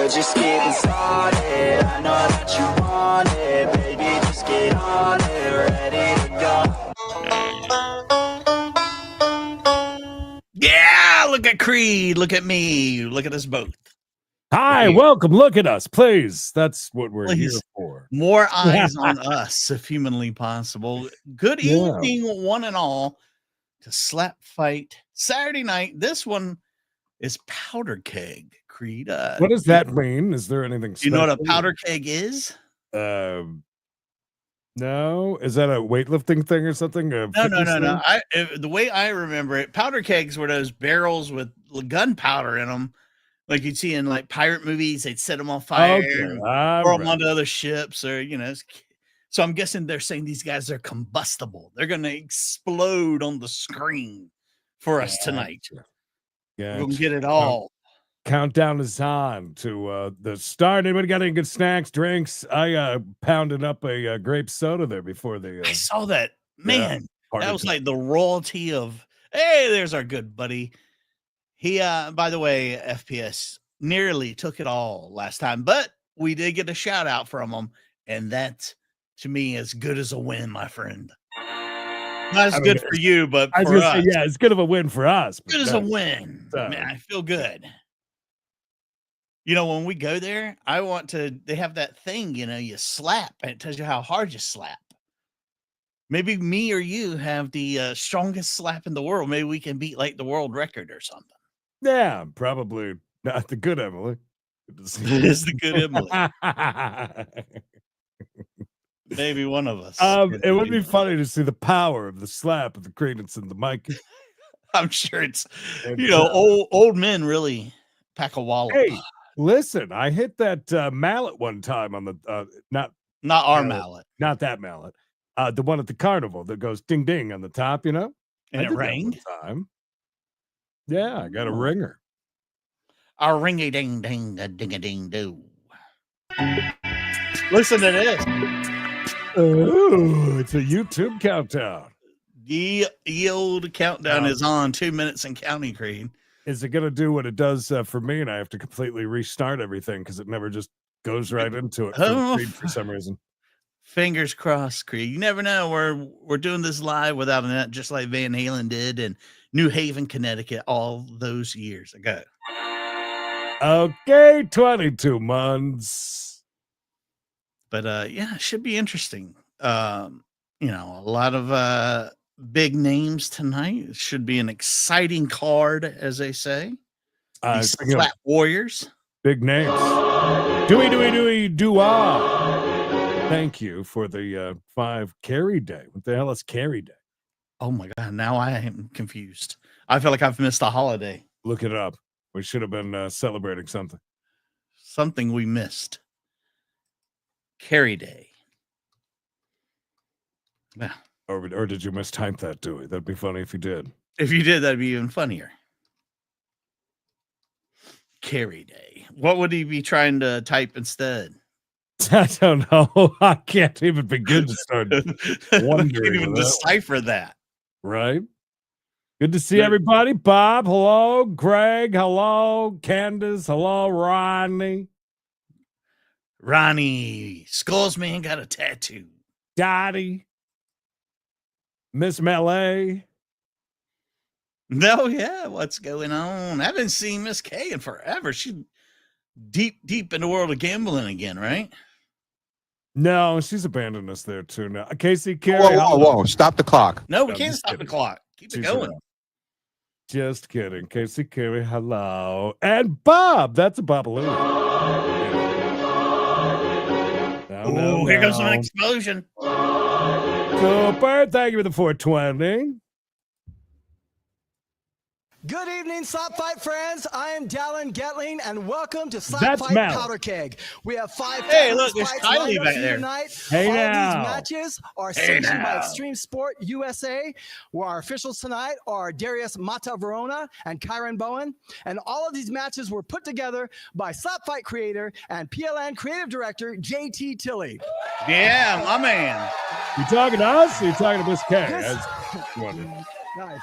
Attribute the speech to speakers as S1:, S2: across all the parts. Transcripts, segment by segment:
S1: We're just getting started. I know that you want it, baby. Just get on it, ready to
S2: go. Yeah, look at Creed. Look at me. Look at us both.
S3: Hi, welcome. Look at us, please. That's what we're here for.
S2: More eyes on us, if humanly possible. Good evening, one and all, to Slap Fight Saturday night. This one is Powder Keg, Creed.
S3: What does that mean? Is there anything special?
S2: You know what a powder keg is?
S3: No. Is that a weightlifting thing or something?
S2: No. The way I remember it, powder kegs were those barrels with gunpowder in them. Like you'd see in like pirate movies, they'd set them on fire, throw them onto other ships, or So I'm guessing they're saying these guys are combustible. They're going to explode on the screen for us tonight. We're going to get it all.
S3: Countdown is on to the start. Anybody got any good snacks, drinks? I pounded up a grape soda there before the.
S2: I saw that. Man, that was like the royalty of. Hey, there's our good buddy. He, by the way, FPS nearly took it all last time, but we did get a shout out from him, and that to me is good as a win, my friend. Not as good for you, but for us.
S3: Yeah, it's good of a win for us.
S2: Good as a win. Man, I feel good. When we go there, they have that thing, you slap, and it tells you how hard you slap. Maybe me or you have the strongest slap in the world. Maybe we can beat like the world record or something.
S3: Yeah, probably not the good Emily.
S2: It is the good Emily. Maybe one of us.
S3: It would be funny to see the power of the slap of the Credence and the mic.
S2: I'm sure it's, old men really pack a wallop.
S3: Hey, listen, I hit that mallet one time on the not
S2: our mallet,
S3: not that mallet, the one at the carnival that goes ding ding on the top,
S2: and it rang.
S3: Time. Yeah, I got a ringer.
S2: A ringy ding ding a ding a ding do. Listen to this.
S3: Oh, it's a YouTube countdown.
S2: The old countdown is on. 2 minutes and counting, Creed.
S3: Is it going to do what it does for me, and I have to completely restart everything because it never just goes right into it for some reason?
S2: Fingers crossed, Creed. You never know. We're doing this live without a net, just like Van Halen did in New Haven, Connecticut, all those years ago.
S3: Okay, 22 months.
S2: But it should be interesting. A lot of big names tonight. It should be an exciting card, as they say. Slap Warriors.
S3: Big names. Do-ah. Thank you for the 5 carry day. What the hell is carry day?
S2: Oh my God. Now I am confused. I feel like I've missed a holiday.
S3: Look it up. We should have been celebrating something.
S2: Something we missed. Carry day. Yeah.
S3: Or did you mistype that, Dewey? That'd be funny if you did.
S2: If you did, that'd be even funnier. Carry day. What would he be trying to type instead?
S3: I don't know. I can't even begin to start wondering.
S2: Can't even decipher that.
S3: Right? Good to see everybody. Bob, hello. Greg, hello. Candace, hello. Ronnie.
S2: Skulls Man got a tattoo.
S3: Dottie. Miss Melee.
S2: No, yeah. What's going on? I haven't seen Miss K in forever. She's deep in the world of gambling again, right?
S3: No, she's abandoned us there too now. Casey, Carey.
S4: Whoa. Stop the clock.
S2: No, we can't stop the clock. Keep it going.
S3: Just kidding. Casey, Carey, hello. And Bob. That's a Bobaloo.
S2: Here comes an explosion.
S3: Cooper, thank you for the 420.
S5: Good evening, Slap Fight friends. I am Dallin Getling, and welcome to Slap Fight Powder Keg. We have 5
S2: look, there's Kylie back there.
S5: Tonight.
S3: Hey,
S5: all
S3: now.
S5: of these matches are sanctioned by Extreme Sport USA, where our officials tonight are Darius Mata Verona and Kyron Bowen. And all of these matches were put together by Slap Fight creator and PLN creative director JT Tilley.
S2: Yeah, my man.
S3: You talking to us or you talking to Miss K?
S5: Nice.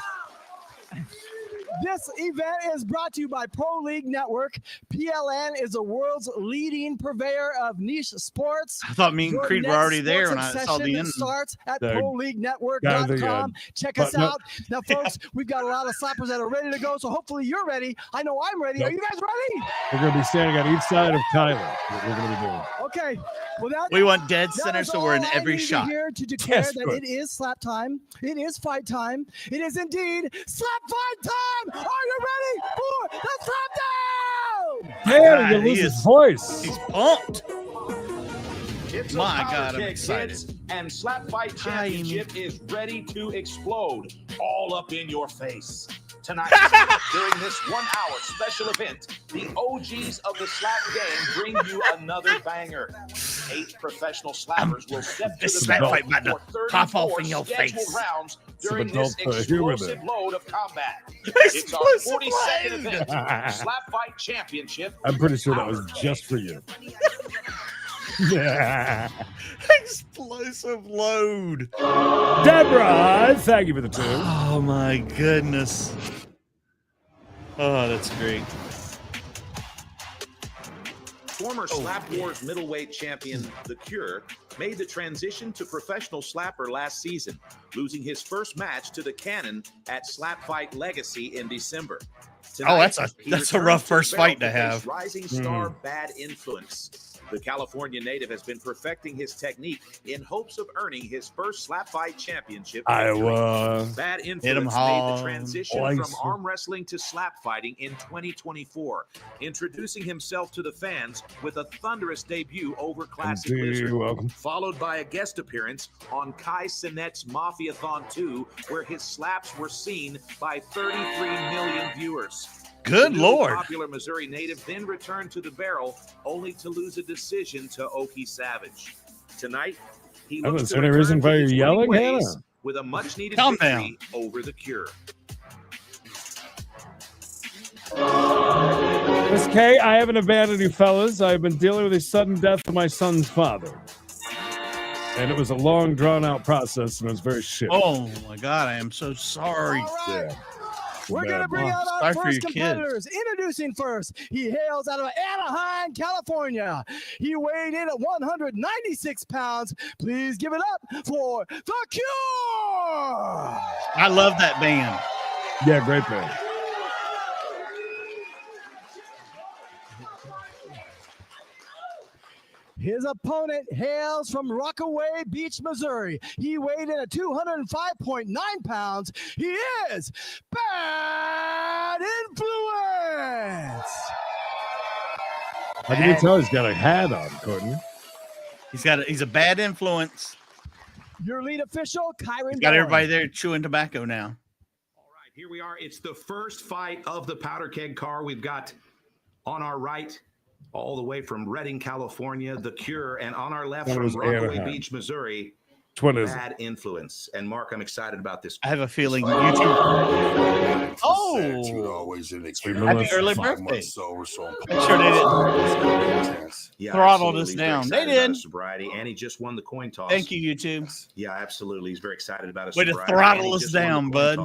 S5: This event is brought to you by Pro League Network. PLN is the world's leading purveyor of niche sports.
S2: I thought me and Creed were already there when I saw the end.
S5: Starts at ProLeagueNetwork.com. Check us out. Now, folks, we've got a lot of slappers that are ready to go, so hopefully you're ready. I know I'm ready. Are you guys ready?
S3: We're going to be standing on each side of Tyler. What we're going to be doing.
S5: Okay. Well,
S2: we want dead center, so we're in every shot.
S5: Here to declare that it is slap time. It is fight time. It is indeed slap fight time. Are you ready for the slap down?
S3: Damn, you lose his voice.
S2: He's pumped.
S4: It's
S2: My God, I'm excited.
S4: And Slap Fight Championship is ready to explode all up in your face. Tonight, during this 1-hour special event, the OGs of the slap game bring you another banger. 8 professional slappers will step to the battle for 34 scheduled rounds during this explosive load of combat. It's our 42nd event, Slap Fight Championship.
S3: I'm pretty sure that was just for you. Yeah.
S2: Explosive load.
S3: Deborah, thank you for the 2.
S2: Oh my goodness. Oh, that's great.
S4: Former Slap Wars middleweight champion The Cure made the transition to professional slapper last season, losing his first match to the Cannon at Slap Fight Legacy in December.
S2: Tonight, that's a rough first fight to have.
S4: Rising star Bad Influence. The California native has been perfecting his technique in hopes of earning his first Slap Fight Championship.
S3: Iowa.
S4: Bad Influence made the transition from arm wrestling to slap fighting in 2024, introducing himself to the fans with a thunderous debut over Classic Lizard, followed by a guest appearance on Kai Sinet's Mafia-thon 2, where his slaps were seen by 33 million viewers.
S2: Good Lord.
S4: Popular Missouri native then returned to the barrel, only to lose a decision to Okie Savage. Tonight, he looks to return to his winning ways with a much-needed victory over The Cure.
S3: Miss K, I haven't abandoned you fellas. I've been dealing with the sudden death of my son's father. And it was a long, drawn-out process, and it was very shit.
S2: Oh, my God. I am so sorry.
S5: All right. Yeah. We're going to bring out our first competitors. Introducing first, he hails out of Anaheim, California. He weighed in at 196 pounds. Please give it up for The Cure.
S2: I love that band.
S3: Yeah, great band.
S5: His opponent hails from Rockaway Beach, Missouri. He weighed in at 205.9 pounds. He is Bad Influence.
S3: How can you tell he's got a hat on, Courtney?
S2: He's a bad influence.
S5: Your lead official, Kyron.
S2: Got everybody there chewing tobacco now.
S4: All right, here we are. It's the first fight of the Powder Keg car. We've got on our right, all the way from Redding, California, The Cure, and on our left from Rockaway Beach, Missouri, Bad Influence. And Mark, I'm excited about this.
S2: I have a feeling YouTube.
S6: Happy
S2: early birthday!
S6: So
S2: I'm sure they didn't throttle us down. They did.
S4: Sobriety, and he just won the coin toss.
S2: Thank you, YouTube.
S4: Yeah, absolutely. He's very excited about us.
S2: Way to throttle us down, bud.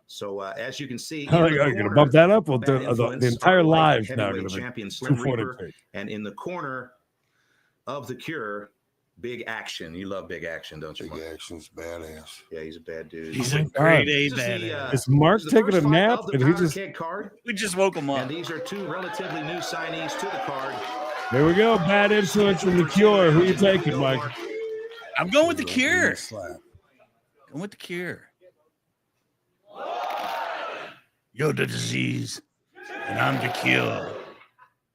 S4: So as you can see,
S3: you're going to bump that up. We'll do the entire live now.
S4: Champion Slim Reaper, and in the corner of The Cure, Big Action. You love Big Action, don't you?
S6: Big Action's badass.
S4: Yeah, he's a bad dude.
S2: He's a grade A badass.
S3: Is Mark taking a nap?
S4: And he just
S2: we just woke him up.
S4: And these are 2 relatively new signees to the card.
S3: There we go. Bad Influence from The Cure. Who you taking, Mike?
S2: I'm going with The Cure. Going with The Cure. You're the disease, and I'm the cure.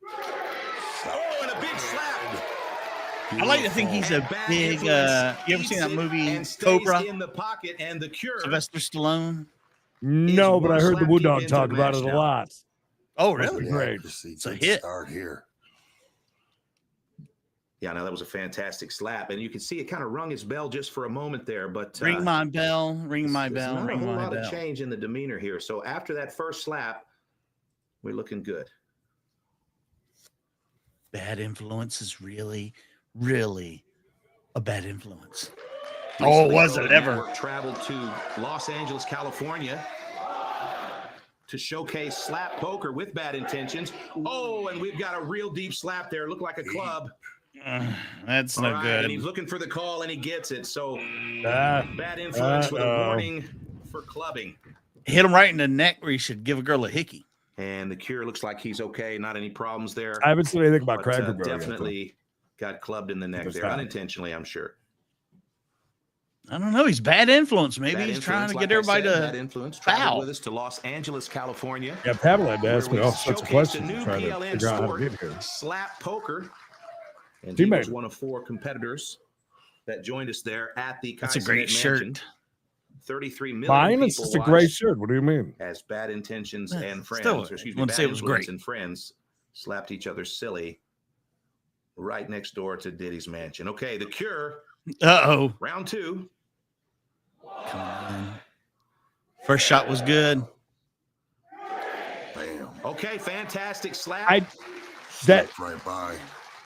S4: Oh, and a big slap.
S2: I like to think he's a big. You ever seen that movie Cobra?
S4: In the pocket, and The Cure.
S2: Sylvester Stallone.
S3: No, but I heard the Woo Dog talk about it a lot.
S2: Oh, really?
S3: Great.
S2: It's a hit.
S6: Start here.
S4: Yeah, no, that was a fantastic slap, and you can see it kind of rung his bell just for a moment there. But
S2: ring my bell, ring my bell,
S4: not
S2: ring
S4: a whole
S2: my
S4: lot
S2: bell.
S4: of change in the demeanor here. So after that first slap, we're looking good.
S2: Bad Influence is really, really a bad influence. Oh, was it ever?
S4: Traveled to Los Angeles, California, to showcase slap poker with bad intentions. Oh, and we've got a real deep slap there. Looked like a club.
S2: That's not good.
S4: And he's looking for the call, and he gets it. So bad influence with a warning for clubbing.
S2: Hit him right in the neck where you should give a girl a hickey.
S4: And the Cure looks like he's okay. Not any problems there.
S3: I haven't seen anything about Cracker Barrel.
S4: Definitely got clubbed in the neck there. Unintentionally, I'm sure.
S2: I don't know. He's bad influence. Maybe
S4: Bad
S2: he's trying to
S4: influence,
S2: get everybody to
S4: bad influence.
S2: foul.
S4: Traveled with us to Los Angeles, California.
S3: Yeah, Pavel had to ask me all sorts of questions
S4: A new
S3: trying to
S4: PLN
S3: figure out how to
S4: sport,
S3: get here.
S4: Slap Poker. And
S3: He
S4: he
S3: made
S4: was
S3: it.
S4: one of 4 competitors that joined us there at the
S2: That's a great
S4: Mansion.
S2: shirt.
S4: 33 million
S3: Mine
S4: people
S3: is just a great
S4: watched
S3: shirt. What do you mean?
S4: as bad intentions and friends,
S2: Still,
S4: or excuse
S2: I
S4: me,
S2: wouldn't
S4: bad
S2: say it was
S4: influence
S2: great.
S4: and friends slapped each other silly right next door to Diddy's mansion. Okay, the Cure,
S2: Uh-oh.
S4: round 2.
S2: Come on. First shot was good.
S6: Bam.
S4: Okay, fantastic slap.
S3: That
S6: Right by.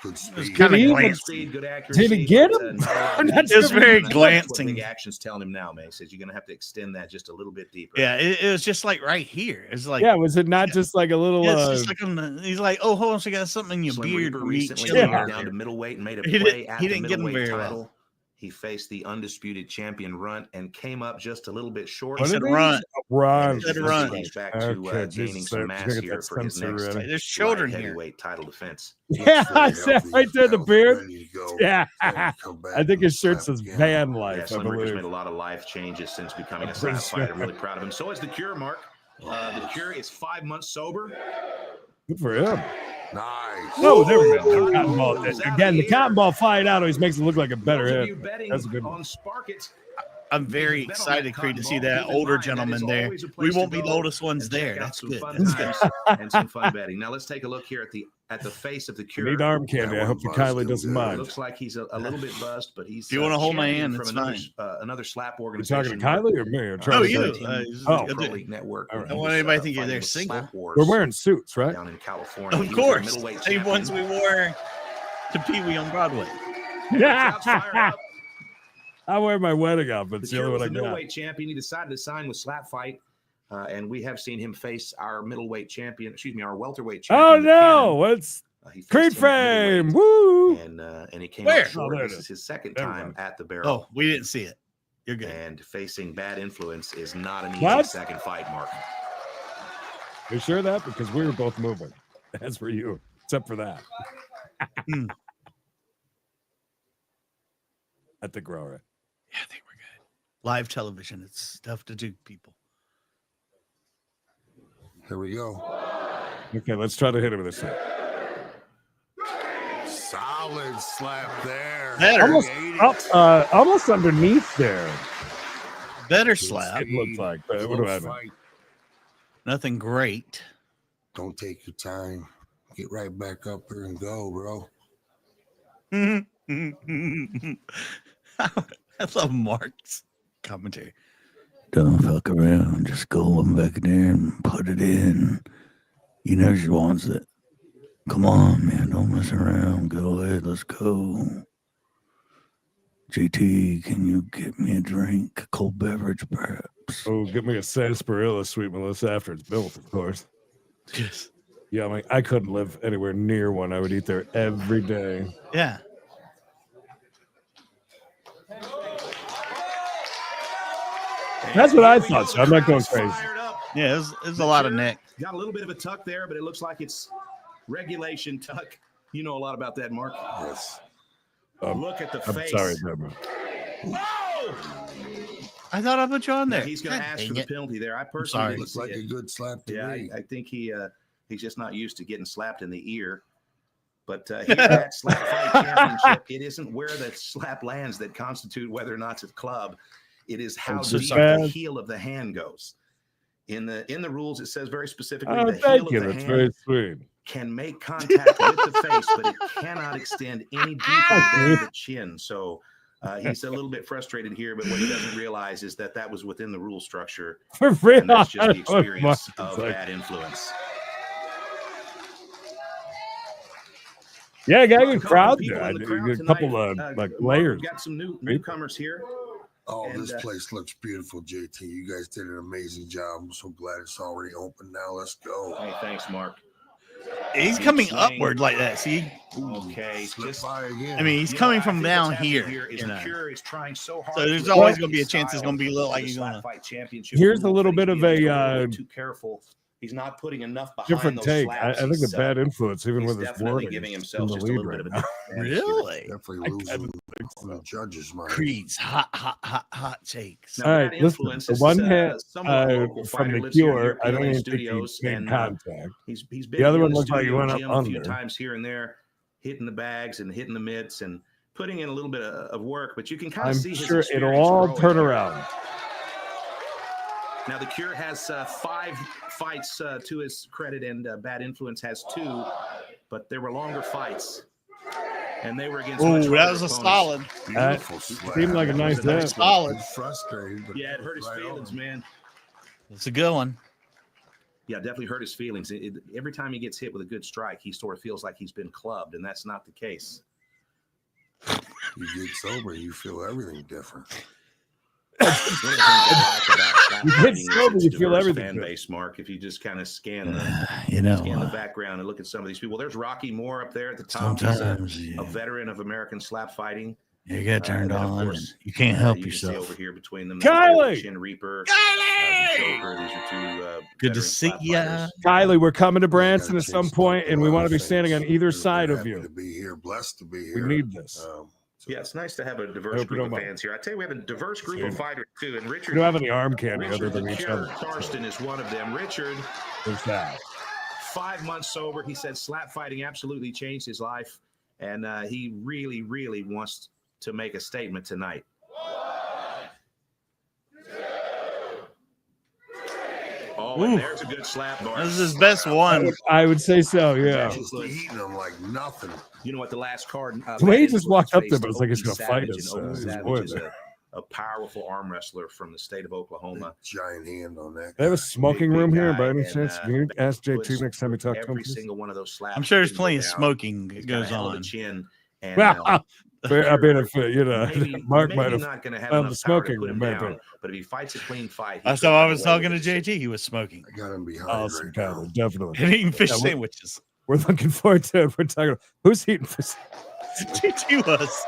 S6: Good
S2: It was
S6: speed.
S2: kind of
S3: Did he even-
S2: glancing.
S4: Speed, good accuracy.
S3: Did he get
S4: but,
S3: him?
S4: not a lot of
S3: Not
S4: speed.
S2: It was very
S4: That's what
S2: glancing.
S4: Big Action's telling him now, man. He says you're going to have to extend that just a little bit deeper.
S2: Yeah, it was just like right here. It's like,
S3: yeah, was it not just like a little?
S2: yeah, it's just like on the, he's like, oh, hold on, so you got something in your
S4: Slim
S2: beard.
S4: Reaper
S2: meat
S4: recently
S2: chilling
S4: moved
S2: out
S4: down
S2: there.
S4: to middleweight and made a
S2: He
S4: play
S2: didn't-
S4: at
S2: he
S4: the
S2: didn't get him
S4: middleweight
S2: very well.
S4: title. He faced the undisputed champion Runt and came up just a little bit short.
S2: He
S3: What
S2: said
S3: did he
S2: run.
S3: Run.
S4: And
S2: Said
S4: he's
S2: run.
S4: he's back
S3: Okay,
S4: to gaining
S3: Jesus,
S4: some
S3: I
S4: mass
S3: gotta get
S4: here
S3: that
S4: for his
S3: sensor
S4: next
S3: ready.
S2: There's children
S4: light
S2: here.
S4: heavyweight title defense.
S3: Yeah, I
S6: Very
S3: said
S6: healthy,
S3: right there the
S6: health,
S3: beard.
S6: ready to go,
S3: Yeah,
S6: ready to come back
S3: I think
S6: and
S3: his shirt
S6: slap
S3: says
S6: again.
S3: van
S4: Yeah,
S3: life. I
S4: Slim Reaper's
S3: believe.
S4: made a lot of life changes since becoming a
S3: I'm pretty
S4: slap fighter.
S3: sure.
S4: I'm really proud of him. So is the Cure, Mark. The Cure is 5 months sober.
S3: Good for him.
S6: Nice.
S3: No, there we go. Cotton ball.
S4: Is that
S3: Again, the
S4: the
S3: cotton
S4: air?
S3: ball flying out always makes it look like a better
S4: Those of
S3: hit.
S4: you betting
S3: That's a good one.
S4: on Spark It.
S2: I'm very
S4: Bet on
S2: excited,
S4: that
S2: Creed, to see
S4: cotton ball.
S2: that
S4: Keep in
S2: older
S4: mind, that
S2: gentleman
S4: is
S2: there.
S4: always a
S2: We
S4: place
S2: won't
S4: to
S2: be the
S4: go
S2: oldest ones
S4: and check
S2: there.
S4: out
S2: That's
S4: some
S2: good.
S4: fun
S2: That's good.
S4: times and some fun betting. Now let's take a look here at the face of the Cure.
S3: Need arm candy. I hope you kindly doesn't mind.
S4: Looks like he's a little bit buzzed, but he's.
S2: If you wanna hold my
S4: champion
S2: hand,
S4: from
S2: it's
S4: another,
S2: fine.
S4: another slap
S3: You
S4: organization.
S3: talking to Kylie or me? Or
S2: Oh,
S3: Charlie?
S2: you.
S3: Oh.
S2: I'll
S4: Pro
S2: do-
S4: League Network.
S3: I
S4: where
S3: don't
S4: he
S2: want
S4: was,
S2: anybody to think you're
S4: fighting
S2: there
S4: the
S2: single.
S4: Slap Wars
S3: We're wearing suits, right?
S4: down in California.
S2: Of
S4: He was a
S2: course.
S4: middleweight
S2: Same ones we
S4: champion.
S2: wore to Pee Wee on Broadway.
S4: Crowd's fired up.
S3: I wear my wedding outfit.
S4: The
S3: It's the
S4: Cure
S3: only
S4: was
S3: one
S4: the
S3: I got.
S4: middleweight champion. He decided to sign with SlapFIGHT, and we have seen him face our middleweight champion. Excuse me, our welterweight champion.
S3: Oh no!
S4: Buchanan.
S3: What's
S4: He faced
S3: Creed
S4: him at
S3: frame?
S4: middleweight,
S3: Woo!
S4: and he came
S2: Where?
S4: up short.
S3: Oh, there
S4: This
S3: it
S4: is
S3: is.
S4: his second
S3: There we
S4: time
S3: go.
S4: at the barrel.
S2: Oh, we didn't see it. You're good.
S4: And facing bad influence is not an easy
S3: What?
S4: second fight, Mark.
S3: You sure of that? Because we were both moving. As for you, except for that. I think we're all right.
S2: Yeah, I think we're good. Live television. It's tough to do, people.
S6: Here we go.
S3: Okay, let's try to hit him with this thing.
S6: Solid slap there.
S2: Better.
S3: Almost underneath there.
S2: Better slap.
S3: It looks like. But what do I
S6: Close
S3: know?
S6: fight.
S2: Nothing great.
S6: Don't take your time. Get right back up here and go, bro.
S2: I love Mark's commentary. Don't fuck around. Just go on back there and put it in. You know she wants it. Come on, man. Don't mess around. Go ahead. Let's go. JT, can you get me a drink? A cold beverage, perhaps?
S3: Oh, give me a sarsaparilla, sweet Melissa, after it's built, of course.
S2: Yes.
S3: Yeah, I mean, I couldn't live anywhere near one. I would eat there every day.
S2: Yeah.
S3: That's what I thought, so I'm not going crazy.
S4: Fired up.
S2: Yeah, there's a lot of neck.
S4: Got a little bit of a tuck there, but it looks like it's regulation tuck. You know a lot about that, Mark.
S6: Yes.
S4: Look at the
S3: I'm
S4: face.
S3: sorry, Deborah.
S4: Whoa!
S2: I thought I put you on there.
S4: He's going to
S2: God
S4: ask
S2: dang
S4: for the
S2: it.
S4: penalty there. I
S2: sorry.
S4: personally didn't
S6: Looks
S4: see
S6: like
S4: it.
S6: a good slap to
S4: Yeah,
S6: me.
S4: I think he's just not used to getting slapped in the ear. But here at Slap Fight Championship, it isn't where the slap lands that constitute whether or not it's a club. It is how
S3: so
S4: deep
S3: sad.
S4: the heel of the hand goes. In the rules, it says very specifically
S3: Oh,
S4: the heel
S3: thank
S4: of
S3: you.
S4: the
S3: That's
S4: hand
S3: very sweet.
S4: can make contact with the face, but it cannot extend any deeper than the chin. So he's a little bit frustrated here, but what he doesn't realize is that was within the rule structure.
S3: For real.
S4: And that's just the
S3: I don't know what
S4: experience
S3: Mark
S4: of
S3: is like.
S4: bad influence.
S3: Yeah, I got a
S4: A
S3: good
S4: couple
S3: crowd
S4: people
S3: there.
S4: in the
S3: I
S4: crowd
S3: did a couple
S4: tonight.
S3: of like
S4: Mark,
S3: layers.
S4: We've got some newcomers here.
S6: Oh,
S4: And,
S6: this place looks beautiful, JT. You guys did an amazing job. I'm so glad it's already open now. Let's go.
S4: Hey, thanks, Mark.
S2: He's
S4: Deep
S2: coming
S4: swing.
S2: upward like that. See?
S4: Okay,
S6: Slip
S4: just
S6: by again.
S2: I mean, he's
S4: You know,
S2: coming
S4: I
S2: from
S4: think
S2: down
S4: what's happening
S2: here.
S4: is
S2: You
S4: the
S2: know?
S4: Cure is trying so hard.
S2: So there's
S4: to
S2: always
S4: adapt
S2: going to be a
S4: his
S2: chance it's going to be a little
S4: style
S2: like
S4: to
S2: he's
S4: the
S2: going to.
S4: SlapFIGHT championship
S3: Here's a
S4: rules,
S3: little
S4: but
S3: bit
S4: he's
S3: of
S4: being
S3: a
S4: totally too careful. He's not putting enough behind
S3: different
S4: those
S3: take.
S4: slaps.
S3: I think the
S4: He's,
S3: bad influence, even
S4: he's
S3: with his
S4: definitely
S3: wording,
S4: giving
S3: is in
S4: himself
S3: the
S4: just a
S3: lead
S4: little bit
S3: right
S4: of a
S3: now.
S4: disadvantage here.
S2: Really?
S6: Definitely losing from the judges' mind.
S2: Creed's hot takes.
S4: Now,
S3: All right,
S4: that
S3: listen.
S4: influence
S3: The
S4: is
S3: one hit
S4: somewhat local
S3: from
S4: fighter,
S3: the
S4: lives here in
S3: Cure, I
S4: your
S3: don't
S4: PLA
S3: even think he
S4: studios,
S3: made
S4: and
S3: contact.
S4: he's been
S3: The other
S4: in
S3: one
S4: the
S3: looked like he
S4: studio
S3: went up
S4: gym a few
S3: under.
S4: times here and there, hitting the bags and hitting the mitts and putting in a little bit of work, but you can kind of
S3: I'm
S4: see his
S3: sure it'll
S4: experience
S3: all
S4: growing
S3: turn
S4: here.
S3: around.
S4: Now, the Cure has 5 fights to his credit, and Bad Influence has 2, but there were longer fights, and they were against much
S2: Ooh, that
S4: harder
S2: was a
S4: opponents.
S2: solid.
S6: Beautiful slap.
S3: Seemed like a
S4: That
S3: nice
S4: was a nice
S3: hit.
S4: one.
S2: Solid.
S6: He's frustrated, but
S4: Yeah, it hurt his
S6: right
S4: feelings,
S6: on.
S4: man.
S2: It's a good one.
S4: Yeah, definitely hurt his feelings. Every time he gets hit with a good strike, he sort of feels like he's been clubbed, and that's not the case.
S6: You get sober, you feel everything different.
S4: One of the things I like about
S3: You
S4: SlapFIGHT
S3: get
S4: is
S3: sober,
S4: its
S3: you feel
S4: diverse
S3: everything
S4: fan
S3: different.
S4: base, Mark. If you just kind of scan
S2: You
S4: the
S2: know,
S4: background and look at some of these people. There's Rocky Moore up there at the top. He's
S2: sometimes
S4: a veteran of American slap fighting.
S2: you get turned
S4: And then, of
S2: on.
S4: course,
S2: And you can't help
S4: you can see
S2: yourself.
S4: over here between them,
S3: Kylie!
S4: the Chin Reaper,
S2: Kylie!
S4: the Joker. These are 2
S2: Good to
S4: veteran
S2: see
S4: slap
S2: ya.
S4: fighters.
S3: Kylie, we're coming to
S6: We got
S3: Branson
S6: a
S3: at some
S6: chance to
S3: point,
S6: talk
S3: and we
S6: a lot
S3: want to
S6: of
S3: be standing on
S6: things.
S3: either
S6: We're
S3: side of
S6: happy
S3: you.
S6: to be here, blessed to be
S3: We
S6: here.
S3: need this.
S6: So
S4: Yeah, it's nice to have a diverse
S3: Hope you
S4: group
S3: don't
S4: of
S3: mind.
S4: fans here. I tell you, we have a diverse group of fighters too. And
S3: We
S4: Richard,
S3: don't have any arm candy other
S4: Richard
S3: than
S4: the
S3: each
S4: Cure
S3: other.
S4: Karsten is one of them. Richard,
S3: There's that.
S4: 5 months sober. He said slap fighting absolutely changed his life, and he really, really wants to make a statement tonight. Oh, and there's a good slap, Bart.
S2: This is his best one.
S3: I would say so, yeah.
S6: just eating them like nothing.
S4: You know what? The last card.
S3: The way he
S4: Bad
S3: just walked up
S4: Influence
S3: there, but it's like he's
S4: faced
S3: gonna fight
S4: Opie
S3: us,
S4: Savage, and Opie
S3: his
S4: Savage
S3: boy
S4: is
S3: there.
S4: a powerful arm wrestler from the state of Oklahoma.
S6: Giant hand on that.
S3: They have a smoking
S4: Big
S3: room here
S4: guy,
S3: by any
S4: and,
S3: chance? Can you ask JT next time you talk to him?
S4: Every
S3: Please?
S4: single one of those slaps.
S2: I'm sure there's
S4: didn't go
S2: plenty of
S4: down.
S2: smoking
S4: He's
S2: that
S4: got a
S2: goes
S4: hell of a
S2: on.
S4: chin, and
S3: Well, I mean, if you know,
S4: maybe,
S3: Mark
S4: maybe
S3: might have
S4: not going to have
S3: found the
S4: enough power to
S3: smoking
S4: put
S3: room,
S4: him
S3: maybe.
S4: down, but if he fights a clean fight,
S2: That's how I was talking to JT. He was smoking
S6: I got him behind
S3: Awesome,
S6: right now.
S3: Kylie, definitely.
S2: and eating fish
S3: Yeah, we're-
S2: sandwiches.
S3: We're looking forward to it. We're talking about who's eating fish.
S2: JT was.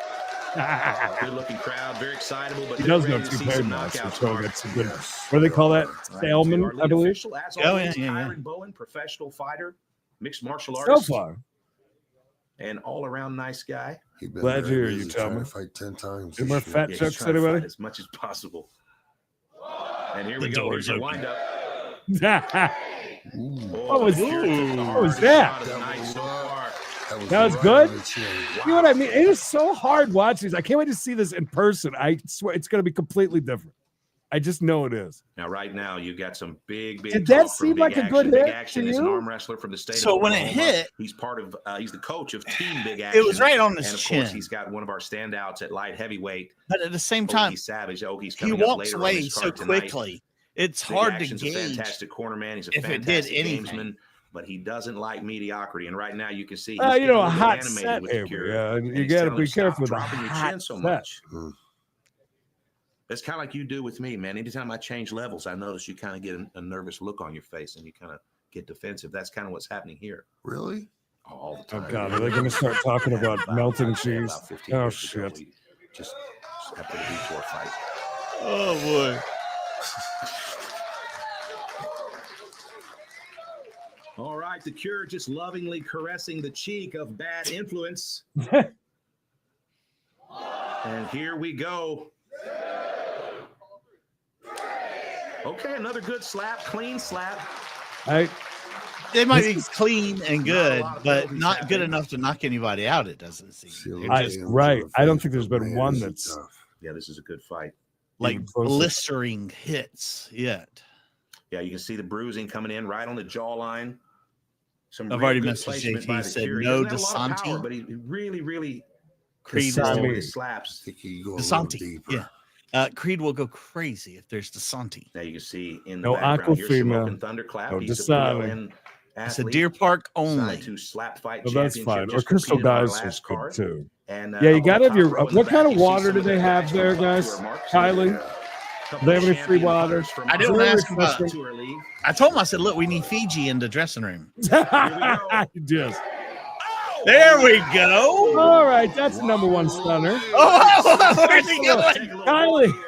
S4: Good looking crowd, very excitable, but
S3: He
S4: they're
S3: does go
S4: ready to
S3: two
S4: see
S3: paid
S4: some
S3: now, so
S4: knockouts.
S3: Joe
S4: Mark.
S3: gets some good.
S6: Yes.
S3: What do they call that?
S4: All right,
S3: Salmon,
S4: our lead
S3: I believe.
S4: official, as
S2: Oh,
S4: always,
S2: yeah.
S4: Kyron Bowen, professional fighter, mixed martial
S3: So
S4: artist,
S3: far,
S4: and all around nice guy.
S6: He's been
S3: Glad to
S6: very
S3: hear you,
S6: busy trying
S3: Tillman.
S6: to fight 10 times.
S3: Any more
S6: this year.
S3: fat
S4: Yeah, he's
S3: jokes,
S4: trying to fight
S3: anybody?
S4: as much as possible. And here
S2: The
S4: we go.
S2: door's
S4: Here's your
S2: open.
S4: wind up.
S6: Ooh,
S3: What was- what was that? That was
S6: right
S3: good?
S6: on the chin.
S3: You know what I mean? It is so hard watching these. I can't wait to see this in person. I swear it's going to be completely different. I just know it is.
S4: Now, right now, you got some big
S3: Did that
S4: talk from
S3: seem
S4: Big
S3: like a
S4: Action.
S3: good
S4: Big
S3: hit
S4: Action
S3: to
S4: is an
S3: you?
S4: arm wrestler from the state
S2: So
S4: of
S2: when it
S4: Oklahoma.
S2: hit-
S4: he's part of. He's the coach of Team Big Action.
S2: It was right on his
S4: and of
S2: chin.
S4: course, he's got one of our standouts at light heavyweight.
S2: But at the same time,
S4: Okie Savage. Okie's
S2: he
S4: coming up
S2: walks
S4: later on
S2: away
S4: this
S2: so
S4: card tonight.
S2: quickly. It's
S4: Big
S2: hard to
S4: Action's a
S2: gauge.
S4: fantastic corner man. He's a
S2: if it did
S4: fantastic
S2: anything.
S4: gamesman, but he doesn't like mediocrity. And right now, you can see.
S3: You
S4: getting
S3: know, a
S4: little
S3: hot
S4: animated
S3: set,
S4: with the
S3: Avery.
S4: Cure.
S3: Yeah,
S4: And
S3: you
S4: he's
S3: got to
S4: telling
S3: be
S4: him, "Stop
S3: careful with the
S4: dropping your
S3: hot
S4: chin so
S3: set."
S4: much."
S6: Hmm.
S4: It's kind of like you do with me, man. Anytime I change levels, I notice you kind of get a nervous look on your face and you kind of get defensive. That's kind of what's happening here
S6: Really?
S4: all the
S3: Oh
S4: time.
S3: God, are they going to start talking about melting cheese?
S4: About 15
S3: Oh
S4: years ago,
S3: shit!
S4: we just after the detour fight.
S2: Oh boy.
S4: All right, the Cure just lovingly caressing the cheek of Bad Influence. And here we go. Okay, another good slap, clean slap.
S2: They might be clean and good,
S4: lot of
S2: but
S4: penalties
S2: not good
S4: happening.
S2: enough to knock anybody out. It doesn't seem.
S6: See,
S2: They're
S3: I-
S2: just
S3: right. I don't think there's been
S6: Man,
S3: one
S6: this is
S3: that's-
S6: tough.
S4: Yeah, this is a good fight.
S2: like
S3: even closer.
S2: blistering hits yet.
S4: Yeah, you can see the bruising coming in right on the jawline. Some
S2: I've
S4: real
S2: already
S4: good
S2: messaged
S4: placement
S2: JT,
S4: by the
S2: said
S4: Cure. He
S2: no
S4: doesn't have a lot of power,
S2: DeSanti.
S4: but he really, really
S2: Creed
S3: Dasani.
S4: controls
S2: will,
S4: his slaps.
S6: I think he go a little
S2: DeSanti.
S6: deeper.
S2: Yeah. Creed will go crazy if there's DeSanti.
S4: Now you can see in the
S3: No
S4: background here,
S3: Aquafina.
S4: Smoking Thunderclap.
S3: No
S4: He's a
S3: Dasani.
S4: PLN
S2: It's a
S4: athlete,
S2: Deer Park
S4: signed
S2: only.
S4: to SlapFIGHT
S3: Well, that's
S4: Championship.
S3: fine. Or
S4: just
S3: Crystal
S4: competed in our
S3: Guys
S4: last
S3: was good
S4: card.
S3: too.
S4: And
S3: yeah, you got to have your. What kind of water do they have there, guys? Kylie, do they have any free water?
S2: I didn't ask him about. I told him, I said, look, we need Fiji in the dressing room.
S3: Just.
S2: There we go.
S3: All right, that's the #1 stunner.
S2: Oh, where's he going?
S3: Kylie.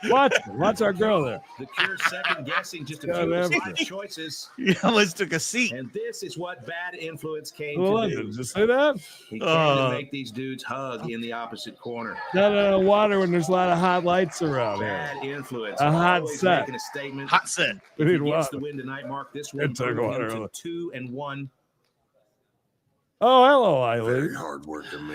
S3: Watch our girl there.
S4: The Cure's second guessing just a few choices.
S2: You almost took a seat.
S4: And this is what bad influence came
S3: to
S4: do.
S3: Did you say that?
S4: He came to make these dudes hug in the opposite corner.
S3: No, water when there's a lot of hot lights around here.
S4: Bad influence.
S3: A hot set.
S4: Making a statement.
S2: Hot set.
S4: If he gets the win tonight, Mark, this one
S3: took water.
S4: to 2-1.
S3: Oh, hello, Eileen.
S6: Very hard working man.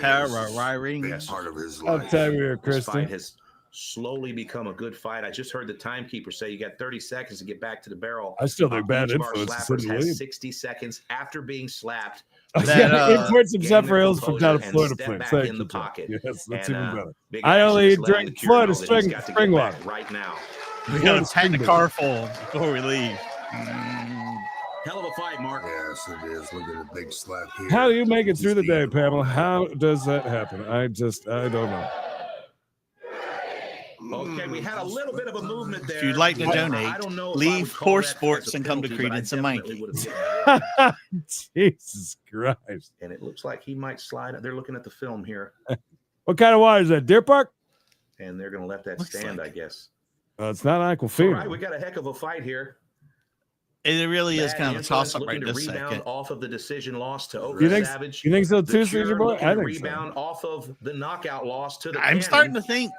S2: Best
S6: part of his
S3: I'll
S6: life.
S3: tell you, Kristen.
S4: Has slowly become a good fight. I just heard the timekeeper say you got 30 seconds to get back to the barrel.
S3: I still think bad
S4: Each of our
S3: influence
S4: slappers has
S3: is
S4: 60 seconds after being slapped.
S3: Imports some Zephyril's from down in Florida, please. Thank
S4: in
S3: you,
S4: the pocket.
S3: Yes, that's even better.
S4: Big
S3: I
S4: Action
S3: only
S4: is letting
S3: drink
S4: the Cure
S3: Florida
S4: know that he's got to get
S3: spring
S4: back
S3: water.
S4: right now.
S2: We got to pack the car full before we leave.
S4: Hell of a fight, Mark.
S6: Yes, it is. Look at the big slap here.
S3: How do you make it through the day, Pamela? How does that happen? I don't know.
S4: Okay, we had a little bit of a movement there.
S2: If you'd like to donate, leave Poor Sports and come to Credence and Mikey.
S3: Jesus Christ.
S4: And it looks like he might slide. They're looking at the film here.
S3: What kind of water is that? Deer Park?
S4: And they're going to let that stand, I guess.
S3: It's not Aquafina.
S4: All right, we got a heck of a fight here.
S2: It really is kind of a toss-up right this second.
S4: Off of the decision loss to Ogre Savage.
S3: You think so too, Caesar Boy? I think
S4: rebound off of the knockout loss to the
S2: I'm starting to think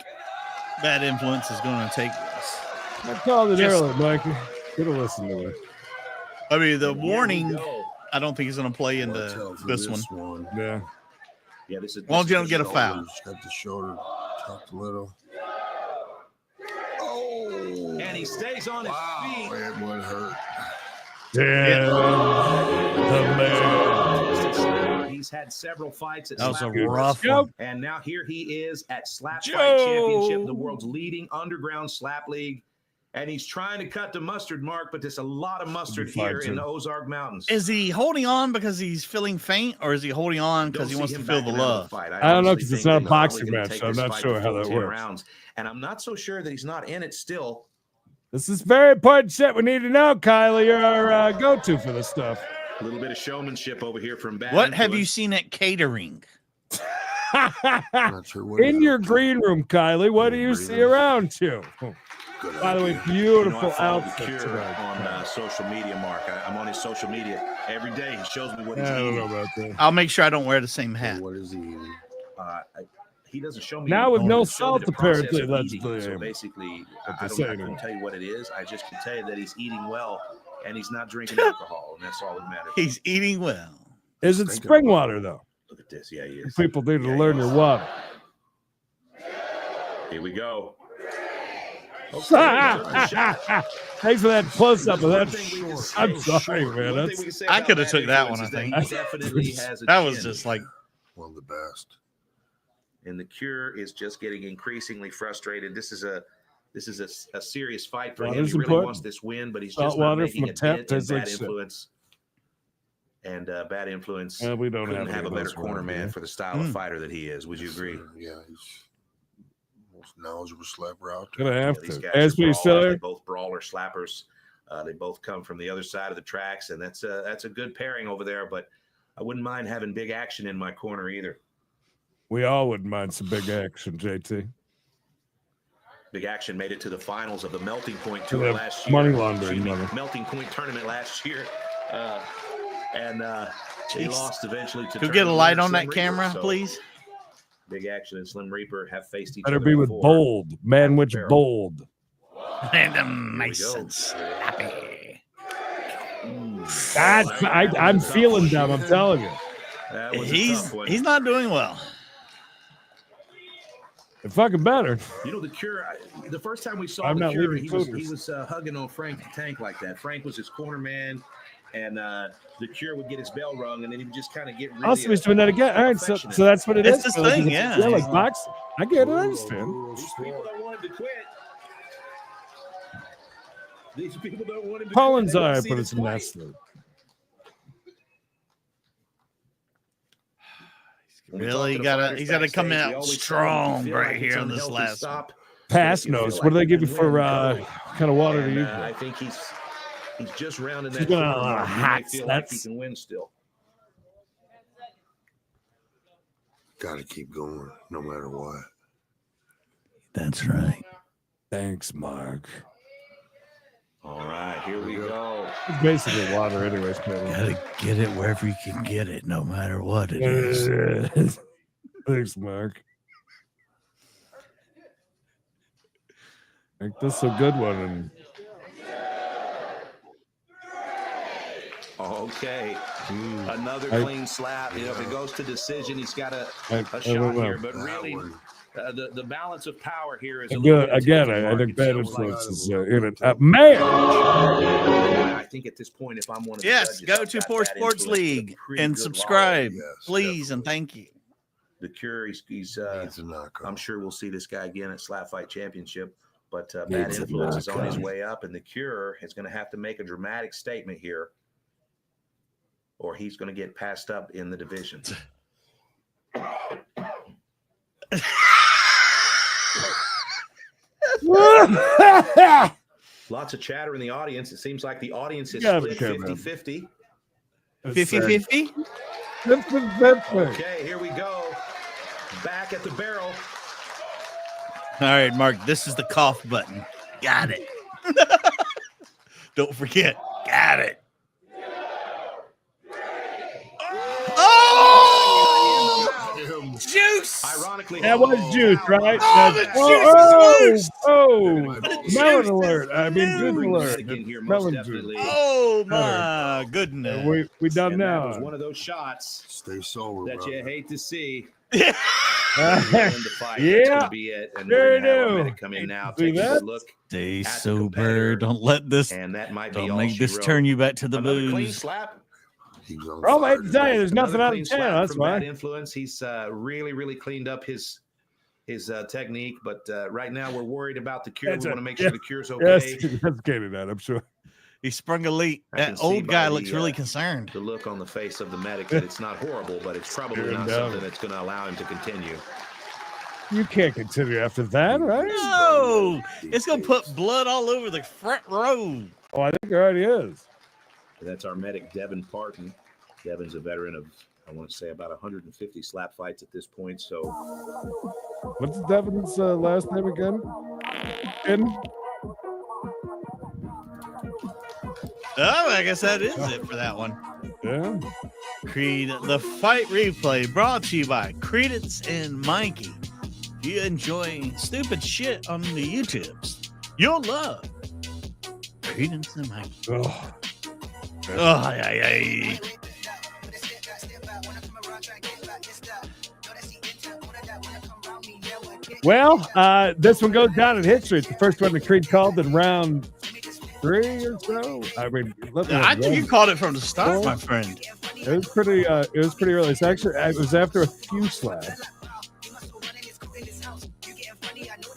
S2: bad influence is going to take this.
S3: I called it earlier, Mikey. Should have listened to it.
S2: I mean, the warning, I don't think is going to play into this one.
S3: Yeah.
S4: Yeah, this is.
S2: Well, you don't get a foul.
S6: Got the shoulder tucked a little.
S4: Oh, and he stays on his feet.
S6: It would hurt. He's
S4: had several fights at
S2: that was a
S4: Slap
S2: rough one.
S4: And now here he is at SlapFIGHT Championship, the world's leading underground slap league. And he's trying to cut the mustard, Mark, but there's a lot of mustard here in the Ozark Mountains.
S2: Is he holding on because he's feeling faint, or is he holding on because he wants to feel the love?
S3: I don't know, because it's not a boxing match, so I'm not sure how that works.
S4: And I'm not so sure that he's not in it still.
S3: This is very important shit we need to know, Kylie. You're our go-to for this stuff.
S4: A little bit of showmanship over here from Bad
S2: What have you seen at catering?
S6: Not sure what
S3: in your green room, Kylie, what do you see around you? By the way, beautiful outfit tonight.
S4: On social media, Mark. I'm on his social media every day. He shows me what he's eating.
S3: I don't know about that.
S2: I'll make sure I don't wear the same hat.
S6: What is he eating?
S4: He doesn't show me.
S3: Now with no salt,
S4: the process
S3: apparently,
S4: of
S3: let's
S4: eating.
S3: play.
S4: So basically, I don't tell you what it is. I just can tell you that he's eating well and he's not drinking alcohol, and that's all that matters.
S2: He's eating well.
S3: Is it spring water, though?
S4: Look at this. Yeah, he is.
S3: People need to learn your water.
S4: Here we go.
S3: Okay, thanks for that close up of that. I'm sorry, man.
S2: I could have took that one. I think that was just like
S6: one of the best.
S4: And the Cure is just getting increasingly frustrated. This is a serious fight for him. He really wants this win, but he's just not making a dent in Bad Influence. And Bad Influence
S3: we don't
S4: have a better corner man for the style of fighter that he is. Would you agree?
S6: Yeah, he's most knowledgeable slapper out
S3: there.
S6: there.
S3: These guys
S4: are both brawler slappers. They both come from the other side of the tracks, and that's a good pairing over there. But I wouldn't mind having Big Action in my corner either.
S3: We all wouldn't mind some big action, JT.
S4: Big Action made it to the finals of the Melting Point Tour last year.
S3: Money laundering,
S4: Melting Point tournament last year. And he lost eventually to.
S2: Could we get a light on that camera, please?
S4: Big Action and Slim Reaper have faced each
S3: other.
S4: Better
S3: be with Bold, man, which Bold.
S2: And nice and snappy.
S3: I'm feeling dumb. I'm telling you.
S2: He's not doing well.
S3: It's fucking better.
S4: You know, the Cure, the first time we saw the Cure, he was hugging on Frank the Tank like that. Frank was his corner man, and the Cure would get his bell rung, and then he would just kind of get really
S3: also, he's doing that again. All right, so that's what it is.
S2: It's this thing, yeah.
S3: Yeah, like boxing. I get it. I understand.
S4: These people don't want him to quit. These people don't want him to
S3: Pollen's
S4: quit.
S3: all right, but it's nasty.
S2: Really, he's got to come out strong right here on this last one.
S3: Pass nose. What do they give you for kind of water to use?
S4: I think he's just rounding that
S3: He's got a
S4: corner
S3: lot
S4: mark.
S3: of
S4: He may
S3: hot
S4: feel like he
S3: stats.
S4: can win still.
S6: Got to keep going no matter what.
S2: That's right.
S3: Thanks, Mark.
S4: All right, here we go.
S3: It's basically water anyways.
S2: Gotta get it wherever you can get it, no matter what it is.
S3: Thanks, Mark. Make this a good one. And
S4: okay, another clean slap. You know, if it goes to decision, he's got a shot here. But really, the balance of power here is
S3: again. I think bad influence is in it. Man,
S4: I think at this point, if I'm one of the judges,
S2: go to Poor Sports League and subscribe, please, and thank you.
S4: The Cure, I'm sure we'll see this guy again at Slap Fight Championship. But bad influence is on his way up, and the Cure is going to have to make a dramatic statement here, or he's going to get passed up in the division. Lots of chatter in the audience. It seems like the audience is split 50-50.
S2: 50-50?
S4: Okay, here we go. Back at the barrel.
S2: All right, Mark, this is the cough button. Got it. Don't forget. Got it. Oh! Juice!
S4: Ironically,
S3: that was juice, right?
S2: Oh, the juice is loose!
S3: Melon alert. I mean, juice alert. Melon juice.
S2: Oh, my goodness.
S3: We done now.
S4: That was one of those shots.
S6: Stay sober,
S4: that you hate to see.
S3: Yeah,
S4: be it. And
S3: there
S4: we're gonna come in now. Take a look.
S2: Stay sober. Don't let this.
S4: And that might be
S2: don't
S4: all
S2: make this
S4: wrote.
S2: turn you back to the
S4: Another clean
S2: booze.
S4: slap.
S3: Oh, I hate to tell you, there's nothing out
S4: Another
S3: of
S4: clean
S3: 10.
S4: slap
S3: That's
S4: from
S3: why.
S4: Bad influence. He's really cleaned up his technique. But right now we're worried about the Cure. We want to make sure the Cure's okay.
S3: Yes, that's getting that, I'm sure.
S2: He sprung a leak. That old guy looks really concerned.
S4: The look on the face of the medic that it's not horrible, but it's probably not something that's going to allow him to continue.
S3: You can't continue after that, right?
S2: No, it's going to put blood all over the front row.
S3: Oh, I think it already is.
S4: That's our medic, Devin Parton. Devin's a veteran of, I want to say, about 150 slap fights at this point. So,
S3: what's Devin's last name again?
S2: Oh, I guess that is it for that one.
S3: Yeah.
S2: The fight replay brought to you by Credence and Mikey. If you enjoy stupid shit on the YouTubes, you'll love Credence and Mikey.
S3: Oh,
S2: yeah.
S3: Well, this one goes down in history. It's the first one that Creed called in round 3 or so. I mean,
S2: I think you called it from the start, my friend.
S3: It was pretty early. It's actually, it was after a few slaps.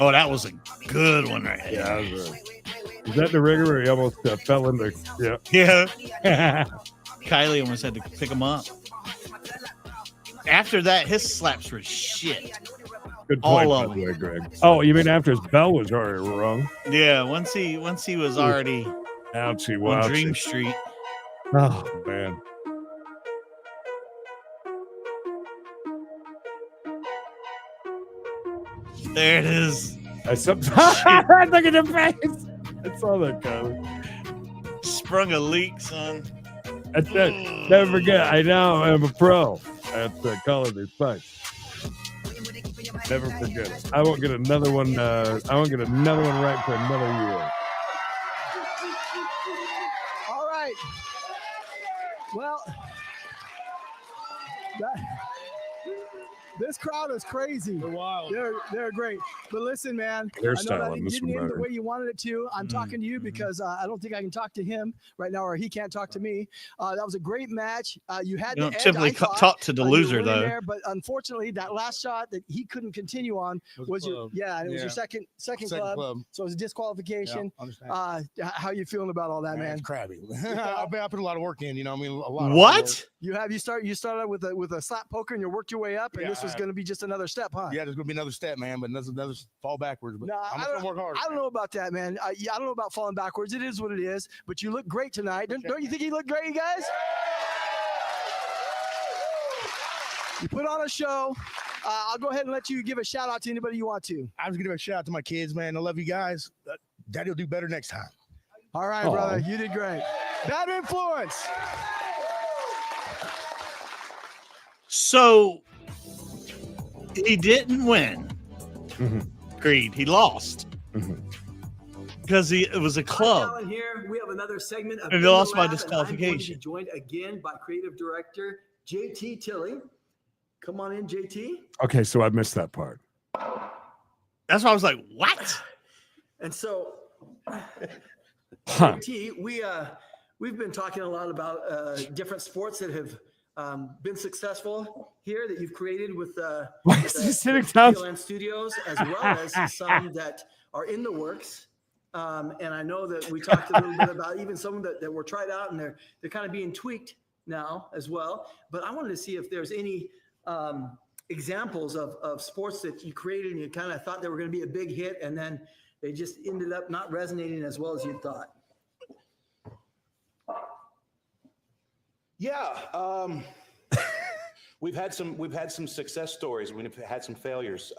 S2: Oh, that was a good one right there.
S3: Yeah, was that the rigger where he almost fell into?
S2: Yeah. Kylie almost had to pick him up. After that, his slaps were shit.
S3: Good point,
S2: all
S3: by
S2: of
S3: the
S2: them.
S3: way, Greg. Oh, you mean after his bell was already wrong?
S2: Yeah, once he was already
S3: ouchie,
S2: on Dream Street.
S3: Oh man.
S2: There it is.
S3: Look at the face. I saw that coming.
S2: Sprung a leak, son.
S3: That's it. Never forget. I now am a pro at calling these fights. Never forget it. I won't get another one. I won't get another one right for another year.
S5: All right. Well, This crowd is crazy.
S3: They're wild.
S5: They're great. But listen, man, I
S3: Hairstyle
S5: know that
S3: on
S5: it
S3: this
S5: didn't
S3: one
S5: end the
S3: better.
S5: way you wanted it to. I'm talking to you because I don't think I can talk to him right now, or he can't talk to me. That was a great match. You had
S2: You
S5: the
S2: don't
S5: edge,
S2: typically
S5: I thought.
S2: talk to the
S5: You were
S2: loser,
S5: winning
S2: though.
S5: there, but unfortunately, that last shot that he couldn't continue on was your it was your second club. So it was a disqualification. How you feeling about all that, man?
S7: It's crabby. I put a lot of work in. You know, I mean, a lot.
S2: What?
S5: You started out with a slap poker and you worked your way up, and this was going to be just another step, huh?
S7: Yeah, there's going to be another step, man, but another fall backwards. But I'm going to work hard.
S5: I don't know about that, man. I don't know about falling backwards. It is what it is. But you look great tonight. Don't you think you look great, you guys? You put on a show. I'll go ahead and let you give a shout out to anybody you want to.
S7: I was going to give a shout out to my kids, man. I love you guys. Daddy will do better next time.
S5: All right, brother. You did great. Bad influence.
S2: So he didn't win. Creed. He lost. Because it was a club.
S5: Here we have another segment of
S2: And they lost by
S5: Lab, and I'm going to be
S2: disqualification.
S5: joined again by creative director JT Tilley. Come on in, JT.
S3: Okay, so I missed that part.
S2: That's why I was like, what?
S5: And so,
S3: Huh.
S5: JT, we've been talking a lot about different sports that have been successful here that you've created with
S3: Why is he sitting down?
S5: PLN Studios, as well as some that are in the works. And I know that we talked a little bit about even some that were tried out, and they're kind of being tweaked now as well. But I wanted to see if there's any examples of sports that you created and you kind of thought they were going to be a big hit, and then they just ended up not resonating as well as you thought.
S4: Yeah, we've had some success stories. We've had some failures.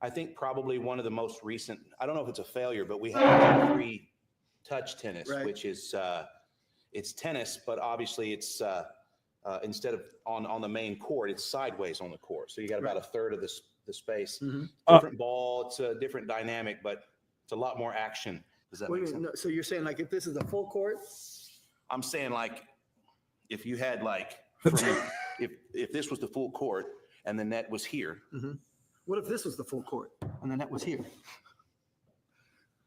S4: I think probably one of the most recent. I don't know if it's a failure, but we have free touch tennis,
S5: Right.
S4: which is it's tennis, but obviously it's instead of on the main court, it's sideways on the court. So you got about a third of the space. Different ball. It's a different dynamic, but it's a lot more action. Does that make sense?
S5: So you're saying like if this is a full court?
S4: I'm saying like if you had like if this was the full court and the net was here.
S5: What if this was the full court and the net was here?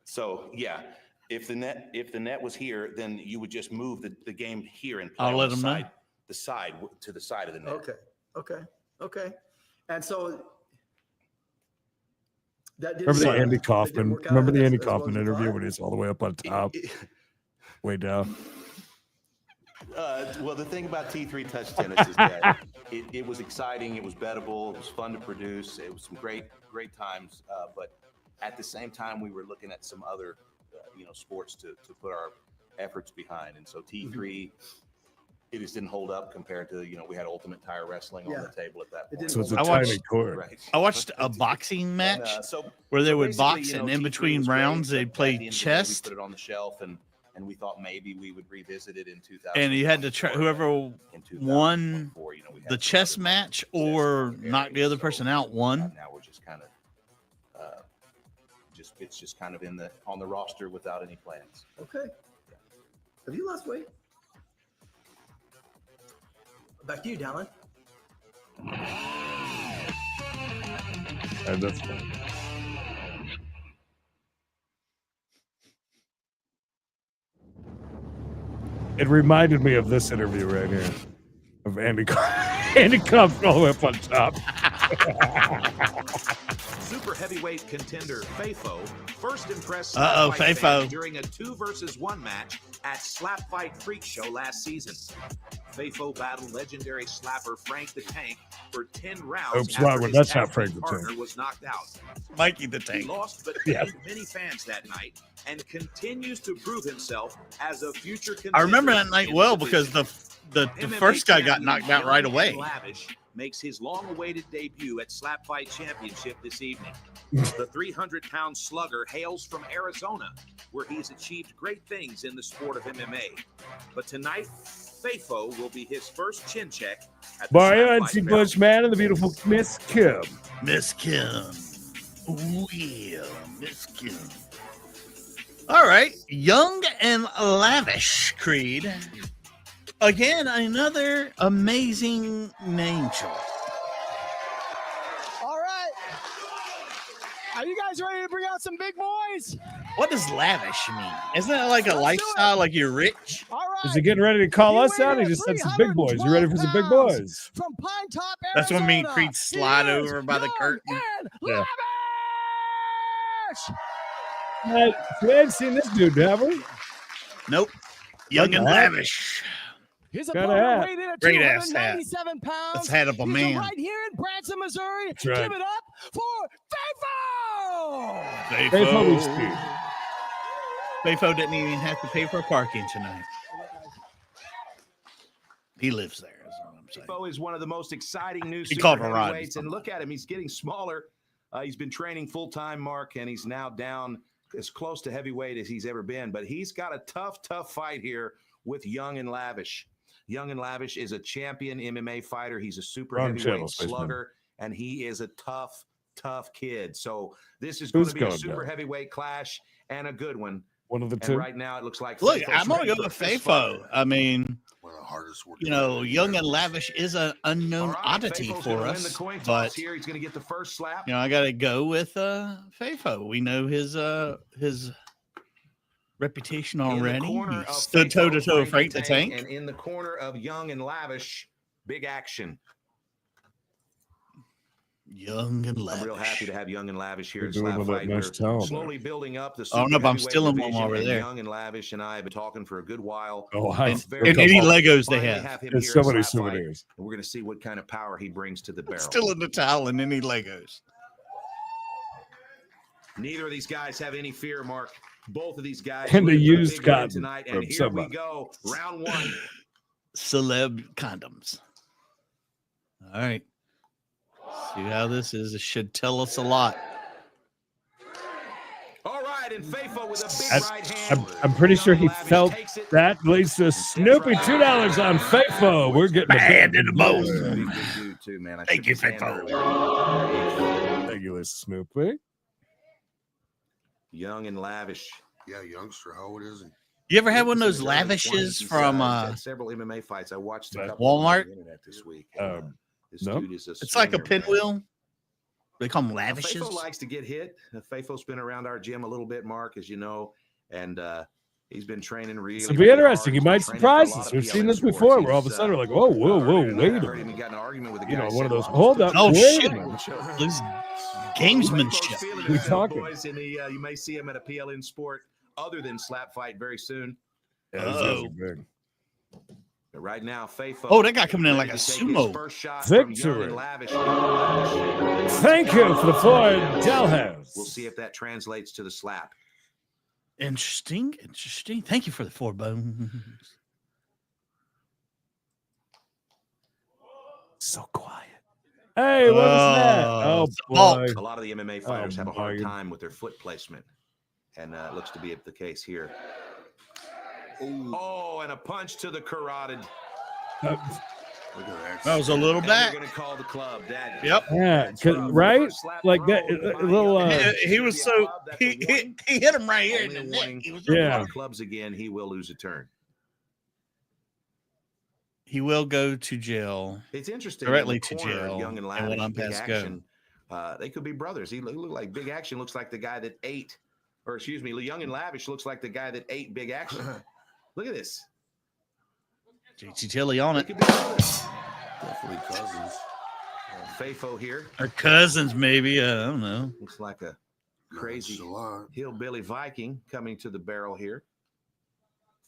S4: So yeah, if the net was here, then you would just move the game here and play
S2: I'll
S4: on
S2: let
S4: the
S2: them know.
S4: side, the side to the side of the net.
S5: Okay. And so that didn't
S3: Remember the
S5: work.
S3: Andy
S5: That
S3: Kaufman?
S5: didn't work out
S3: Remember the
S5: as
S3: Andy
S5: well as
S3: Kaufman
S5: you
S3: interview
S5: thought?
S3: when he's all the way up on top, way down?
S4: Well, the thing about T3 touch tennis is that it was exciting, it was bettable, it was fun to produce, it was some great times. But at the same time, we were looking at some other, sports to put our efforts behind, and so T3. It just didn't hold up compared to, we had Ultimate Tire Wrestling on the table at that point.
S3: So it's a
S2: I
S3: tiny
S2: watched-
S3: court.
S4: Right.
S2: I watched a boxing match where they would box, and in between rounds, they'd play chess.
S4: We put it on the shelf, and we thought maybe we would revisit it in 2000.
S2: And you had to try whoever won the chess match or knock the other person out won.
S4: Now we're just kind of it's just kind of on the roster without any plans.
S5: Okay. Have you lost weight? Back to you, Dallin.
S3: And that's fine. It reminded me of this interview right here of Andy Kaufman all the way up on top.
S4: Super heavyweight contender Fafo first impressed
S2: Fafo.
S4: fans during a 2-versus-1 match at SlapFIGHT Freak Show last season. Fafo battled legendary slapper Frank the Tank for 10 rounds.
S3: Oops,
S4: after
S3: wrong one.
S4: his
S3: That's not
S4: active
S3: Frank the
S4: partner
S3: Tank.
S4: was knocked out.
S2: Mikey the
S4: He
S2: Tank.
S4: lost, but
S3: Yeah.
S4: gained many fans that night and continues to prove himself as a future contender.
S2: I remember that night
S4: in
S2: well
S4: the
S2: because
S4: division.
S2: the
S4: MMA
S2: first guy got
S4: champion
S2: knocked out right
S4: Young
S2: away.
S4: and Lavish makes his long-awaited debut at SlapFIGHT Championship this evening. The 300-pound slugger hails from Arizona, where he's achieved great things in the sport of MMA. But tonight, Fafo will be his first chin check at the
S3: Mario
S4: SlapFIGHT
S3: and T.
S4: belt.
S3: Bushman and the beautiful Miss Kim.
S2: Miss Kim. Ooh, yeah, Miss Kim. All right. Young and Lavish, Creed. Again, another amazing name choice.
S5: guys ready to bring out some big boys?
S2: What does lavish mean? Isn't it like a lifestyle, like you're rich?
S5: All right.
S3: Is he getting ready to call us out? He just said some big boys. You ready for some big boys?
S5: From Pine Top, Arizona.
S2: That's when me and Creed slide over by the curtain.
S3: Yeah.
S5: Lavish!
S3: We ain't seen this dude, have we?
S2: Nope. Young and lavish.
S5: His
S3: Got a
S5: opponent
S3: hat.
S5: weighed in at
S2: Great ass hat.
S5: 297 pounds.
S2: That's the hat of a
S5: He's
S2: man.
S5: right here in Branson, Missouri.
S3: That's right.
S5: Give it up for Faithful!
S3: Faithful speed.
S2: Bayfo didn't even have to pay for parking tonight. He lives there, is what I'm saying.
S4: Faithful is one of the most exciting new
S2: He called
S4: super
S2: a ride.
S4: heavyweights, and look at him. He's getting smaller. He's been training full-time, Mark, and he's now down as close to heavyweight as he's ever been. But he's got a tough fight here with Young and Lavish. Young and Lavish is a champion MMA fighter. He's a super heavyweight slugger, and he is a tough kid. So this is going to be a super heavyweight clash and a good one.
S3: One of the
S4: And
S3: two.
S4: right now, it looks like
S2: Look,
S4: Faithful's
S2: I'm going to
S4: ready
S2: go
S4: for
S2: with
S4: a fist fight.
S2: Fafo. I mean,
S6: One of the hardest working.
S2: you know, Young and Lavish is an unknown
S4: All right,
S2: oddity
S4: Faithful's
S2: for
S4: gonna win
S2: us.
S4: the coin toss
S2: But,
S4: here. He's going to get the first slap.
S2: you know, I got to go with Fafo. We know his reputation already. He stood toe-to-toe with Frank the Tank.
S4: And in the corner of Young and Lavish, big action.
S2: Young and Lavish.
S4: I'm real happy to have Young and Lavish here at
S3: You're doing all that
S4: SlapFIGHT.
S3: nice talent
S4: We're slowly building up the
S2: I don't know if I'm
S4: super
S2: stealing
S4: heavyweight
S2: one over
S4: division, and
S2: there.
S4: Young and Lavish and I have been talking for a good while.
S3: Oh,
S2: And any Legos they have.
S4: Him
S3: There's
S4: here
S3: so
S4: at
S3: many
S4: SlapFIGHT,
S3: souvenirs.
S4: and we're going to see what kind of power he brings to the barrel.
S2: Still in the towel and any Legos.
S4: Neither of these guys have any fear, Mark. Both of these guys
S3: And the
S4: live for a
S3: used
S4: big win
S3: cotton
S4: tonight.
S3: from
S4: And here
S3: somebody.
S4: we go, round one.
S2: Celeb condoms. All right. See how this is. It should tell us a lot.
S4: All right, and Faithful with a big right hand.
S3: I'm pretty sure he
S4: Young Lavish
S3: felt
S4: takes it.
S3: that. Lisa Snoopy, $2 on Faithful. We're getting a
S2: Hand in the bowl.
S4: Big dude too, man. I
S2: Thank
S4: shook
S2: you,
S4: his hand
S2: Faithful.
S4: earlier.
S3: Thank you, Lisa Snoopy.
S4: Young and Lavish.
S6: Yeah, youngster. How old is he?
S2: You ever had one of
S4: This
S2: those
S4: is his early 20s.
S2: lavishes
S4: He's,
S2: from
S4: he's had several MMA fights. I watched a couple
S2: Walmart?
S4: on the internet this week. This
S3: no.
S4: dude is a
S2: It's like a
S4: swinger, man.
S2: pinwheel. They call them lavishes.
S4: Faithful likes to get hit. Faithful's been around our gym a little bit, Mark, as you know, and he's been training really.
S3: This will be interesting. He might surprise us. We've seen this before. Where all of a sudden we're like, whoa, wait a minute.
S4: Got an argument with a
S3: You
S4: guy
S3: know, one of those.
S4: said,
S3: Hold up.
S2: Oh,
S3: wait
S2: shit.
S3: a minute.
S2: This gamesmanship.
S4: Feeling
S3: We
S4: himself,
S3: talking.
S4: boys, and you may see him at a PLN sport other than SlapFIGHT very soon.
S3: Yeah, these guys are big.
S4: But right now, Faithful.
S2: Oh, that guy coming in like a
S4: ready to take
S2: sumo.
S4: his first shot from Young
S3: Victory.
S4: and Lavish.
S3: Thank you for the Floyd Dalhouse.
S4: We'll see if that translates to the slap.
S2: Interesting. Thank you for the 4 bones.
S3: So quiet. Hey, what was that? Oh, boy.
S4: A lot of the MMA fighters have a hard
S3: my.
S4: time with their foot placement, and it looks to be the case here. Oh, and a punch to the carotid.
S6: Look at that.
S2: That was a little
S4: And
S2: back.
S4: we're going to call the club. That,
S2: Yep.
S3: Yeah, right? Like that, a little.
S2: He was so he hit him right here in the
S4: Only
S2: neck.
S4: warning.
S2: He was
S3: Yeah.
S4: Clubs again, he will lose a turn.
S2: He will go to jail.
S4: It's interesting.
S2: Directly
S4: in the
S2: to
S4: corner,
S2: jail,
S4: Young and
S2: and
S4: Lavish,
S2: when I'm
S4: Big
S2: past go.
S4: Action. They could be brothers. He look like Big Action looks like the guy that ate, or excuse me, Young and Lavish looks like the guy that ate Big Action. Look at this.
S2: JT Tilly on
S4: They
S2: it.
S4: could be brothers.
S6: Definitely cousins.
S4: Fafo here
S2: Or cousins, maybe. I don't know.
S4: looks like a
S6: No,
S4: crazy
S6: it's a lot.
S4: hillbilly Viking coming to the barrel here.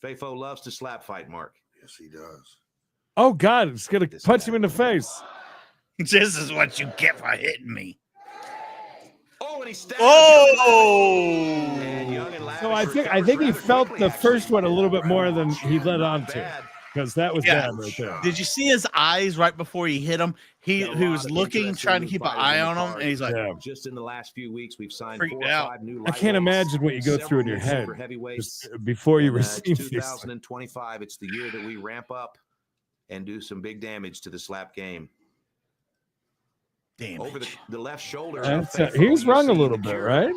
S4: Fafo loves to slap fight, Mark.
S6: Yes, he does.
S3: Oh, God. It's going to
S4: This
S3: punch
S4: guy.
S3: him in the face.
S2: This is what you get for hitting me.
S4: Oh, and he stabbed.
S2: Oh!
S4: And Young and Lavish
S3: So I think
S4: recovers
S3: he
S4: rather
S3: felt
S4: quickly,
S3: the first
S4: actually.
S3: one a little bit more than he let
S4: Not
S3: on to.
S4: bad.
S3: Because that was
S2: Yeah.
S3: bad right there.
S2: Did you see his eyes right before he hit him? He
S4: Got a
S2: was
S4: lot of
S2: looking,
S4: interesting
S2: trying to
S4: new
S2: keep an
S4: fighters
S2: eye
S4: in the
S2: on him,
S4: card.
S2: and he's like,
S3: Yeah.
S4: Just in the last few weeks, we've signed
S2: Freaked
S4: 4 or
S2: out.
S4: 5 new
S3: I can't
S4: lightweights,
S3: imagine what you go through in your
S4: several new
S3: head
S4: super heavyweights.
S3: just before you
S4: And,
S3: receive
S4: it's
S3: these.
S4: 2025. It's the year that we ramp up and do some big damage to the slap game.
S2: damn
S4: Over
S2: it.
S4: the left shoulder.
S3: That's
S4: of Fafo,
S3: he's
S4: you
S3: rung a
S4: see
S3: little
S4: the
S3: bit,
S4: cure.
S3: right?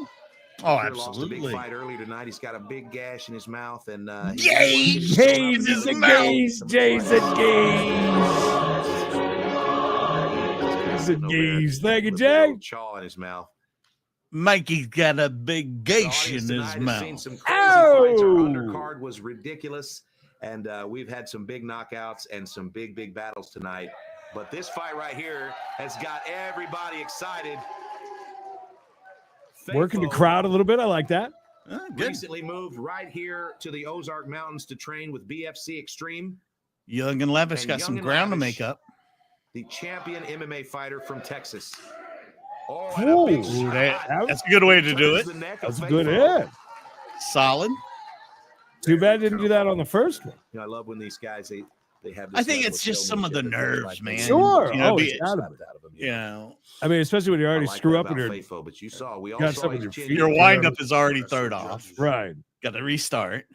S2: Oh,
S4: Cure lost a
S2: absolutely.
S4: big fight earlier tonight. He's got a big gash in his mouth, and
S2: Gage!
S3: Gaze,
S2: His
S3: it's a
S2: mouth.
S3: gaze, Jay's a gaze. It's a gaze. Thank you, Jay.
S4: Chaw in his mouth.
S2: Mikey's got a big gash in his mouth.
S4: Seen some crazy fights. Our undercard was ridiculous, and we've had some big knockouts and some big battles tonight. But this fight right here has got everybody excited.
S3: Working the crowd a little bit. I like that.
S4: Recently moved right here to the Ozark Mountains to train with BFC Extreme.
S2: Young and Lavish got some ground to make up.
S4: The champion MMA fighter from Texas.
S2: That's a good way to do it.
S3: That's a good hit.
S2: Solid.
S3: Too bad didn't do that on the first one.
S4: I love when these guys they have.
S2: I think it's just some of the nerves, man.
S3: Sure.
S2: You know,
S3: I mean, especially when you already screw up and you're.
S4: But you saw we all
S3: got
S4: saw
S2: your windup is already thrown off.
S3: Right.
S2: Got to restart.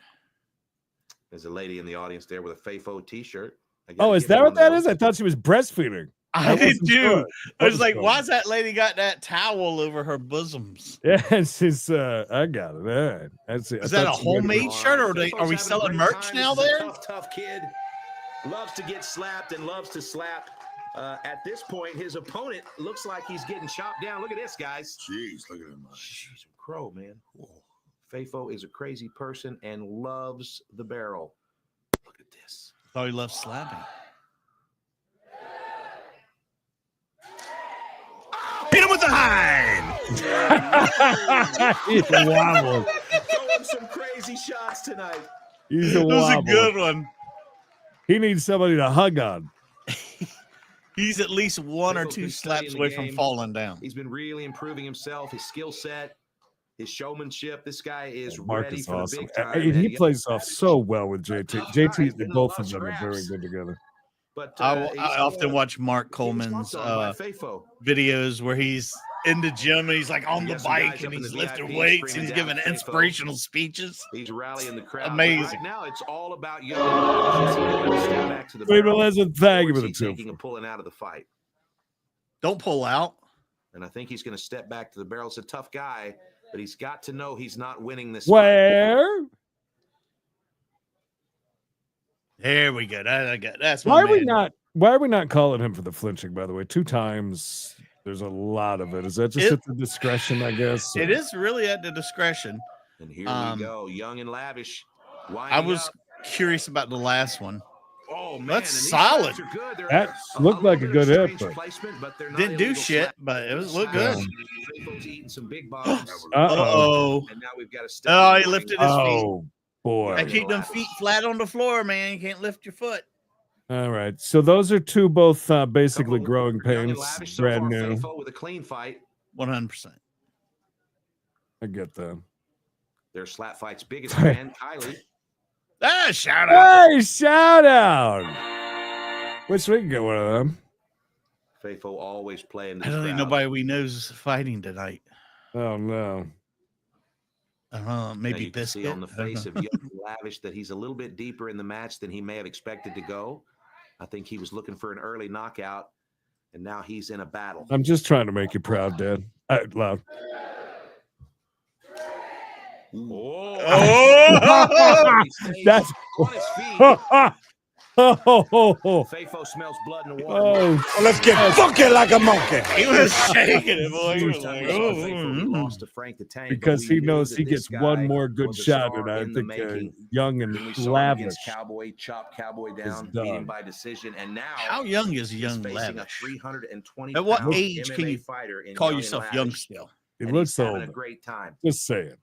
S4: There's a lady in the audience there with a FAFO t-shirt.
S3: Oh, is that what that is? I thought she was breastfeeding.
S2: I did too. Sure. I was like, why's that lady got that towel over her bosoms?
S3: Yeah, she's I got it. All right. That's it.
S2: Is that a homemade shirt, or are we selling merch now there?
S4: Tough kid. Loves to get slapped and loves to slap. At this point, his opponent looks like he's getting chopped down. Look at this, guys.
S6: Jeez, look at him.
S4: Jeez, crow, man. FAFO is a crazy person and loves the barrel. Look at this.
S2: I thought he loved slapping. Hit him with the hind.
S3: He's a wobble.
S4: Throwing some crazy shots tonight.
S3: He's a wobble.
S2: That was a good one.
S3: He needs somebody to hug on.
S2: He's at least one or two slaps away from falling down.
S4: He's been really improving himself, his skill set, his showmanship. This guy is
S3: Mark
S4: ready
S3: is
S4: for
S3: awesome.
S4: the big time.
S3: He plays off so well with JT. JT, the both of them are very good together.
S4: But
S2: I often watch Mark Coleman's videos where he's in the gym and he's like on the bike and he's lifting weights and he's giving inspirational speeches.
S4: He's rallying the crowd.
S2: Amazing.
S4: Right now it's all about young.
S3: Thank you for the
S4: taking and pulling out of the fight.
S2: Don't pull out.
S4: And I think he's going to step back to the barrel. It's a tough guy, but he's got to know he's not winning this
S3: Where?
S4: fight.
S2: There we go. That's
S3: why are we not calling him for the flinching, by the way? 2 times. There's a lot of it. Is that just at the discretion, I guess?
S2: It is really at the discretion.
S4: And here we go, young and lavish.
S2: I was curious about the last one.
S4: Oh, man.
S2: That's solid.
S3: That looked like a good hit,
S4: but
S2: didn't do shit, but it was looked good.
S4: Eating some big bombs.
S2: Uh-oh.
S4: And now we've got to step.
S2: Oh, he lifted his feet.
S3: Oh, boy.
S2: I keep them feet flat on the floor, man. You can't lift your foot.
S3: All right. So those are two both basically growing pains, brand new.
S4: With a clean fight.
S2: 100%.
S3: I get that.
S4: Their slap fight's biggest fan, Kylie.
S2: Ah, shout out.
S3: Hey, shout out. Wish we could get one of them.
S4: FAFO always playing.
S2: I don't think nobody we know is fighting tonight.
S3: Oh, no.
S2: Maybe Biscuit.
S4: See on the face of Young Lavish that he's a little bit deeper in the match than he may have expected to go. I think he was looking for an early knockout, and now he's in a battle.
S3: I'm just trying to make you proud, Dad. Out loud.
S2: Oh!
S3: That's
S4: on his feet. FAFO smells blood in the water.
S3: Oh,
S6: let's get funky like a monkey.
S2: He was shaking it, boy. He was like,
S4: lost to Frank the Tank,
S3: because he knows he gets one more good shot, and I think Young and Lavish.
S4: Cowboy chop Cowboy down, beat him by decision, and now
S2: how young is Young
S4: Lavish?
S2: Lavish?
S4: 320.
S2: At what age can you call yourself young still?
S3: He looks old.
S4: Having a great time.
S3: Just saying.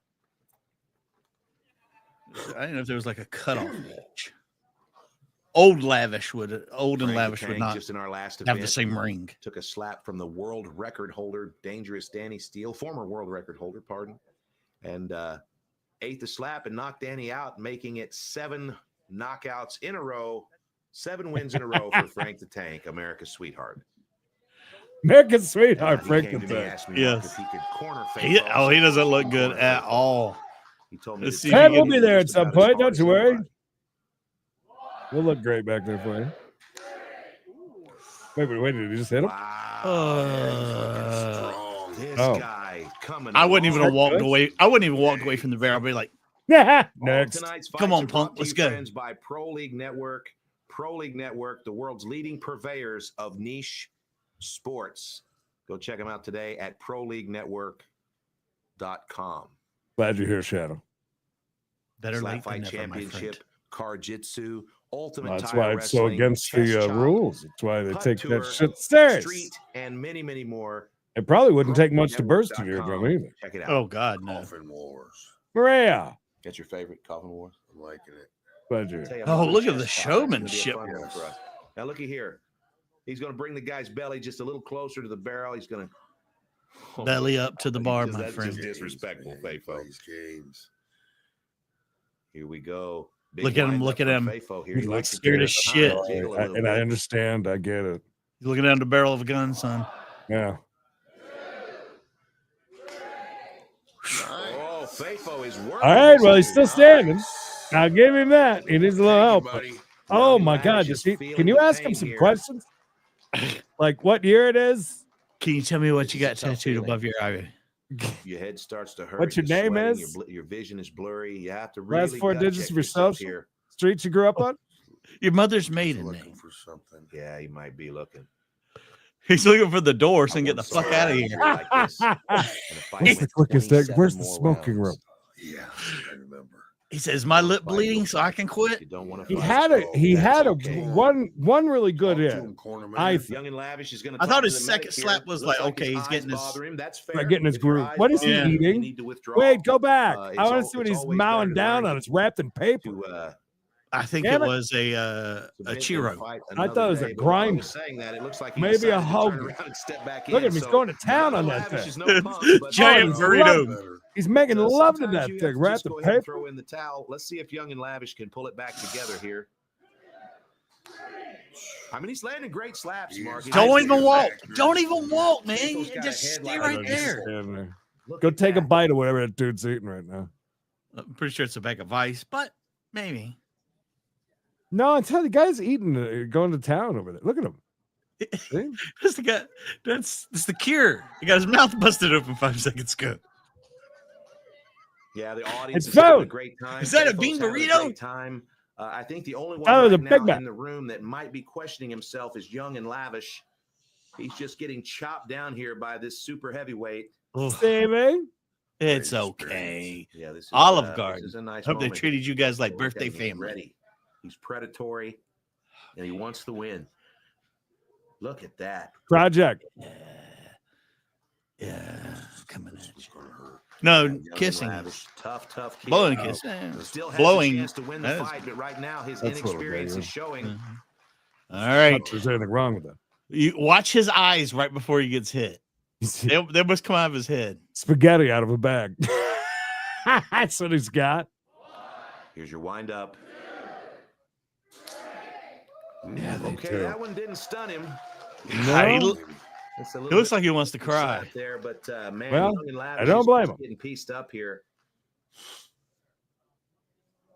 S2: I don't know if there was like a cutoff age. Old and Lavish would not
S4: just in our last
S2: have
S4: event,
S2: the same ring.
S4: Took a slap from the world record holder, Dangerous Danny Steele, former world record holder, and ate the slap and knocked Danny out, making it 7 knockouts in a row, 7 wins in a row for Frank the Tank, America's sweetheart.
S3: America's sweetheart, Frank the Tank.
S4: Yes. He could corner
S2: he doesn't look good at all.
S4: He told me
S3: Ted will be there at some point. Don't you worry. We'll look great back there for you. Wait, did he just hit him?
S4: Wow. This guy coming.
S2: I wouldn't even have walked away. I wouldn't even walked away from the barrel. I'd be like,
S3: next.
S2: Come on, punk. Let's go.
S4: By Pro League Network. Pro League Network, the world's leading purveyors of niche sports. Go check them out today at Pro League Network. SlapFightChannel.com.
S3: Glad you're here, Shadow.
S2: Better late than
S4: SlapFight
S2: never, my friend.
S4: Championship, Car-Jitsu, Ultimate
S3: That's
S4: Tire
S3: why it's so
S4: Wrestling,
S3: against
S4: Chest
S3: the
S4: Chop,
S3: rules. That's why they
S4: Putt
S3: take
S4: Tour,
S3: that shit serious.
S4: Street, and many, many more.
S3: It probably wouldn't take much to burst an
S4: GrowingNetwork.com.
S3: eardrum either.
S4: Check it out.
S2: Oh God, no.
S6: Coffin Wars.
S3: Maria.
S4: That's your favorite Coffin Wars?
S6: I'm liking it.
S3: Glad you're
S4: Tell
S3: here.
S4: you, I'm
S2: Oh,
S4: gonna
S2: look
S4: do
S2: at the
S4: chest pop. That's gonna be a
S2: showmanship.
S4: fun one for us. Now looky here. He's going to bring the guy's belly just a little closer to the barrel. He's going to
S2: Belly up to the bar, my
S4: That's
S2: friend.
S4: just disrespectful, Fafo.
S6: These games.
S4: Here we go.
S2: Look at him,
S4: wind
S2: look
S4: up
S2: at
S4: for
S2: him.
S4: Fafo here.
S3: He
S4: He
S3: looks
S4: likes to
S2: scared
S4: get
S2: as
S4: it
S2: shit.
S4: behind, jiggle a little
S3: And I
S4: bit.
S3: understand. I get it.
S2: He's looking down the barrel of a gun, son.
S3: Yeah.
S4: Oh, Fafo is working.
S3: All right.
S4: this
S3: Well, he's
S4: thing.
S3: still standing. I'll give him that. He needs a little help.
S6: Thank you, buddy.
S3: Oh
S4: Young
S3: my
S4: and
S3: God!
S4: Lavish
S3: Just
S4: is
S3: can
S4: feeling
S3: you
S4: the
S3: ask him
S4: pain
S3: some
S4: here.
S3: questions? Like what year it is?
S2: Can you tell me what you got
S4: It's a tough
S2: tattooed
S4: feeling.
S2: above your eye?
S4: Your head starts to hurt.
S3: What your
S4: you're
S3: name
S4: sweating,
S3: is?
S4: Your vision is blurry. You have to really
S3: Last four
S4: gut
S3: digits
S4: check
S3: of your
S4: yourself
S3: social?
S4: here.
S3: Streets you grew up on?
S2: Your mother's
S6: I'm
S2: maiden
S6: looking
S2: name.
S6: for something.
S4: Yeah, he might be looking.
S2: He's looking for the door so he
S4: I
S2: can get the
S4: once
S2: fuck
S4: saw
S2: out of
S4: a
S2: here.
S4: like this, and a fight
S3: Where's the
S4: went
S3: quickest exit?
S4: 27
S3: Where's the
S4: more
S3: smoking room?
S4: rounds.
S6: Yeah, I remember.
S2: He says, "My lip
S4: Fight,
S2: bleeding,
S4: you'll
S2: so I
S4: fight.
S2: can
S4: You
S2: quit."
S4: don't want to
S3: He
S4: fight.
S3: had a he
S4: That's
S3: had a
S4: okay.
S3: one really good
S6: Talk to
S3: hit.
S6: him, corner
S3: I
S6: man.
S3: think.
S4: Young and Lavish is going
S2: I thought his second slap was like, okay, he's getting his-
S4: That's fair.
S3: Like getting his
S4: If your
S3: groove.
S4: eyes
S3: What is he
S4: bother him,
S2: Yeah.
S4: you
S3: eating?
S4: need to withdraw.
S3: Wait, go back.
S4: It's
S3: I want
S4: al-
S3: to see what
S4: it's
S3: he's
S4: always better
S3: mowing
S4: to
S3: down
S4: learn
S3: on. It's wrapped in paper.
S4: to
S2: I think
S3: Damn
S2: it
S3: it.
S2: was a
S4: submit and
S2: chiro.
S4: fight
S3: I thought it
S4: another
S3: was a
S4: day, but while he
S3: grinder.
S4: was saying that, it looks like he
S3: Maybe a
S4: decided to turn
S3: Hogan.
S4: around and step back
S3: Look
S4: in.
S3: at him. He's
S4: So,
S3: going to town
S4: Young
S3: on
S4: and
S3: that
S4: Lavish
S3: thing.
S4: is no punk, but
S2: Giant
S3: Oh,
S2: burrito.
S6: Better.
S3: He's making love to
S4: sometimes
S3: that
S4: you
S3: thing
S4: have to
S3: wrapped
S4: just
S3: in
S4: go ahead and
S3: paper.
S4: throw in the towel. Let's see if Young and Lavish can pull it back together here. I mean, he's landing great slaps, Mark. He's
S2: Don't
S4: landing
S2: even
S4: great
S2: walk.
S4: slaps.
S2: Don't even walk, man.
S4: Fafel's
S2: You
S4: got
S2: just
S4: a head
S2: stay
S4: like
S2: right
S4: a
S2: there.
S3: Stand there.
S4: Look
S3: Go
S4: at
S3: take a
S4: that.
S3: bite of whatever that dude's eating right now.
S2: I'm pretty sure it's a bag of ice, but maybe.
S3: No, I tell you, the guy's eating, going to town over there. Look at him. See?
S2: That's the guy. That's the cure. He got his mouth busted open 5 seconds ago.
S4: Yeah, the audience
S3: It's
S4: is having a
S3: food.
S4: great time.
S2: Is that a
S4: Fafel's
S2: bean
S4: having
S2: burrito?
S4: great time. I think the only one
S3: Oh, the
S4: right
S3: Big
S4: now
S3: Mac.
S4: in the room that might be questioning himself is Young and Lavish. He's just getting chopped down here by this super heavyweight.
S3: Stevie?
S2: It's okay.
S4: Yeah, this is
S2: Olive Garden.
S4: This is a nice
S2: Hope they
S4: moment.
S2: treated you guys like
S4: Look at
S2: birthday
S4: him. He's
S2: family.
S4: ready. He's predatory, and he wants the win. Look at that.
S3: Project.
S2: Yeah, coming at you. No,
S4: Young and
S2: kissing.
S4: Lavish. Tough kid.
S2: Blowing a kiss.
S4: Still has
S2: Blowing.
S4: a chance to win the
S2: That is-
S4: fight, but right now his
S3: That's a little
S4: inexperience
S3: bit,
S4: is showing.
S2: All right.
S3: Not that there's anything wrong with that.
S2: You watch his eyes right before he gets hit. They must come out of his head.
S3: Spaghetti out of a bag. That's what he's got.
S4: Here's your wind up.
S3: Yeah, they
S4: Okay,
S3: do.
S4: that one didn't stun him.
S2: God, he,
S3: No.
S2: lo-
S4: It's a
S2: he
S4: little
S2: looks
S4: bit
S2: like he wants to cry.
S4: slap there, but man,
S3: Well,
S4: Young and Lavish
S3: I don't
S4: is
S3: blame
S4: just
S3: him.
S4: getting pieced up here.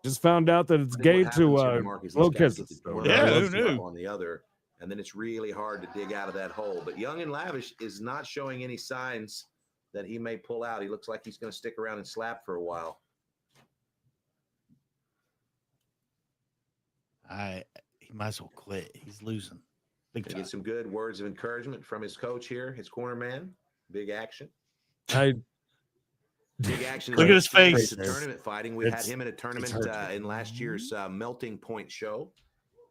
S3: Just found out that it's
S4: I think
S3: gay
S4: what happens
S3: to
S4: here, Mark, is
S3: blow
S4: these guys get
S3: kisses.
S4: the one
S2: Yeah, who
S4: one
S2: knew?
S4: on the other, and then it's really hard to dig out of that hole. But Young and Lavish is not showing any signs that he may pull out. He looks like he's going to stick around and slap for a while.
S2: He might as well quit. He's losing. Big
S4: Gonna
S2: time.
S4: get some good words of encouragement from his coach here, his corner man. Big action.
S3: Big
S4: Action.
S2: Look at his face.
S4: It's tournament fighting. We had him in a tournament in last year's Melting Point show,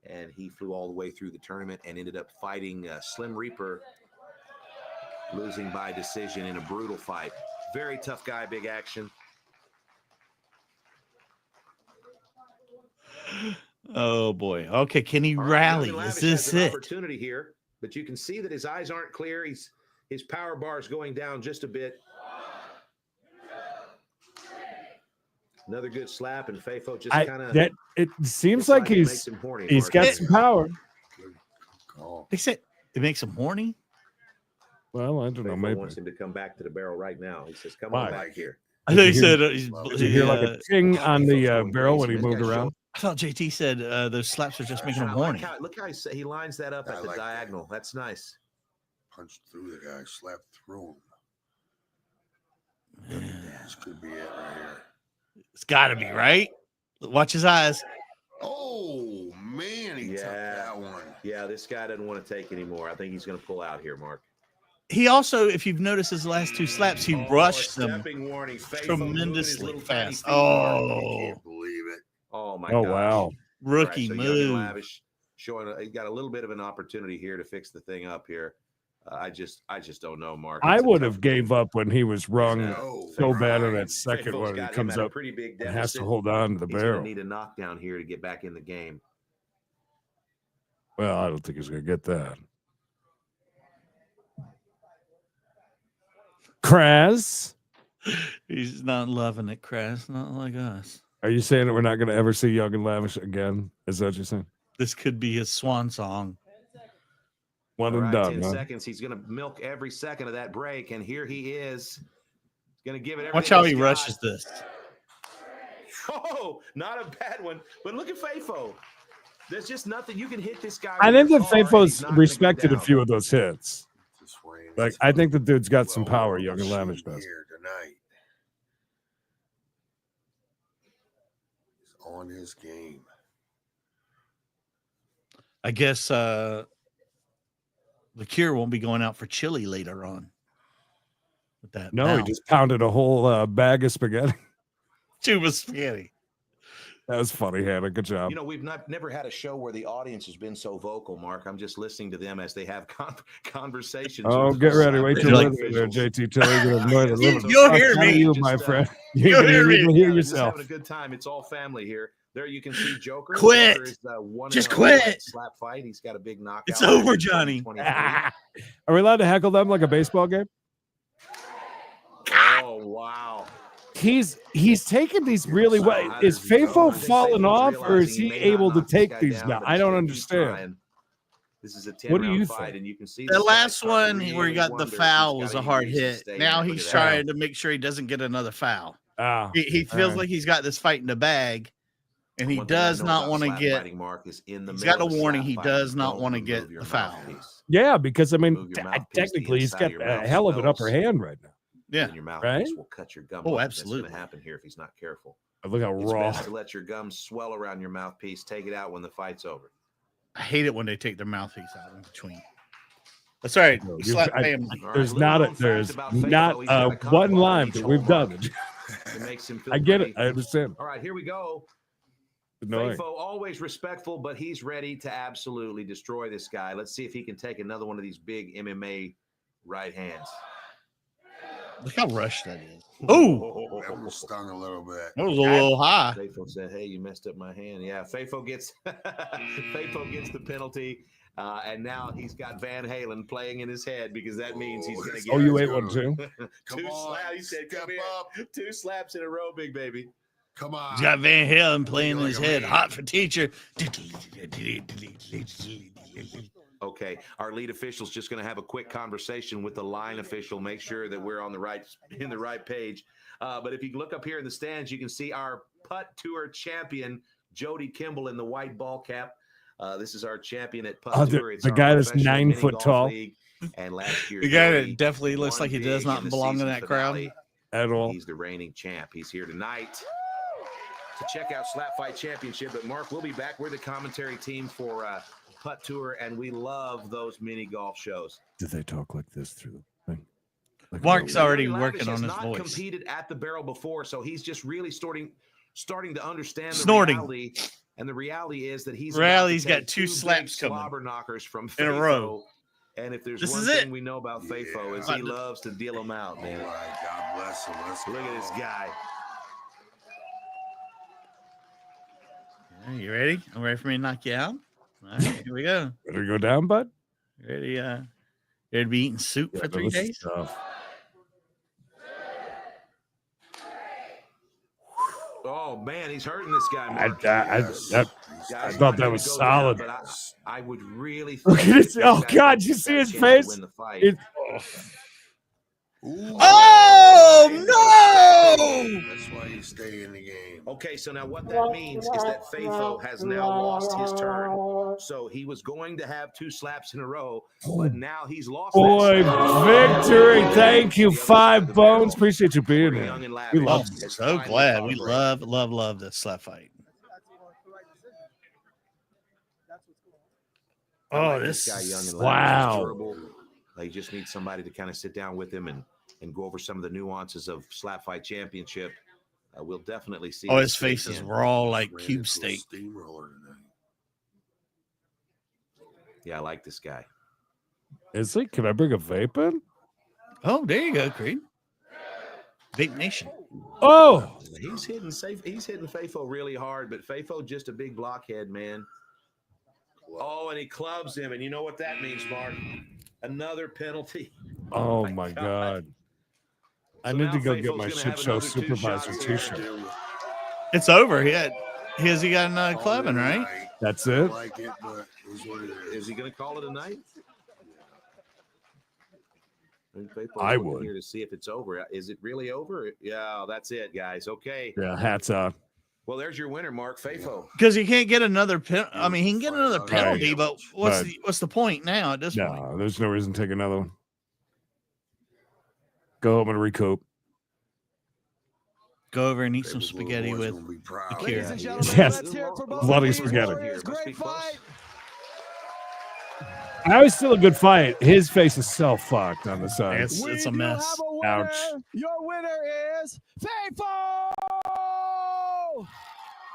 S4: and he flew all the way through the tournament and ended up fighting Slim Reaper, losing by decision in a brutal fight. Very tough guy. Big action.
S2: Oh boy. Okay, can he
S4: All right,
S2: rally?
S4: Young and
S2: Is
S4: Lavish
S2: this
S4: has an
S2: it?
S4: opportunity here, but you can see that his eyes aren't clear. His power bar is going down just a bit. Another good slap, and Fafo just kind of.
S3: It seems like he's
S4: Mark.
S3: got some power.
S6: Good call.
S2: They said it makes him horny.
S3: Well, I don't know.
S4: Fafo
S3: Maybe.
S4: wants him to come back to the barrel right now. He says, "Come
S3: Why?
S4: on back here."
S2: I thought he
S3: Did you
S2: said
S3: Did you hear like a ting on the barrel when he moved around?
S2: I thought JT said those slaps are just making him
S4: I like
S2: horny.
S4: look how he lines that up
S6: I
S4: at the
S6: like that.
S4: diagonal. That's nice.
S6: Punched through the guy, slapped through him. This could be it right here.
S2: It's got to be right. Watch his eyes.
S6: Oh man, he took
S4: Yeah.
S6: that one.
S4: Yeah, this guy doesn't want to take anymore. I think he's going to pull out here, Mark.
S2: he also, if you've noticed his last two slaps, he rushed them
S4: warning.
S2: tremendously fast.
S6: I
S2: Oh,
S6: can't believe it.
S4: Oh my
S3: Oh,
S4: gosh.
S3: wow.
S2: rookie
S4: All right, so Young and
S2: move.
S4: Lavish showing he got a little bit of an opportunity here to fix the thing up here. I just don't know, Mark.
S3: I
S4: It's a
S3: would
S4: tough
S3: have gave
S4: game.
S3: up when he was rung
S6: No,
S3: so bad on
S6: right.
S3: that second
S4: Fayetteful's
S3: one. He
S4: got him
S3: comes
S4: at a
S3: up
S4: pretty big
S3: and has to
S4: deficit.
S3: hold on to the
S4: He's going
S3: barrel.
S4: to need a knockdown here to get back in the game.
S3: Well, I don't think he's going to get that. Kraz,
S2: He's not loving it, Kraz. Not like us.
S3: are you saying that we're not going to ever see Young and Lavish again? Is that what you're saying?
S2: This could be his swan song.
S3: One
S4: All
S3: and
S4: right,
S3: done,
S4: 10
S3: huh?
S4: seconds. He's going to milk every second of that break, and here he is. He's going to give it everything.
S2: Watch how
S4: he's
S2: he
S4: got.
S2: rushes this.
S4: Oh, not a bad one. But look at Fayfo. There's just nothing. You can hit this guy.
S3: I
S4: with
S3: think
S4: your
S3: that
S4: car, and he's
S3: Fayfo's
S4: not gonna go
S3: respected a
S4: down.
S3: few of those hits.
S6: Just waiting.
S3: Like, I think the dude's got some
S6: Well,
S3: power,
S6: we're
S3: Young and Lavish
S6: shooting
S3: does.
S6: here tonight. He's on his game.
S2: I guess the Cure won't be going out for chili later on. With that,
S3: No, he
S2: mouth.
S3: just pounded a whole bag of spaghetti.
S2: tube of spaghetti.
S3: That was funny, Hannah. Good job.
S4: You know, we've never had a show where the audience has been so vocal, Mark. I'm just listening to them as they have conversations.
S3: Oh,
S4: with
S3: get
S4: the
S3: ready. Wait till
S2: Like-
S3: later there, JT. Till you're going to annoy the living
S2: You'll
S3: fuck
S2: hear
S3: out of
S2: me.
S3: you,
S4: Just,
S3: my friend.
S2: you'll
S3: You're
S2: hear me.
S3: going to hear
S4: Just
S3: yourself.
S4: having a good time. It's all family here. There you can see Joker.
S2: Quit.
S4: Joker is, 1-0
S2: Just quit.
S4: Slap fight. He's got a big knockout.
S2: It's over, Johnny.
S4: 23.
S3: Are we allowed to heckle them like a baseball game?
S4: Oh, wow.
S3: He's taking these really
S4: So
S3: well.
S4: how
S3: Is
S4: does he go?
S3: Fayfo
S4: I think
S3: falling
S4: Fayfo's
S3: off, or is
S4: realizing
S3: he
S4: may not
S3: able to
S4: knock this
S3: take
S4: guy
S3: these
S4: down,
S3: now?
S4: but
S3: I
S4: he's
S3: don't
S4: gonna keep
S3: understand.
S4: trying. This is a 10
S3: What do
S4: round
S3: you
S4: fight,
S3: think?
S4: and you can see
S2: The
S4: this
S2: last
S4: guy's starting
S2: one
S4: to
S2: where he
S4: really
S2: got the
S4: wonder if
S2: foul
S4: he's
S2: was
S4: got
S2: a
S4: any
S2: hard
S4: reason to
S2: hit.
S4: stay
S2: Now
S4: in.
S2: he's
S4: Look at that.
S2: trying to make sure he doesn't get another foul.
S3: Ah,
S2: He feels
S3: right.
S2: like he's got this fight in the bag, and he
S4: One thing I
S2: does
S4: know
S2: not
S4: about
S2: want to
S4: slap
S2: get.
S4: fighting, Mark, is in the
S2: He's
S4: middle
S2: got a
S4: of a
S2: warning.
S4: slap
S2: He
S4: fight,
S2: does not
S4: don't
S2: want to
S4: remove
S2: get
S4: your
S2: the foul.
S4: mouthpiece.
S3: Yeah, because I mean,
S4: Move your mouthpiece, the
S3: technically, he's
S4: inside
S3: got
S4: of your
S3: a
S4: mouth
S3: hell of an
S4: swells.
S3: upper hand right now.
S2: Yeah,
S4: And your mouthpiece
S3: Right?
S4: will cut your gum.
S2: Oh,
S4: off.
S2: absolutely.
S4: That's going to happen here if he's not careful.
S3: Look how
S4: It's
S3: raw.
S4: best to let your gums swell around your mouthpiece. Take it out when the fight's over.
S2: I hate it when they take their mouthpiece out in between. That's all right.
S3: No,
S2: We
S3: you-
S2: slap
S3: I-
S2: family.
S4: All right,
S3: There's
S4: little
S3: not
S4: known
S3: a there's
S4: fact about
S3: not
S4: Fayfo, he's got a couple
S3: one
S4: on
S3: line
S4: each
S3: that we've
S4: hole, Mark.
S3: done.
S4: It makes him feel
S3: I get
S4: pretty.
S3: it. I understand.
S4: All right, here we go.
S3: Annoying.
S4: Fayfo always respectful, but he's ready to absolutely destroy this guy. Let's see if he can take another one of these big MMA right hands.
S2: Look how rushed that is. Oh,
S6: That one stung a little bit.
S2: that was a little high.
S4: Fayfo said, "Hey, you messed up my hand." Yeah, Fayfo gets Fayfo gets the penalty, and now he's got Van Halen playing in his head because that means he's going to get.
S3: Oh, you ate one too?
S6: Come
S4: two
S6: on,
S4: slaps. He said,
S6: step
S4: "Come here,
S6: up.
S4: 2 slaps in a row, big baby."
S6: Come on.
S2: He's got Van Halen playing in
S6: Like
S2: his
S6: a
S2: head.
S6: man.
S2: Hot for teacher.
S4: Okay, our lead official's just going to have a quick conversation with the line official, make sure that we're on the right page. But if you look up here in the stands, you can see our putt tour champion, Jody Kimball, in the white ball cap. This is our champion at putt tour. It's
S3: the
S4: our
S3: guy that's
S4: professional
S3: 9
S4: mini
S3: foot
S4: golf
S3: tall.
S4: league. And last year,
S2: The guy
S4: Jody
S2: that definitely looks
S4: won
S2: like he does
S4: big
S2: not
S4: in the
S2: belong in
S4: season
S2: that crowd.
S4: finale.
S3: At all.
S4: He's the reigning champ. He's here tonight to check out Slap Fight Championship. But Mark, we'll be back. We're the commentary team for Putt Tour, and we love those mini golf shows.
S3: Did they talk like this through the thing? Like
S2: Mark's already
S4: Lavish
S2: working
S4: has
S2: on his
S4: not
S2: voice.
S4: competed at the barrel before, so he's just really starting to understand the
S2: Snorting.
S4: reality. And the reality is that he's
S2: Really's
S4: about to
S2: got
S4: take
S2: 2
S4: big
S2: slaps coming
S4: slobber knockers from
S2: in a
S4: Fayfo.
S2: row.
S4: And if there's
S2: This
S4: one
S2: is
S4: thing
S2: it.
S4: we know about Fayfo is
S6: Yeah.
S4: he loves to deal them out,
S6: All
S4: man.
S6: right, God bless him. Let's
S4: Look
S6: go.
S4: at this guy.
S2: You ready? I'm ready for me to knock you out. All right, here we go.
S3: Better go down, bud.
S2: Ready? Ready to be eating soup for 3
S3: this is
S2: days?
S3: tough.
S4: Oh man, he's hurting this guy.
S3: I
S4: Mark.
S6: Yes.
S3: thought
S4: Guy's
S3: that
S4: not gonna
S3: was
S4: go
S3: solid.
S4: down, but I would really
S3: Look
S4: think
S3: at his-
S4: this
S3: oh,
S4: guy's
S3: God,
S4: got
S3: you
S4: a
S3: see his
S4: chance to
S3: face?
S4: win the fight.
S3: It-
S6: Ooh.
S2: Oh no!
S6: That's why you stay in the game.
S4: Okay, so now what that means is that Fayfo has now lost his turn. So he was going to have 2 slaps in a row, but now he's lost.
S3: Boy,
S4: that
S3: victory.
S4: slap.
S3: Thank you,
S4: The other side of
S3: 5
S4: the barrel.
S3: bones. Appreciate you being
S4: Young
S3: here.
S4: and
S3: We
S4: Lavish
S3: love
S2: I'm
S4: is
S2: so
S4: finally
S2: glad.
S4: caught
S2: We
S4: right.
S2: love this slap fight.
S4: I
S2: Oh,
S4: like
S2: this
S4: guy, Young and Lavish.
S3: wow.
S4: Durable. They just need somebody to kind of sit down with him and go over some of the nuances of SlapFIGHT Championship. We'll definitely see.
S2: Oh, his face is raw like cube steak.
S4: Yeah, I like this guy.
S3: Is he? Can I bring a vape in?
S2: Oh, there you go, Creed. Vape Nation.
S3: Oh,
S4: He's hitting Fafo really hard, but Fafo just a big blockhead, man. Oh, and he clubs him, and you know what that means, Mark? Another penalty.
S3: Oh my God. I need to go get my shit show supervisor t-shirt.
S2: It's over. Has he got another clubbing, right?
S3: That's it.
S6: Like it, but it's what it
S4: Is he going to call it a night?
S3: I would.
S4: Here to see if it's over. Is it really over? Yeah, that's it, guys. Okay.
S3: Yeah, hats off.
S4: Well, there's your winner, Mark Fafo.
S2: Because he can't get another penalty. I mean, he can get another penalty, but what's the point now at this point?
S3: No, there's no reason to take another one. Go home and recoup.
S2: Go over and eat some spaghetti with
S5: Ladies and gentlemen,
S3: Yes.
S5: let's hear it for both
S3: Bloody
S5: of these
S3: spaghetti.
S5: warriors. Great fight.
S3: I was still a good fight. His face is so fucked on the side.
S2: It's a mess.
S5: Have a winner.
S3: Ouch.
S5: Your winner is Fafo.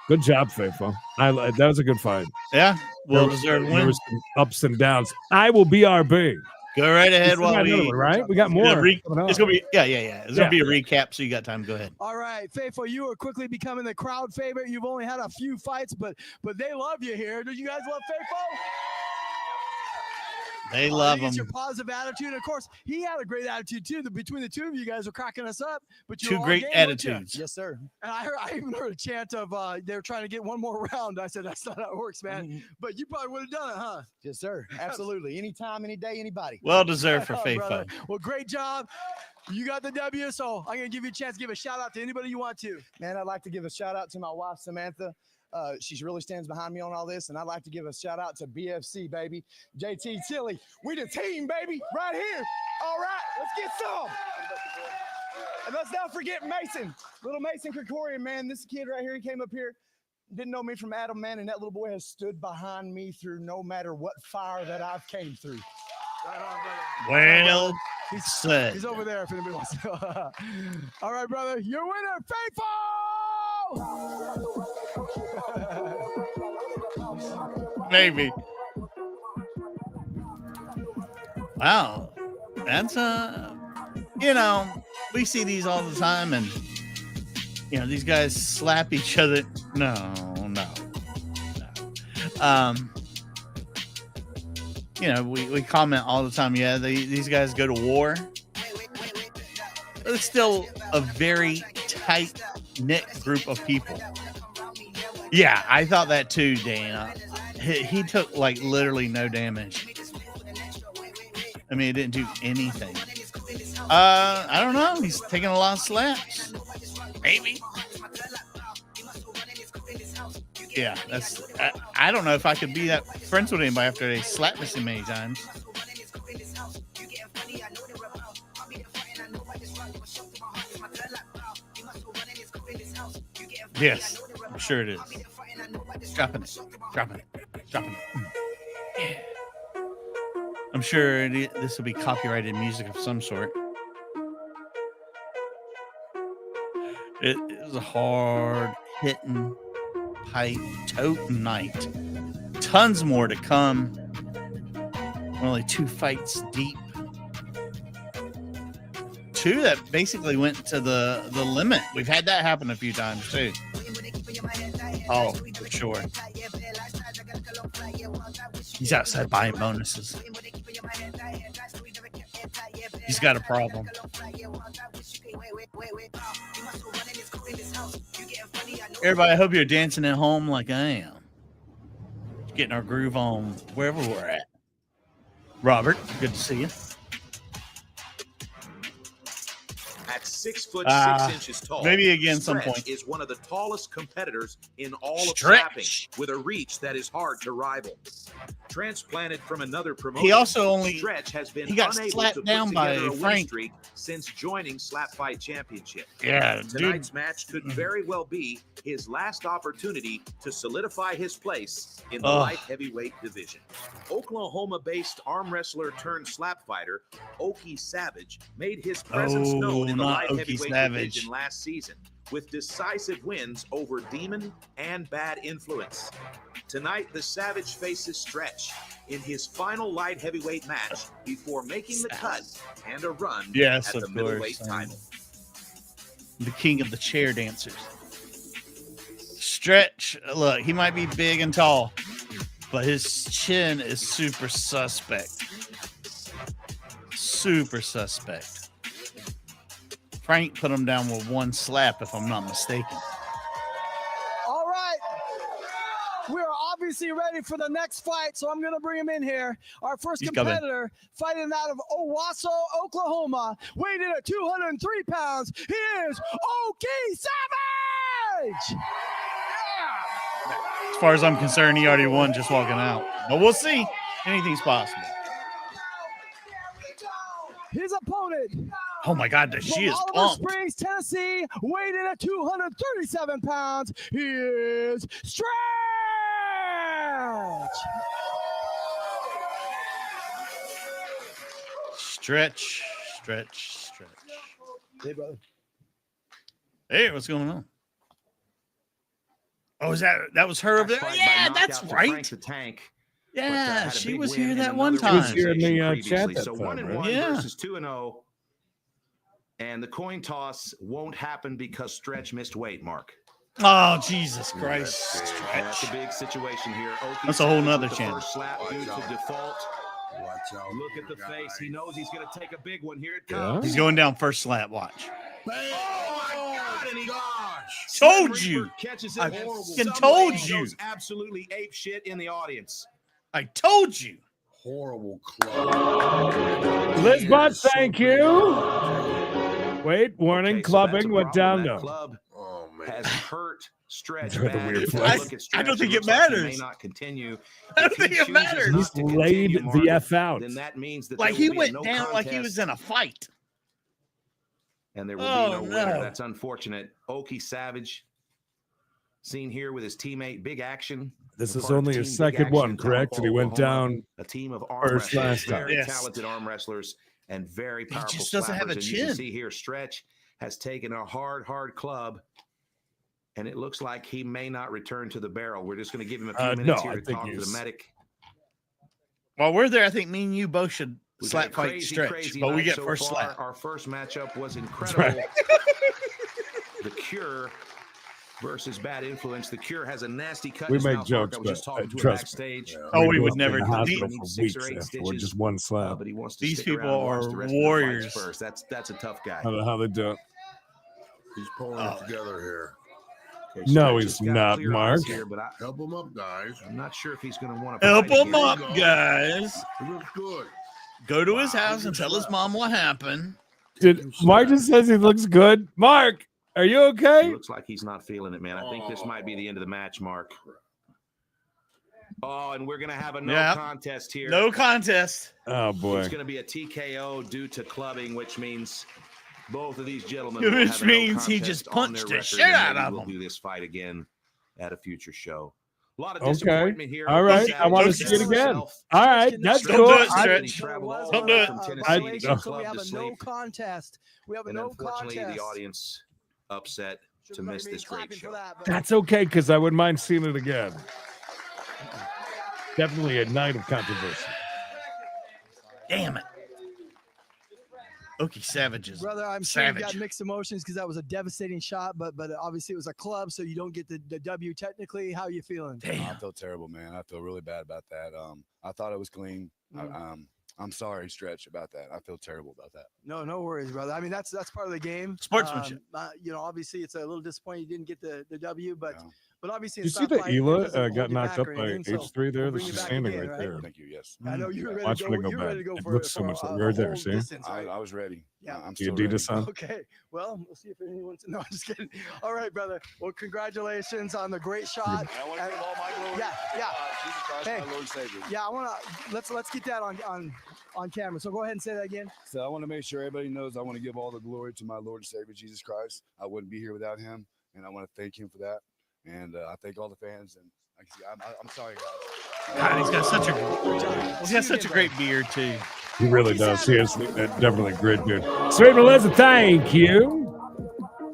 S3: Good job, Fafo. That was a good fight.
S2: Yeah, well
S3: There
S2: deserved
S3: were
S2: win.
S3: some ups and downs. I will BRB.
S2: Go right ahead
S3: We still got
S2: while
S3: another
S2: we
S3: one, right? We got more.
S2: It's gonna be It's gonna be a recap, so you got time. Go ahead.
S5: All right, Fafo, you are quickly becoming the crowd favorite. You've only had a few fights, but they love you here. Do you guys love Fafo?
S2: They love
S5: It's your
S2: him.
S5: positive attitude. And of course, he had a great attitude too. Between the two of you guys are cracking us up. But you're
S2: Two
S5: all
S2: great
S5: game, weren't you?
S2: attitudes.
S5: Yes, sir. And I even heard a chant of they're trying to get one more round. I said that's not how it works, man. But you probably would have done it, huh?
S7: Yes, sir. Absolutely. Anytime, any day, anybody.
S2: Well deserved for
S5: Oh, brother.
S2: Fafo.
S5: Well, great job. You got the W, so I'm going to give you a chance to give a shout out to anybody you want to.
S7: Man, I'd like to give a shout out to my wife, Samantha. She really stands behind me on all this, and I'd like to give a shout out to BFC, baby. JT Tilly, we the team, baby, right here. All right, let's get some. And let's not forget Mason, little Mason Krikorian, man. This kid right here, he came up here, didn't know me from Adam, man, and that little boy has stood behind me through no matter what fire that I've came through. Right on, brother.
S2: Well said.
S5: He's over there if anybody wants to. All right, brother. Your winner, Fafo!
S2: Maybe. Wow. That's we see these all the time, and these guys slap each other. No. We comment all the time. Yeah, these guys go to war. But it's still a very tight knit group of people. Yeah, I thought that too, Dana. He took like literally no damage. I mean, it didn't do anything. I don't know. He's taking a lot of slaps. Maybe. Yeah, I don't know if I could be that friends with anybody after they slap me so many times. Yes, I'm sure it is. Dropping it. Yeah. I'm sure this will be copyrighted music of some sort. It is a hard hitting, pipe toting night. Tons more to come. We're only 2 fights deep. 2 that basically went to the limit. We've had that happen a few times too. Oh, for sure. He's outside buying bonuses. He's got a problem. Everybody, I hope you're dancing at home like I am. Getting our groove on wherever we're at. Robert, good to see you.
S4: At 6'6" tall,
S2: maybe again some
S4: Stretch
S2: point.
S4: is one of the tallest competitors in all of
S2: Stretch.
S4: slapping, with a reach that is hard to rival. Transplanted from another promotion,
S2: He also
S4: Stretch has been
S2: got
S4: unable
S2: slapped
S4: to put
S2: down by
S4: together a win
S2: Frank.
S4: streak since joining SlapFIGHT Championship.
S2: Yeah,
S4: Tonight's match could very well be his last opportunity to solidify his place in the light heavyweight division. Oklahoma-based arm wrestler turned slap fighter Okie Savage made his presence known in the light heavyweight division last season, with decisive wins over Demon and Bad Influence. Tonight, the Savage faces Stretch in his final light heavyweight match before making the cut and a run at the middleweight title.
S2: The king of the chair dancers. Stretch, look, he might be big and tall, but his chin is super suspect. Super suspect. Frank put him down with one slap, if I'm not mistaken.
S5: All right. We're obviously ready for the next fight, so I'm going to bring him in here. Our first competitor fighting out of Owasso, Oklahoma, weighing in at 203 pounds. He is Okie Savage!
S2: As far as I'm concerned, he already won just walking out. But we'll see. Anything's possible.
S5: His opponent.
S2: Oh my God, she is
S5: Oliver
S2: pumped.
S5: Springs, Tennessee, weighed in at 237 pounds. He is Stretch.
S2: Stretch, stretch, stretch.
S5: Hey, brother.
S2: Hey, what's going on? Oh, is that was her over there? Yeah, that's right.
S4: The Tank.
S2: Yeah,
S4: Had a
S2: she
S4: big
S2: was
S4: win
S2: here
S4: in
S2: that
S4: another
S2: one time.
S3: She was here in the
S4: previously.
S3: chat that
S4: So
S3: time,
S4: 1-1
S3: right?
S2: Yeah.
S4: versus 2-0. And the coin toss won't happen because Stretch missed weight, Mark.
S2: Oh, Jesus Christ.
S4: That's a
S2: Stretch.
S4: big situation here. Okie
S2: That's a whole
S4: Savage
S2: nother
S4: with the
S2: channel.
S4: first slap due to default.
S6: Watch out.
S4: Look at the face. He knows he's going to take a big one. Here it
S3: Yeah.
S4: comes.
S2: He's going down first slap. Watch.
S6: Oh, my gosh.
S2: Told you.
S4: Catches
S2: I
S4: it.
S2: fucking told you.
S4: Goes absolutely ape shit in the audience.
S2: I told you.
S6: Horrible club.
S3: Lisbon, thank you. Wait, warning,
S4: Okay, so
S3: clubbing
S4: that's a
S3: went
S4: problem.
S3: down
S4: That
S3: now.
S4: club
S6: Oh, man.
S4: has hurt Stretch
S3: They're the
S4: bad.
S3: weird
S4: If you
S3: flags.
S4: look at
S2: I
S4: Stretch,
S2: don't think it
S4: looks like he
S2: matters.
S4: may not continue.
S2: I don't
S4: If he
S2: think it
S4: chooses
S2: matters.
S4: not
S3: He's
S4: to
S3: laid
S4: continue,
S3: the
S4: Mark,
S3: F out.
S4: then that means that
S2: Like
S4: there
S2: he
S4: will be a
S2: went
S4: no
S2: down like he was
S4: contest,
S2: in a fight.
S4: and there will
S2: Oh,
S4: be no winner.
S2: no.
S4: That's unfortunate. Okie Savage, seen here with his teammate Big Action.
S3: This
S4: a
S3: is
S4: part of
S3: only
S4: Team
S3: his
S4: Big
S3: second
S4: Action
S3: one,
S4: in
S3: correct? And he went
S4: Oklahoma,
S3: down
S4: a team of arm
S3: first
S4: wrestlers,
S3: last time.
S4: very
S2: Yes.
S4: talented arm wrestlers, and very
S2: He
S4: powerful
S2: just doesn't have a
S4: slappers. And you can
S2: chin.
S4: see here, Stretch has taken a hard club, and it looks like he may not return to the barrel. We're just going to give him a few
S3: No,
S4: minutes here
S3: I
S4: to
S3: think
S4: talk to the
S3: he's-
S4: medic.
S2: While we're there, I think me and you both should
S4: We've
S2: slap
S4: had a
S2: fight
S4: crazy,
S2: Stretch,
S4: crazy
S2: but we
S4: night
S2: get
S4: so
S2: first
S4: far.
S2: slap.
S4: Our first matchup was
S3: right.
S4: incredible. The Cure versus Bad Influence. The Cure has a nasty cut. in
S3: We
S4: his
S3: make
S4: mouth, Mark.
S3: jokes,
S4: I was just
S3: but,
S4: talking to him
S3: trust me.
S4: backstage.
S2: Oh, we
S3: We'd
S2: would
S3: be
S2: never
S3: in the
S2: do
S3: hospital
S2: these.
S3: for
S4: 6 or
S3: weeks
S4: 8
S3: after with
S4: stitches.
S3: just one slap.
S4: But he wants to
S2: These
S4: stick
S2: people
S4: around and watch
S2: are
S4: the rest
S2: warriors.
S4: of the fights first. That's a tough guy.
S3: I don't know how they do it.
S6: He's pulling it together here.
S4: Okay,
S3: No,
S4: Stretch
S3: he's
S4: has got
S3: not,
S4: clear
S3: Mark.
S4: eyes here, but
S6: Help him up, guys.
S4: I'm not sure if he's going to want to
S2: Help
S4: fight
S2: him
S4: again.
S2: up, guys.
S6: He looks good.
S2: Go to his house and tell his mom what happened.
S3: Mark just says he looks good. Mark, are you
S4: He
S3: okay?
S4: looks like he's not feeling it, man. I think this might be the end of the match, Mark. Oh, and we're going to have a no
S2: Yep.
S4: contest here.
S2: No contest.
S3: Oh boy.
S4: It's going to be a TKO due to clubbing, which means both of these gentlemen
S2: Which
S4: will have a no
S2: means he
S4: contest
S2: just
S4: on
S2: punched
S4: their
S2: the shit
S4: record, and
S2: out
S4: maybe
S2: of
S4: we'll
S2: him.
S4: do this fight again at a future show. A lot of
S3: Okay.
S4: disappointment here.
S3: All right.
S4: Savage
S3: I want to
S2: Okay.
S3: see it again.
S4: himself.
S3: All right. That's
S2: Don't
S3: cool.
S2: do it,
S3: I-
S2: Stretch.
S4: Traveled all
S2: Don't
S4: the way
S2: do it.
S4: from Tennessee
S3: I-
S4: to get
S5: So we
S4: clubbed
S5: have
S4: to
S5: a no
S4: sleep.
S5: contest. We have a
S4: And
S5: no
S4: unfortunately,
S5: contest.
S4: the audience upset to
S5: Should've
S4: miss
S5: been
S4: this great
S5: clapping for
S4: show.
S5: that, but-
S3: That's okay because I wouldn't mind seeing it again. Definitely a night of controversy.
S2: Damn it. Okie Savages.
S5: Brother, I'm sure you
S2: Savage.
S5: got mixed emotions because that was a devastating shot, but obviously it was a club, so you don't get the W technically. How are you feeling?
S2: Damn.
S8: I feel terrible, man. I feel really bad about that. I thought it was clean. I'm sorry, Stretch, about that. I feel terrible about that.
S5: No worries, brother. I mean, that's part of the game.
S2: Sportsmanship.
S5: You know, obviously, it's a little disappointing you didn't get the W, but obviously,
S3: Did you see that Hila got knocked up by H3 there? She's standing right there.
S8: Thank you. Yes.
S5: I know you're ready
S3: Watch
S5: to
S3: when
S5: go.
S3: it go
S5: You're ready
S3: back.
S5: to go
S3: It
S5: for
S3: looks so much right there. See?
S5: distance, right?
S8: I was ready.
S5: Yeah.
S8: I'm
S3: The
S8: still
S3: Adidas
S8: ready.
S3: on.
S5: Okay. Well, we'll see if anyone's. No, I'm just kidding. All right, brother. Well, congratulations on the great shot.
S8: I want to give all my glory.
S5: Yeah.
S8: Jesus Christ,
S5: Hey.
S8: my Lord and Savior.
S5: Yeah, I want to let's get that on camera. So go ahead and say that again.
S8: So I want to make sure everybody knows I want to give all the glory to my Lord and Savior, Jesus Christ. I wouldn't be here without him, and I want to thank him for that. And I thank all the fans. And I'm sorry, guys.
S2: God, he's got such a great beard too.
S3: He really does. He is definitely a great dude. Sweet Melissa, thank you.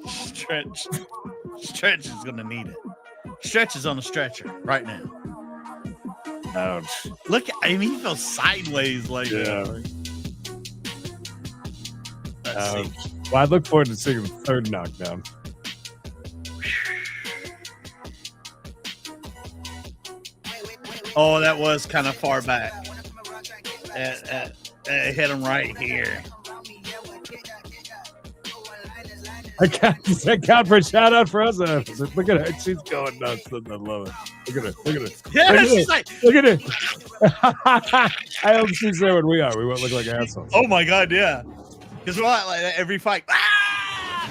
S2: Stretch is gonna need it. Stretch is on a stretcher right now.
S3: Ouch.
S2: Look, I mean, he feels sideways like
S3: Yeah.
S2: Let's see.
S3: Well, I look forward to seeing the third knockdown.
S2: Oh, that was kind of far back. Hit him right here.
S3: I count for a shout out for us. Look at her. She's going nuts. I love it. Look at her. Look at her.
S2: Yeah,
S3: look
S2: she's like,
S3: look at it. I hope she's there when we are. We won't look like assholes.
S2: oh my God, yeah. Because we're like every fight. Ah!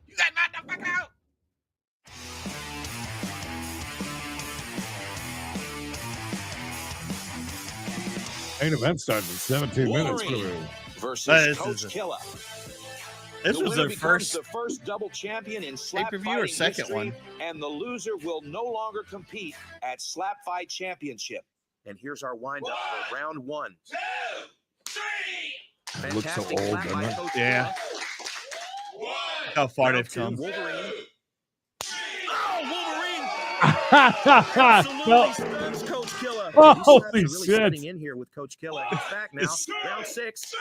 S2: You got knocked the fuck out.
S3: Main event starts in 17 minutes. What are we?
S4: Versus Coach Killa.
S2: This
S4: The
S2: was
S4: winner
S2: their
S4: becomes
S2: first
S4: the first double champion in slap
S2: pay-per-view or
S4: fighting
S2: second
S4: history,
S2: one?
S4: and the loser will no longer compete at Slap Fight Championship. And here's our wind up for round 1. 2, 3.
S3: Looks so
S4: Fantastic
S3: old,
S4: slap
S3: doesn't
S4: by
S3: it?
S4: Coach
S2: Yeah.
S4: Killa.
S2: How far
S4: Round
S2: they've
S4: 2,
S2: come.
S4: Wolverine.
S3: Well,
S4: Stuns Coach Killa.
S3: holy
S4: Really
S3: shit.
S4: setting in here with Coach Killa. He's back now. Round 6.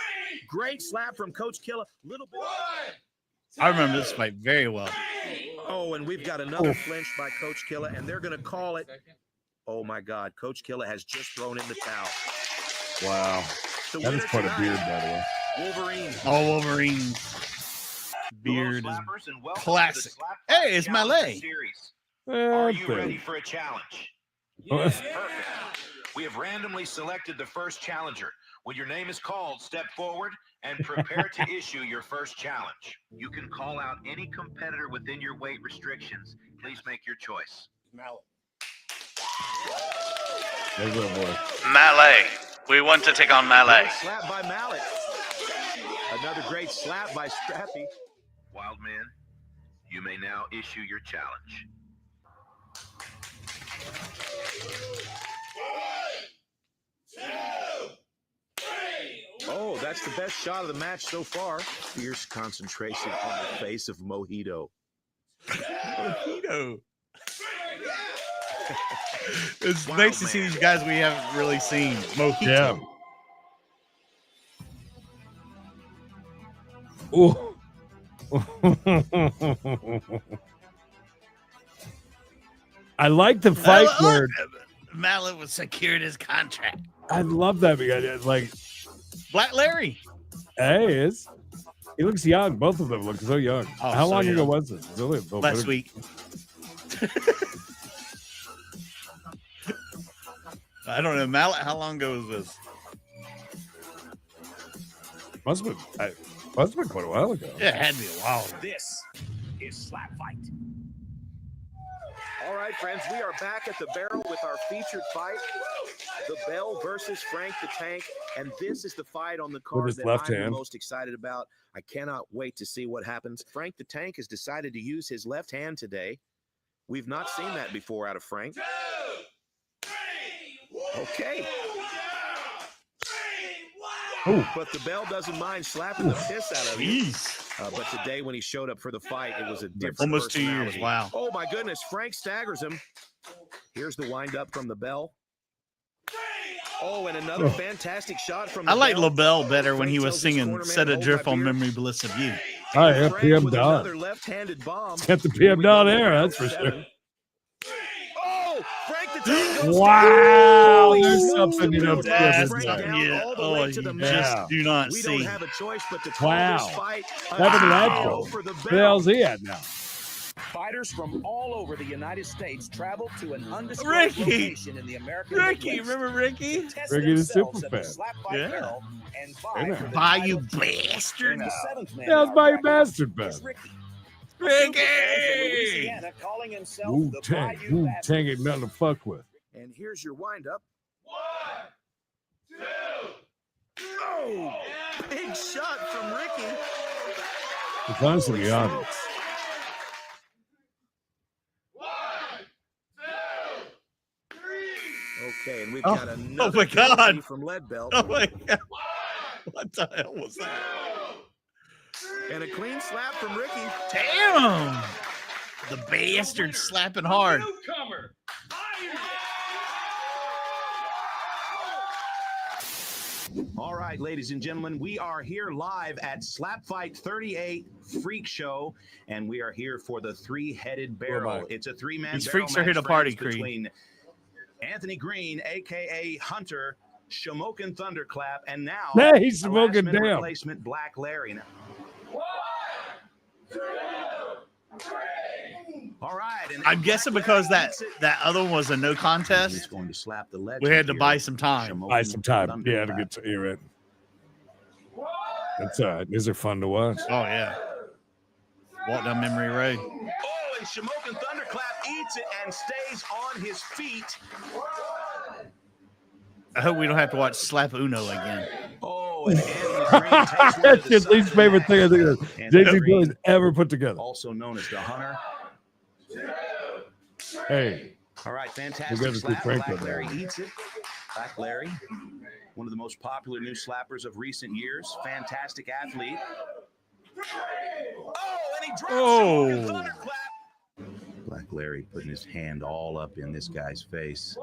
S4: Great slap from Coach Killa. Little bit.
S2: I remember this fight very well.
S4: Oh, and we've got another flinch by Coach Killa, and they're going to call it. Oh, my God. Coach Killa has just thrown in the towel.
S3: wow.
S4: The
S3: That is
S4: winner
S3: quite a beard,
S4: tonight,
S3: by the way.
S4: Wolverine.
S2: Oh, Wolverine's beard is classic. Hey, it's Malay.
S4: Are you ready for a challenge? Yes. Perfect. We have randomly selected the first challenger. When your name is called, step forward and prepare to issue your first challenge. You can call out any competitor within your weight restrictions. Please make your choice.
S3: There's that boy.
S2: Malay. We want to take on Malay.
S4: Great slap by Mallet. Another great slap by Scrappy. Wildman, you may now issue your challenge. Oh, that's the best shot of the match so far. Fierce concentration on the face of Mojito.
S2: Mojito. It's nice to see these guys we haven't really seen. Mojito.
S3: Yeah. Ooh. I like the fight where
S2: Mallet was secured his contract.
S3: I love that because like
S2: Black Larry.
S3: hey, he looks young. Both of them look so young.
S2: Oh,
S3: How
S2: so
S3: long ago
S2: young.
S3: was this? It's only
S2: Last week. I don't know. Mallet, how long ago was this?
S3: Must have been quite a while ago.
S2: Yeah, it had to be a while ago.
S4: This is Slap Fight. All right, friends, we are back at the barrel with our featured fight, the Bell versus Frank the Tank, and this is the fight on the card
S3: his
S4: that
S3: left
S4: I'm the
S3: hand.
S4: most excited about. I cannot wait to see what happens. Frank the Tank has decided to use his left hand today. We've not seen that before out of Frank. Okay.
S3: Ooh.
S4: But the Bell doesn't mind slapping the piss out of you.
S2: Jeez.
S4: But today, when he showed up for the fight, it was a different
S2: Almost 2 years.
S4: personality.
S2: Wow.
S4: Oh, my goodness. Frank staggers him. Here's the windup from the Bell. Oh, and another fantastic shot from the
S2: I like
S4: Bell.
S2: LaBelle better when
S4: Frank
S2: he was
S4: tells his
S2: singing
S4: cornerman,
S2: Set a
S4: "Hold
S2: Drift
S4: my
S2: on
S4: beer."
S2: Memory Bliss of You.
S3: Oh yeah,
S4: Frank
S3: PM
S4: with
S3: down.
S4: another left-handed bomb.
S3: Got the
S4: Here
S3: PM
S4: we
S3: down
S4: go,
S3: there,
S4: round
S3: that's for sure.
S4: 7. Oh! Frank the Tank goes
S3: Wow,
S4: down.
S3: there's something you don't
S2: That's
S3: see.
S2: something
S4: down
S2: you,
S4: all the way to the
S2: you
S4: mat.
S2: just do not
S4: We
S2: see.
S4: don't have a choice but to call
S3: Wow.
S4: this fight a
S3: Happened to that
S4: KO
S3: show.
S4: for the
S3: Where the
S4: belt.
S3: hell's he at now?
S4: Fighters from all over the United States travel to an undisclosed
S2: Ricky.
S4: location in the American
S2: Ricky,
S4: Midwest
S2: remember Ricky?
S4: to test
S3: Ricky the
S4: themselves
S3: super
S4: at the
S3: fan.
S4: SlapFIGHT
S2: Yeah.
S4: barrel and
S3: Hey,
S4: vie
S3: now.
S4: for the
S2: Bye,
S4: title.
S2: you
S4: And
S2: bastard.
S4: the seventh man
S3: Hell's
S4: in
S3: by
S4: our
S3: your
S4: bracket
S3: bastard
S4: is
S3: bastard?
S4: Ricky.
S2: Ricky!
S4: Louisiana, calling himself
S3: Wu
S4: the
S3: Tang.
S4: Bayou
S3: Wu
S4: Bastard.
S3: Tang ain't nothing to fuck with.
S4: And here's your windup.
S2: Oh, big shot from Ricky.
S3: It's honestly the audience.
S4: Okay, and we've
S3: Oh.
S4: got another
S2: my God.
S4: penalty from Lead Belt
S2: Oh my God. What the hell was that?
S4: and a clean slap from Ricky.
S2: Damn. The bastard slapping hard.
S4: All right, ladies and gentlemen, we are here live at SlapFIGHT 38 Freak Show, and we are here for the three-headed barrel. It's a three-man
S2: These
S4: barrel
S2: freaks are here
S4: match,
S2: to party,
S4: friends,
S2: Creed.
S4: between Anthony Green, a.k.a. Hunter, Shamokin Thunderclap, and now
S3: Hey, he's smoking
S4: last-minute
S3: down.
S4: replacement Black Larry. Now, all right, and
S2: I'm guessing
S4: Black
S2: because
S4: Larry
S2: that
S4: hits it.
S2: other one was a no
S4: He's
S2: contest,
S4: going to slap the legend
S2: we had to
S4: here,
S2: buy some time.
S4: Shamokin
S3: Buy some time. Yeah, to
S4: Thunderclap.
S3: get to hear it. That's all right. These are fun to watch.
S2: Oh, yeah. Walk down memory road.
S4: Oh, and Shamokin Thunderclap eats it and stays on his feet.
S2: I hope we don't have to watch Slap Uno again.
S4: Oh, and Anthony Green takes one to
S3: That's
S4: the
S3: his
S4: side
S3: least
S4: of the
S3: favorite
S4: neck.
S3: thing I think of
S4: Anthony
S3: JC
S4: Green,
S3: Billy's ever put together.
S4: also known as the Hunter.
S3: Hey,
S4: All right,
S3: We
S4: fantastic
S3: gotta see
S4: slap.
S3: Frank
S4: Black
S3: on
S4: Larry
S3: that.
S4: eats it. Black Larry, one of the most popular new slappers of recent years. Fantastic athlete. Oh, and he drops
S2: Oh.
S4: Shamokin Thunderclap. Black Larry putting his hand all up in this guy's face.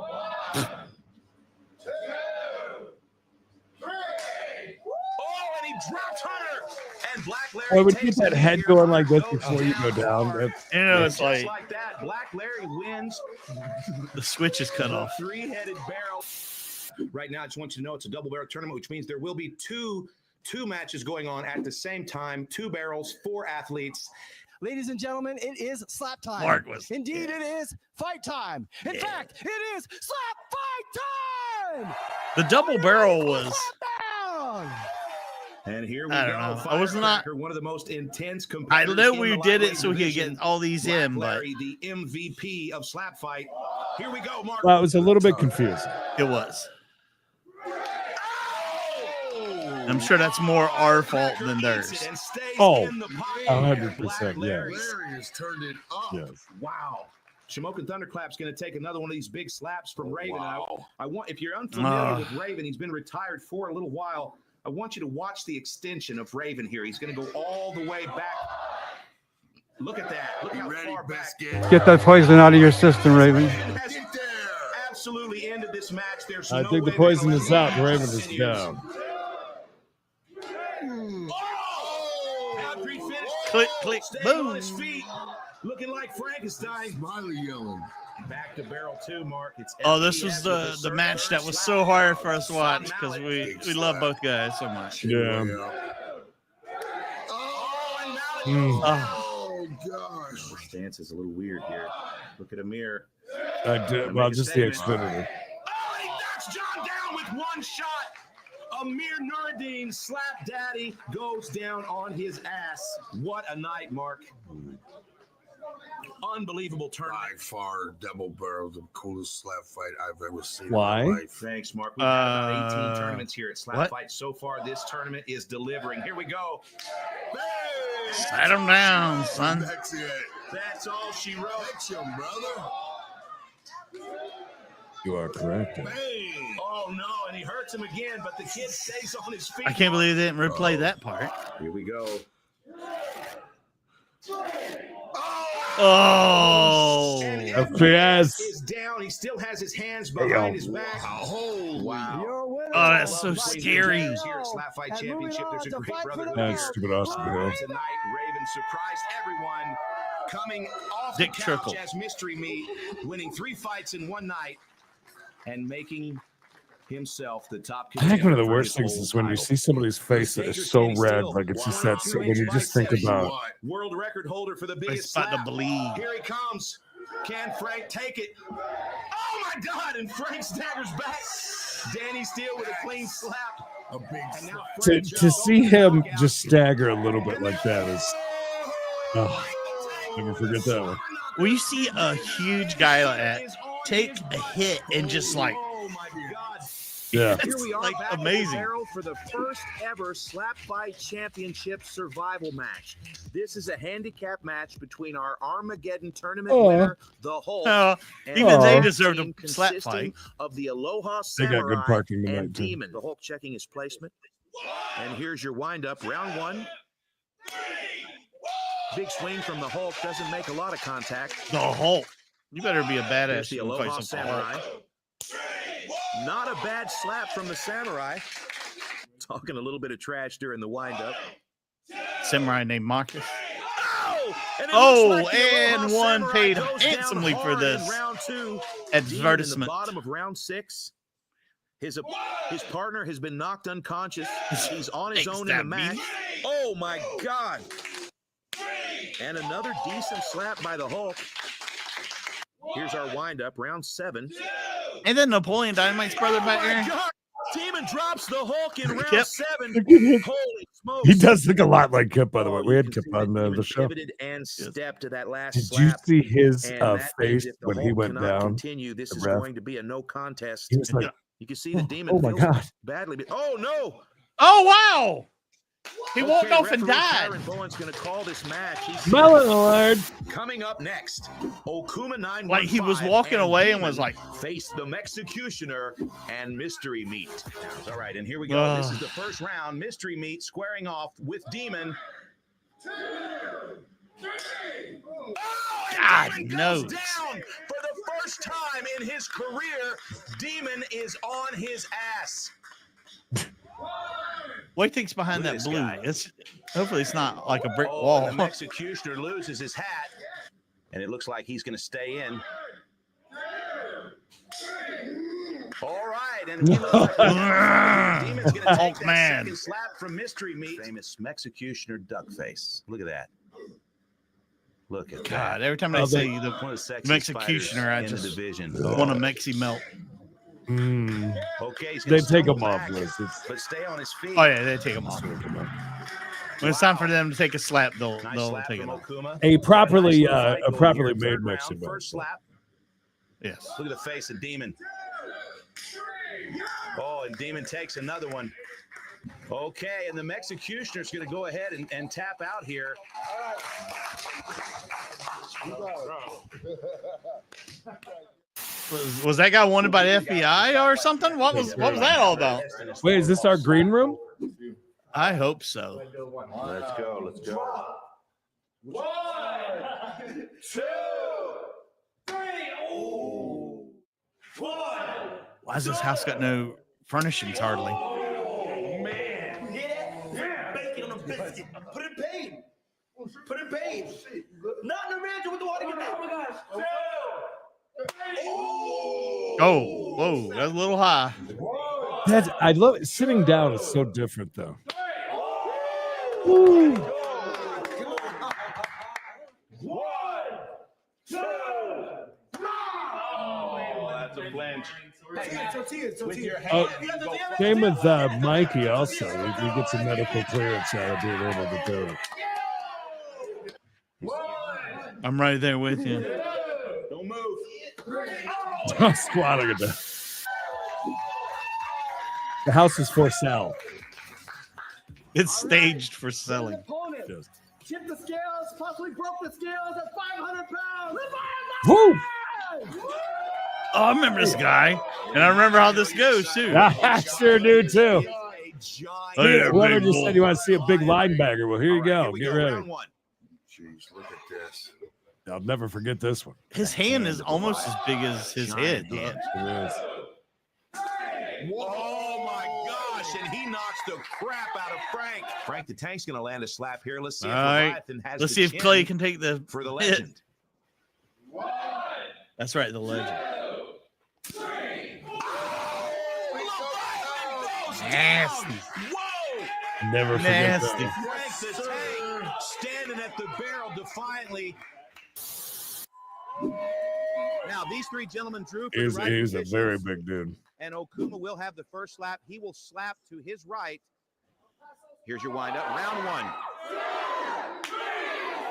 S4: Oh, and he drops Hunter. And Black Larry
S3: I would
S4: takes
S3: keep that
S4: the
S3: head
S4: here.
S3: going like this
S4: Goes
S3: before you go down. That's,
S2: You know,
S4: Just
S2: it's like
S4: like that, Black Larry wins
S2: the switch is cut off.
S4: three-headed barrel. Right now, I just want you to know it's a double barrel tournament, which means there will be two matches going on at the same time. 2 barrels, 4 athletes.
S5: Ladies and gentlemen, it is slap time.
S2: Mark was-
S5: Indeed, it is fight time. In fact, it is slap fight time.
S2: The double barrel was.
S5: Slap down.
S4: And here we
S2: I
S4: go.
S2: don't know. I was not-
S4: Firecracker, one of the most intense
S2: I
S4: competitors.
S2: know
S4: in
S2: we
S4: the
S2: did it
S4: lightweight
S2: so we could
S4: division.
S2: get all these
S4: Black
S2: in, but
S4: Larry, the MVP of SlapFIGHT. Here we go, Mark.
S3: well, it was a little bit confusing.
S2: it was. I'm sure that's more our fault than theirs.
S3: Oh,
S4: 100%,
S3: 100%,
S4: Larry.
S6: Larry has turned it up.
S3: Yes.
S4: Wow. Shamokin Thunderclap's going to take another one of these big slaps from Raven. And
S6: Wow.
S4: I want, if you're unfamiliar with Raven, he's been retired for a little while. I want you to watch the extension of Raven here. He's going to go all the way back. Look at that. Look how
S6: Ready,
S4: far back.
S6: best get.
S9: Get that poison out of your system, Raven.
S4: Has
S6: Get there.
S4: absolutely ended this match. There's
S3: I
S4: no
S3: think the
S4: way
S3: poison
S4: that
S3: is out.
S4: match
S3: Raven is
S4: continues.
S3: down.
S4: Oh! After he finished,
S2: Click, click,
S4: staying on his
S2: boom.
S4: feet, looking like Frankenstein.
S6: Smiley yelling.
S4: Back to barrel 2, Mark. It's
S2: Oh, this was
S4: FBS
S2: the
S4: with
S2: the
S4: third
S2: match that was
S4: slap.
S2: so hard for us to watch
S4: Slap
S2: because
S4: mallet.
S2: we love both guys so much.
S3: Yeah.
S4: Oh, and mallet
S3: Mm.
S4: goes down.
S6: Oh, gosh.
S4: The stance is a little weird here. Look at Amir.
S3: I did. Well, just the Xfinity.
S4: Oh, and he knocks John down with one shot. Amir Nuruddin, Slap Daddy, goes down on his ass. What a night, Mark. Unbelievable
S6: By
S4: tournament.
S6: far, double barrel, the coolest slap fight I've ever seen
S3: Why?
S6: in my life.
S4: Thanks, Mark. We've had about 18
S2: Uh,
S4: tournaments here at
S2: what?
S4: SlapFIGHT. So far, this tournament is delivering. Here we go. Hey!
S2: Set him down, son.
S6: That's it.
S4: That's all she wrote.
S6: That's your brother.
S3: You are correct.
S6: Bang.
S4: Oh, no, and he hurts him again, but the kid stays on his feet.
S2: I can't believe they didn't replay that part.
S4: Here we go.
S2: Oh,
S3: Yes.
S4: Is down. He still has his hands behind his back.
S6: Oh,
S4: Wow.
S5: Your winner.
S2: Oh, that's so
S4: Ladies and
S2: scary.
S4: gentlemen, here at SlapFIGHT
S5: And moving
S4: Championship,
S5: on
S4: there's a
S5: to
S4: great
S5: fight for
S4: brotherhood
S5: the
S3: That's
S4: here.
S3: stupid awesome.
S4: Tonight, Raven surprised everyone Coming off
S2: Dick
S4: the couch
S2: Trickle.
S4: as Mystery Meat, winning 3 fights in one night and making himself the top
S3: I think one of the
S4: contender for
S3: worst
S4: his
S3: things
S4: whole
S3: is when you
S4: title.
S3: see somebody's face that is so red, like it's just that. So when you just think about,
S4: world record holder for the biggest
S2: spot to
S4: slap.
S2: believe.
S4: Here he comes. Can Frank take it? Oh my God! And Frank staggers back. Danny Steele with a clean slap.
S6: A big
S3: to see him just stagger a little bit like that is, oh, never forget that one.
S2: When you see a huge guy like that take a hit and just like,
S4: Oh my God!
S3: Yeah,
S10: Here we are,
S2: like
S10: back at the
S2: amazing.
S10: barrel for the first ever Slap Fight Championship survival match. This is a handicap match between our Armageddon tournament winner, the Hulk, and
S2: even they
S10: the
S2: deserve
S10: team
S2: a slap
S10: consisting
S2: fight.
S10: of the Aloha
S3: They got good
S10: Samurai
S3: parking tonight,
S10: and
S3: too.
S10: Demon. The Hulk checking his placement. And here's your windup, round 1. Big swing from the Hulk, doesn't make a lot of contact.
S2: The Hulk. You better be a
S10: There's
S2: badass.
S10: the
S2: You can fight
S10: Aloha
S2: some
S10: Samurai.
S2: Hulk.
S10: Not a bad slap from the Samurai. Talking a little bit of trash during the windup.
S2: Samurai named Marcus.
S10: And it
S2: Oh,
S10: looks like the
S2: and
S10: Aloha
S2: one
S10: Samurai
S2: paid
S10: goes down
S2: handsomely for
S10: hard in
S2: this
S10: round 2. Demon
S2: advertisement.
S10: in the bottom of round 6. His partner has been knocked unconscious. He's on his
S2: Thanks,
S10: own in the
S2: that
S10: match.
S2: meat.
S10: Oh my God! And another decent slap by the Hulk. Here's our windup, round 7.
S2: And then Napoleon Dynamite's brother back
S10: Oh my
S2: here.
S10: God! Demon drops the Hulk in round
S2: Yep.
S10: 7.
S3: Look at him.
S10: Holy smokes!
S3: He does look a lot like Kip, by the way.
S10: Oh,
S3: We
S10: you
S3: had
S10: can
S3: Kip
S10: see
S3: on
S10: that
S3: the
S10: Demon
S3: show.
S10: pivoted and stepped to that last
S3: Did
S10: slap.
S3: you see his
S10: And that means
S3: face
S10: if the
S3: when he
S10: Hulk
S3: went
S10: cannot
S3: down?
S10: continue, this
S3: the
S10: is
S3: ref?
S10: going to be a no contest.
S3: He was like,
S10: You can see the Demon
S3: oh my
S10: feels
S3: God.
S10: badly. Oh no!
S2: Oh wow! He walked
S10: Okay,
S2: off and
S10: referee
S2: died.
S10: Kyron Bowen's going to call this match. He's
S3: Melon alert.
S10: coming up next. Okuma 915
S2: Like he was walking away and was like,
S10: face the Executioner and Mystery Meat. All right, and here we go. This is the first round. Mystery Meat squaring off with Demon. 2, 3. Oh,
S2: God
S10: Demon
S2: knows.
S10: goes down for the first time in his career. Demon is on his ass.
S2: what do you think's behind
S10: Look
S2: that
S10: at
S2: blue?
S10: this guy.
S2: It's hopefully it's not like a brick
S10: Oh,
S2: wall.
S10: and the Executioner loses his hat, and it looks like he's going to stay in. All right, and he looks like Demon's going to take
S2: Hulk
S10: that
S2: man.
S10: second slap from Mystery Meat. Famous Executioner duck face. Look at that. Look at
S2: God,
S10: that.
S2: every time they say the
S10: One of the sexiest
S2: Executioner, I
S10: fighters in the
S2: just
S10: division.
S2: want a Mexi melt.
S10: Okay, he's
S3: They
S10: gonna
S3: take
S10: stumble
S3: him off,
S10: back,
S3: Liz. It's-
S10: but stay on his feet.
S2: Oh yeah, they take them off. When it's time for them to take a slap, they'll
S10: Nice slap
S2: take it
S10: from
S2: off.
S10: Okuma.
S3: A properly,
S10: Nice little fight
S3: a
S10: going
S3: properly
S10: here.
S3: made
S10: Third round,
S3: Mexican.
S10: First slap.
S2: Yes.
S10: Look at the face of Demon. Oh, and Demon takes another one. Okay, and the Executioner is going to go ahead and tap out here.
S2: Was that guy wanted by the FBI or something? What was that all about?
S3: Wait, is this our green room?
S2: I hope so.
S10: Let's go. Let's go.
S1: 1, 2, 3. Oh. 1.
S2: Why has this house got no furnishings hardly?
S1: Oh man. Yeah. Bacon on a biscuit. Put it in pain. Put it in pain. Not in the ranch with the water. Oh my gosh. 2.
S2: Oh, whoa, that's a little high.
S3: That's, I love it. Sitting down is so different, though. Woo.
S1: 1, 2.
S10: Oh, that's a flinch.
S1: With your
S3: Oh,
S1: hand.
S3: same with Mikey also. He gets a medical clearance out of being able to do it.
S2: I'm right there with you.
S10: Don't move.
S3: Squatting it down. The house is for sale.
S2: It's staged for selling.
S7: Opponent.
S3: Yes.
S7: Chip the scales, possibly broke the scales at 500 pounds.
S3: Woo!
S2: Oh, I remember this guy, and I remember how this goes too.
S3: I sure do too.
S2: Oh, yeah,
S3: Whoever
S2: big
S3: just
S2: bull.
S3: said you want to see a big linebacker. Well, here you go. Get ready.
S10: Round 1.
S6: Jeez, look at this.
S3: I'll never forget this one.
S2: His hand is almost as big as his head.
S3: It is.
S10: Oh my gosh, and he knocks the crap out of Frank. Frank the Tank's going to land a slap here. Let's see if
S2: All right.
S10: Leviathan has
S2: Let's
S10: the
S2: see if
S10: chin
S2: Clay can take the
S10: for the
S2: hit.
S10: legend.
S2: That's right, the legend. Nasty.
S10: Whoa!
S3: Never forget
S2: Nasty.
S3: that.
S10: Frank the Tank standing at the barrel defiantly. Now, these three gentlemen drew for the right
S3: He's a
S10: positions,
S3: very big dude.
S10: and Okuma will have the first slap. He will slap to his right. Here's your windup. Round one.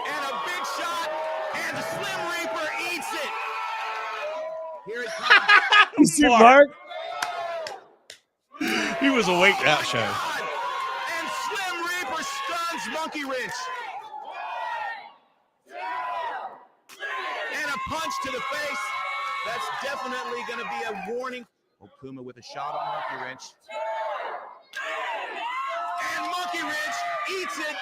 S10: And a big shot, and the Slim Reaper eats it. Here it comes.
S3: You see Mark?
S2: He was awake that show.
S10: And Slim Reaper stuns Monkey Wrench. And a punch to the face. That's definitely going to be a warning. Okuma with a shot on Monkey Wrench. And Monkey Wrench eats it.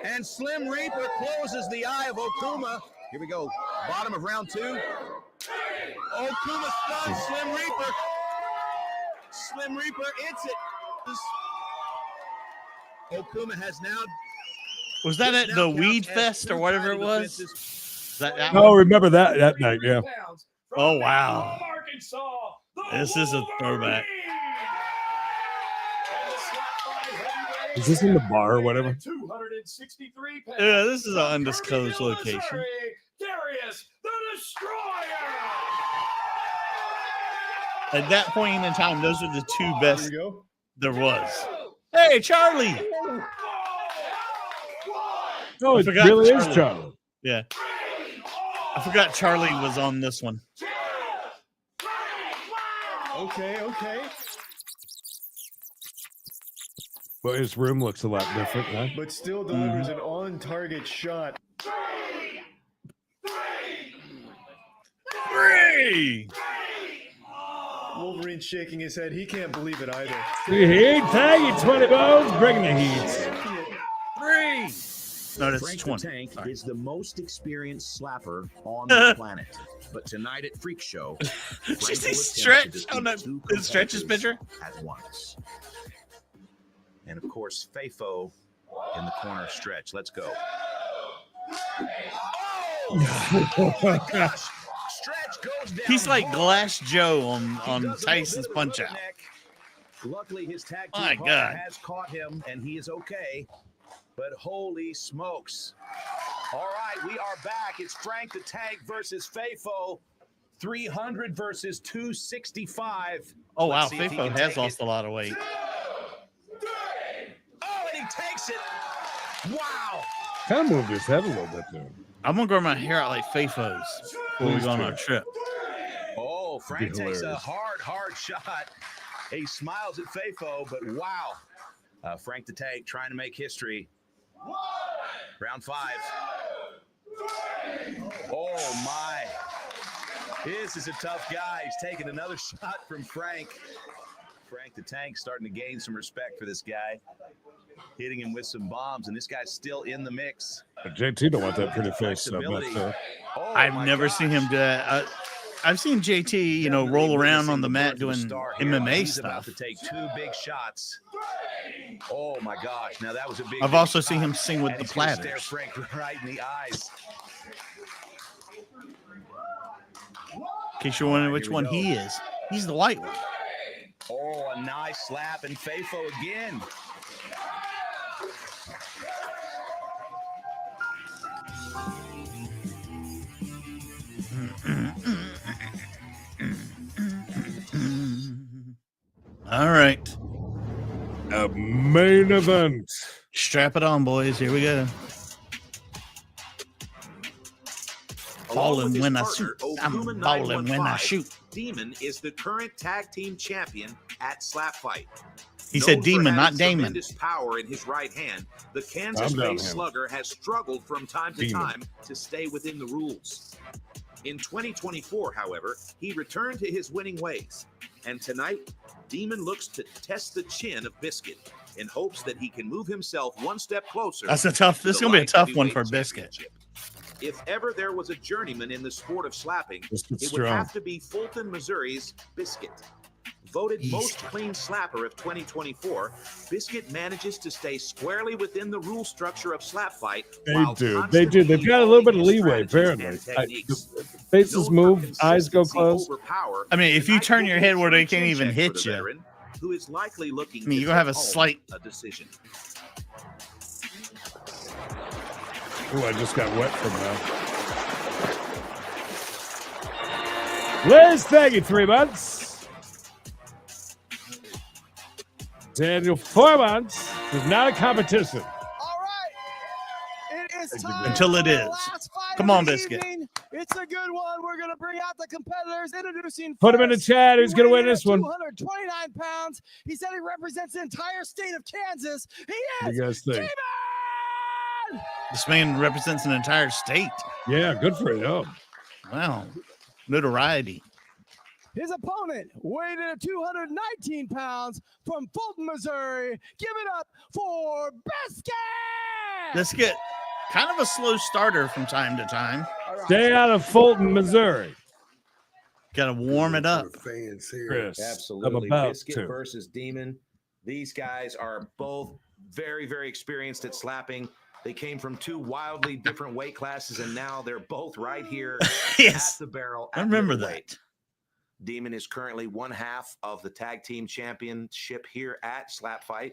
S10: And Slim Reaper closes the eye of Okuma. Here we go. Bottom of round two. Okuma stuns Slim Reaper. Slim Reaper hits it. Okuma has now.
S2: Was that at the Weed Fest or whatever it was? Is that
S3: Oh,
S2: one?
S3: remember that night, yeah.
S2: Oh, wow. This is a throwback.
S3: Is this in the bar or whatever?
S7: 263 pounds.
S2: Yeah, this is an undisclosed location.
S7: Darius the Destroyer.
S2: At that point in time, those were the two best
S7: Here we go.
S2: there was. Hey, Charlie!
S3: Oh,
S2: I
S3: it
S2: forgot
S3: really
S2: Charlie.
S3: is Charlie.
S2: Yeah. I forgot Charlie was on this one.
S7: Okay.
S3: But his room looks a lot different, huh?
S7: But still delivers an on-target shot.
S2: Three!
S7: Wolverine shaking his head. He can't believe it either.
S3: The heat, tag you 20 bones, bringing the heat.
S2: Three! No, that's
S10: Frank
S2: 20.
S10: the Tank
S2: Sorry.
S10: is the most experienced slapper on the planet. But tonight at Freak Show, Frank
S2: Did you
S10: will
S2: see
S10: attempt
S2: Stretch
S10: to
S2: on
S10: defeat
S2: the
S10: two
S2: Stretch's
S10: competitors
S2: picture?
S10: at once. And of course, Fafo in the corner of Stretch. Let's go. Oh my gosh! Stretch goes down.
S2: He's like
S10: hard.
S2: Glass Joe
S10: He
S2: on
S10: does a little
S2: Tyson's
S10: bit of a
S2: Punch Out.
S10: rubberneck. Luckily, his tag
S2: My
S10: team
S2: God.
S10: partner has caught him, and he is okay. But holy smokes! All right, we are back. It's Frank the Tank versus Fafo. 300 versus 265.
S2: Oh, wow.
S10: Let's see if he
S2: Fafo
S10: can
S2: has
S10: take
S2: lost
S10: it.
S2: a lot of weight.
S10: Oh, and he takes it. Wow.
S3: Kind of moved his head a little bit there.
S2: I'm going to grow my hair out like Fafo's before we go on our trip.
S10: Oh, Frank
S3: Be
S10: takes a
S3: hilarious.
S10: hard shot. He smiles at Fafo, but wow. Frank the Tank trying to make history. Round 5. Oh, my. This is a tough guy. He's taking another shot from Frank. Frank the Tank starting to gain some respect for this guy. Hitting him with some bombs, and this guy's still in the mix.
S3: But JT don't want that pretty face so much.
S10: Flexibility. Oh,
S2: I've
S10: my
S2: never
S10: gosh.
S2: seen him do that. I've seen JT, roll around on the mat doing MMA
S10: He's about
S2: stuff.
S10: to take 2 big shots. Oh my gosh! Now that was a big.
S2: I've also seen him sing with
S10: And
S2: the
S10: he's gonna stare
S2: Platters.
S10: Frank right in the eyes.
S2: In case you're wondering which one he is, he's the white one.
S10: Oh, a nice slap, and Fafo again.
S2: All right.
S3: A main event.
S2: Strap it on, boys. Here we go.
S10: Along with
S2: Balling
S10: his
S2: when I
S10: partner,
S2: shoot. I'm
S10: Okuma
S2: balling when I
S10: 915,
S2: shoot.
S10: Demon is the current tag team champion at SlapFIGHT.
S2: He
S10: Known
S2: said
S10: for
S2: Demon,
S10: having
S2: not Damon.
S10: Tremendous power in his right hand, the
S3: I'm down
S10: Kansas-based
S3: him.
S10: slugger has struggled from time to
S3: Demon.
S10: time to stay within the rules. In 2024, however, he returned to his winning ways. And tonight, Demon looks to test the chin of Biscuit in hopes that he can move himself one step closer.
S2: That's a tough.
S10: to
S2: This is
S10: the
S2: gonna be a
S10: light
S2: tough one
S10: heavyweight
S2: for Biscuit.
S10: championship. If ever there was a journeyman in the sport of slapping,
S3: Biscuit's
S10: it would
S3: strong.
S10: have to be Fulton, Missouri's Biscuit. Voted most clean slapper of 2024, Biscuit manages to stay squarely within the rule structure of slap fight.
S3: They do. They've got a little bit of leeway, apparently. Faces move, eyes go closed.
S2: I mean, if you turn your head where they can't even hit you,
S10: who is likely looking
S2: I mean, you're gonna have a slight
S10: decision.
S3: Oh, I just got wet from that. Liz, thank you, 3 months. Daniel, 4 months. It's not a competition.
S5: All right. It is time
S2: until it
S5: for the
S2: is.
S5: last fight
S2: Come
S5: of
S2: on,
S5: the
S2: Biscuit.
S5: evening. It's a good one. We're going to bring out the competitors. Introducing
S3: Put him in the
S5: first,
S3: chat. Who's going to win this one?
S5: 229 pounds. He said he represents the entire state of Kansas. He
S3: What
S5: is
S3: do you guys think?
S5: Demon!
S2: This man represents an entire state.
S3: Yeah, good for him.
S2: Wow. Notoriety.
S5: His opponent weighed in at 219 pounds from Fulton, Missouri. Give it up for Biscuit!
S2: Biscuit, kind of a slow starter from time to time.
S3: Stay out of Fulton, Missouri.
S2: Got to warm it up.
S6: Fans here.
S3: Chris,
S10: Absolutely.
S3: I'm about
S10: Biscuit
S3: to.
S10: versus Demon. These guys are both very, very experienced at slapping. They came from 2 wildly different weight classes, and now they're both right here
S2: Yes.
S10: at the barrel.
S2: I
S10: at
S2: remember
S10: middleweight.
S2: that.
S10: Demon is currently 1/2 of the tag team championship here at SlapFIGHT.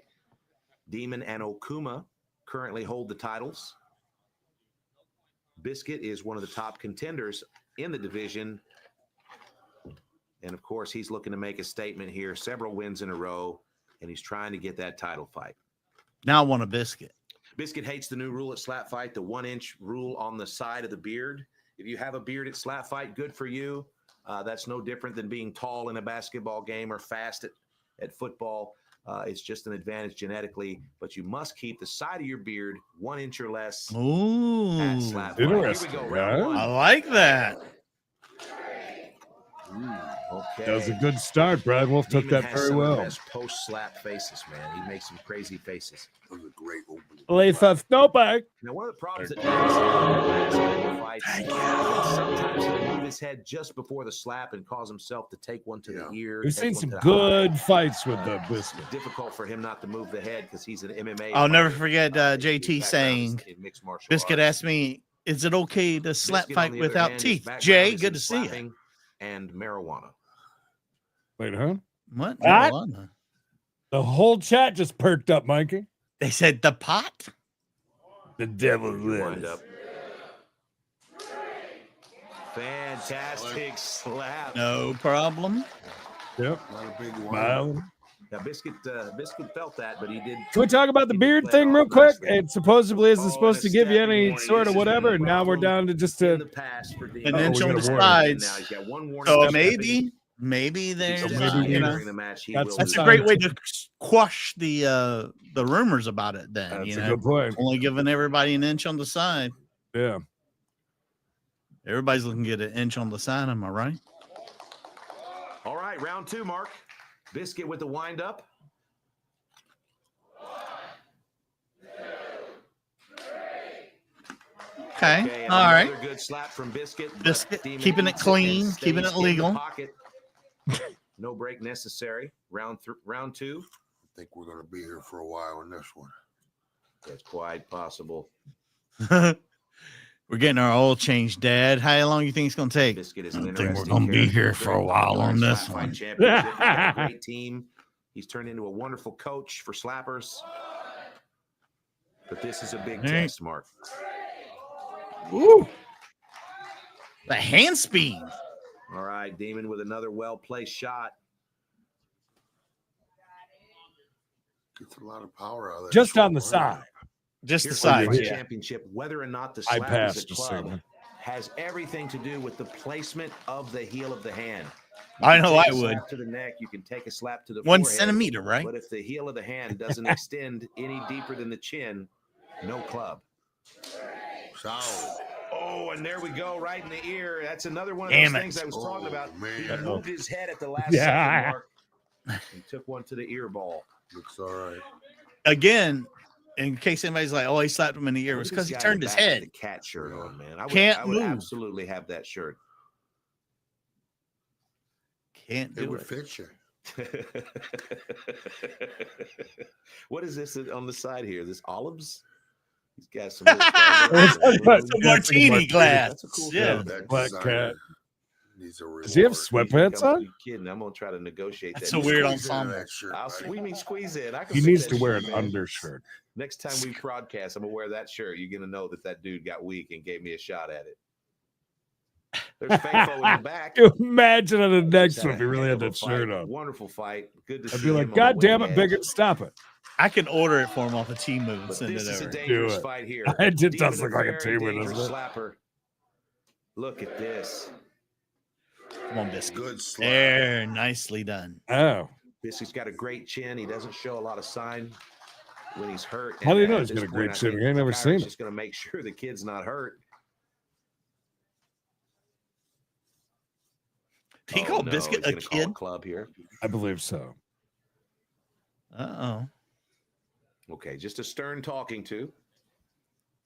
S10: Demon and Okuma currently hold the titles. Biscuit is one of the top contenders in the division. And of course, he's looking to make a statement here. Several wins in a row, and he's trying to get that title fight.
S2: Now I want a Biscuit.
S10: Biscuit hates the new rule at SlapFIGHT, the 1-inch rule on the side of the beard. If you have a beard at SlapFIGHT, good for you. That's no different than being tall in a basketball game or fast at football. It's just an advantage genetically, but you must keep the side of your beard 1 inch or less
S2: Ooh.
S10: at SlapFIGHT.
S3: Interesting,
S10: Here we go, round
S3: right?
S2: I
S10: one.
S2: like that.
S10: Okay.
S3: That was a good start. Brad Wolf took
S10: Demon
S3: that
S10: has
S3: very
S10: some of the
S3: well.
S10: best post-slap faces, man. He makes some crazy faces.
S6: That was a great opening.
S3: Lefa Snowback.
S10: Now, one of the problems that Demon has in fights is that sometimes he'll move his head just before the slap and cause himself to take one to the ear.
S3: We've
S10: take
S3: seen
S10: one
S3: some
S10: to the
S3: good
S10: eye.
S3: fights with the Biscuit.
S10: Difficult for him not to move the head because he's an MMA.
S2: I'll never
S10: fighter.
S2: forget
S10: His
S2: JT
S10: background
S2: saying,
S10: is in mixed martial
S2: Biscuit
S10: arts.
S2: asked me, is it okay to slap
S10: Biscuit, on
S2: fight
S10: the other
S2: without
S10: hand, his
S2: teeth?
S10: background
S2: Jay,
S10: is
S2: good
S10: in
S2: to see you.
S10: slapping and marijuana.
S3: Wait, huh?
S2: What?
S3: What?
S2: Marijuana?
S3: The whole chat just perked up, Mikey.
S2: They said the pot?
S3: The devil
S10: Wind
S3: lives.
S10: up. Fantastic slap.
S2: No problem.
S3: Yep.
S6: Not a big one.
S3: Smile.
S10: Now, Biscuit felt that, but he did.
S3: Can we talk about the
S10: he
S3: beard
S10: played
S3: thing
S10: off
S3: real quick?
S10: nicely.
S3: It supposedly isn't
S10: Oh,
S3: supposed
S10: and
S3: to
S10: a
S3: give you
S10: stepping
S3: any
S10: warning.
S3: sort
S10: This
S3: of
S10: has been
S3: whatever,
S10: a
S3: and now we're
S10: problem
S3: down to just
S10: in
S3: a
S10: the past for
S2: An
S10: Demon.
S2: inch
S3: we're
S2: on
S3: gonna
S2: the
S3: warn him.
S2: sides.
S10: Now he's got 1 warning.
S2: So
S10: for stepping.
S2: maybe
S10: If he
S2: there's,
S10: steps
S3: maybe
S10: again
S3: we-
S10: during the match, he
S3: that's
S10: will
S3: the
S10: lose.
S2: that's a great way to quash the rumors about it then.
S3: That's
S2: you
S3: a
S2: know,
S3: good point.
S2: only giving everybody an inch on the side.
S3: Yeah.
S2: Everybody's looking to get an inch on the side, am I right?
S10: All right, round 2, Mark. Biscuit with the wind up.
S2: Okay.
S10: and
S2: All right.
S10: another good slap from Biscuit. but
S2: Biscuit,
S10: Demon
S2: keeping it
S10: eats
S2: clean,
S10: and
S2: keeping
S10: stays
S2: it
S10: in the
S2: legal.
S10: pocket. No break necessary. Round 2.
S6: I think we're going to be here for a while in this one.
S10: That's quite possible.
S2: We're getting our oil changed, Dad. How long you think it's gonna take?
S10: Biscuit is
S2: I
S10: an
S2: think we're
S10: interesting
S2: gonna be
S10: character.
S2: here for a
S10: Very
S2: while
S10: popular
S2: on this
S10: SlapFIGHT
S2: one.
S10: championship. He's got a great team. He's turned into a wonderful coach for slappers. But this is a big
S2: All right.
S10: test, Mark.
S2: Woo! The hand speed.
S10: All right, Demon with another well-placed shot.
S6: Gets a lot of power out of that.
S3: Just
S6: short
S3: on the
S6: arm.
S3: side.
S2: Just the
S10: Here's
S2: side.
S10: SlapFIGHT
S2: Yeah.
S10: Championship, whether or not the
S3: I
S10: slap
S3: passed
S10: is a
S3: the
S10: club,
S3: segment.
S10: has everything to do with the placement of the heel of the hand.
S2: I
S10: You can
S2: know
S10: take
S2: I
S10: a
S2: would.
S10: slap to the neck. You can take a slap to the
S2: 1
S10: forehead,
S2: centimeter, right?
S10: But if the heel of the hand doesn't extend any deeper than the chin, no club.
S6: Solid.
S10: Oh, and there we go, right in the ear. That's another one of
S2: Damn
S10: those
S2: it.
S10: things I was talking about. He
S6: Man,
S10: moved his head at the last
S3: Yeah.
S10: second mark and took one to the ear ball.
S6: looks all right.
S2: Again, in case anybody's like, "Oh, he slapped him in the ear," it was because he turned his head.
S10: The cat shirt on, man.
S2: Can't
S10: I would
S2: move.
S10: absolutely have that shirt.
S2: Can't do
S6: It would
S2: it.
S6: fit you.
S10: What is this on the side here? This olives? He's got some
S2: It's a martini glass.
S10: That's a cool
S2: Yeah.
S6: That
S3: Black
S6: designer
S3: cat.
S6: needs a
S3: Does he have
S6: reward.
S3: sweatpants on?
S10: You kidding? I'm gonna try to negotiate
S2: That's
S10: that.
S2: a weird
S6: Squeeze into
S2: ensemble.
S6: that shirt, buddy.
S10: What do you mean squeeze in? I can
S3: He
S10: fit
S3: needs
S10: that
S3: to wear an
S10: shirt, man.
S3: undershirt.
S10: Next time we broadcast, I'm gonna wear that shirt. You're gonna know that dude got weak and gave me a shot at it. There's Faithful in the back.
S3: Can you imagine on the next
S10: Just
S3: one if he really had
S10: heck of a
S3: that shirt
S10: fight.
S3: on?
S10: Wonderful fight. Good to
S3: I'd
S10: see
S3: be like,
S10: him on
S3: God
S10: the
S3: damn
S10: winning
S3: it,
S10: edge.
S3: Bigot, stop it.
S2: I can order it for him off a team move and
S10: But
S2: send
S10: this
S2: it
S10: is a
S2: over.
S10: dangerous
S3: Do it.
S10: fight here.
S3: It just
S10: Demon
S3: does look like a
S10: very
S3: team win,
S10: dangerous
S3: doesn't it?
S10: slapper. Look at this.
S2: Come on, Biscuit.
S6: Good slap.
S2: There, nicely done.
S3: Oh.
S10: Biscuit's got a great chin. He doesn't show a lot of sign when he's hurt.
S3: How do you
S10: And
S3: know
S10: at
S3: he's got
S10: this
S3: a great
S10: point, I
S3: chin?
S10: think
S3: I ain't never
S10: Kyron's
S3: seen it.
S10: just going to make sure the kid's not hurt.
S2: He called
S10: no,
S2: Biscuit
S10: he's
S2: a
S10: gonna call
S2: kid.
S10: club here.
S3: I believe so.
S2: Uh-oh.
S10: Okay, just a stern talking to.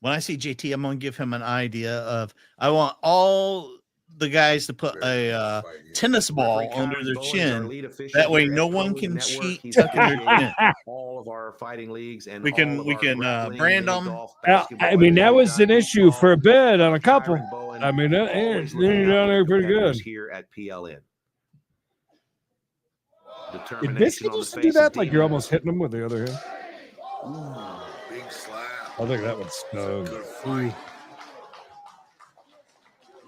S2: When I see JT, I'm gonna give him an idea of I want all the guys to put a tennis ball
S10: Referee
S2: under
S10: Kyron
S2: their
S10: Bowen's our
S2: chin.
S10: lead official
S2: That way,
S10: here
S2: no
S10: at
S2: one
S10: Pro
S2: can
S10: League Network.
S2: cheat
S10: He's
S2: tucking their chin.
S10: all of our fighting leagues and
S2: We can
S10: all of
S2: we
S10: our
S2: can
S10: grappling,
S2: brand
S10: mini
S2: them.
S10: golf,
S3: I
S10: basketball,
S3: mean, that
S10: everything
S3: was an
S10: done.
S3: issue for a bit on a couple.
S10: Kyron Bowen
S3: I mean,
S10: always
S3: you're
S10: looking out
S3: down
S10: for
S3: there
S10: the
S3: pretty good.
S10: competitors here at PLN.
S3: Did
S10: Determination
S3: Biscuit
S10: on the
S3: used to
S10: face
S3: do
S10: of
S3: that? Like you're
S10: Demon.
S3: almost hitting him with the other hand?
S6: Big slap.
S3: I think that one's stoned.
S6: Good fight.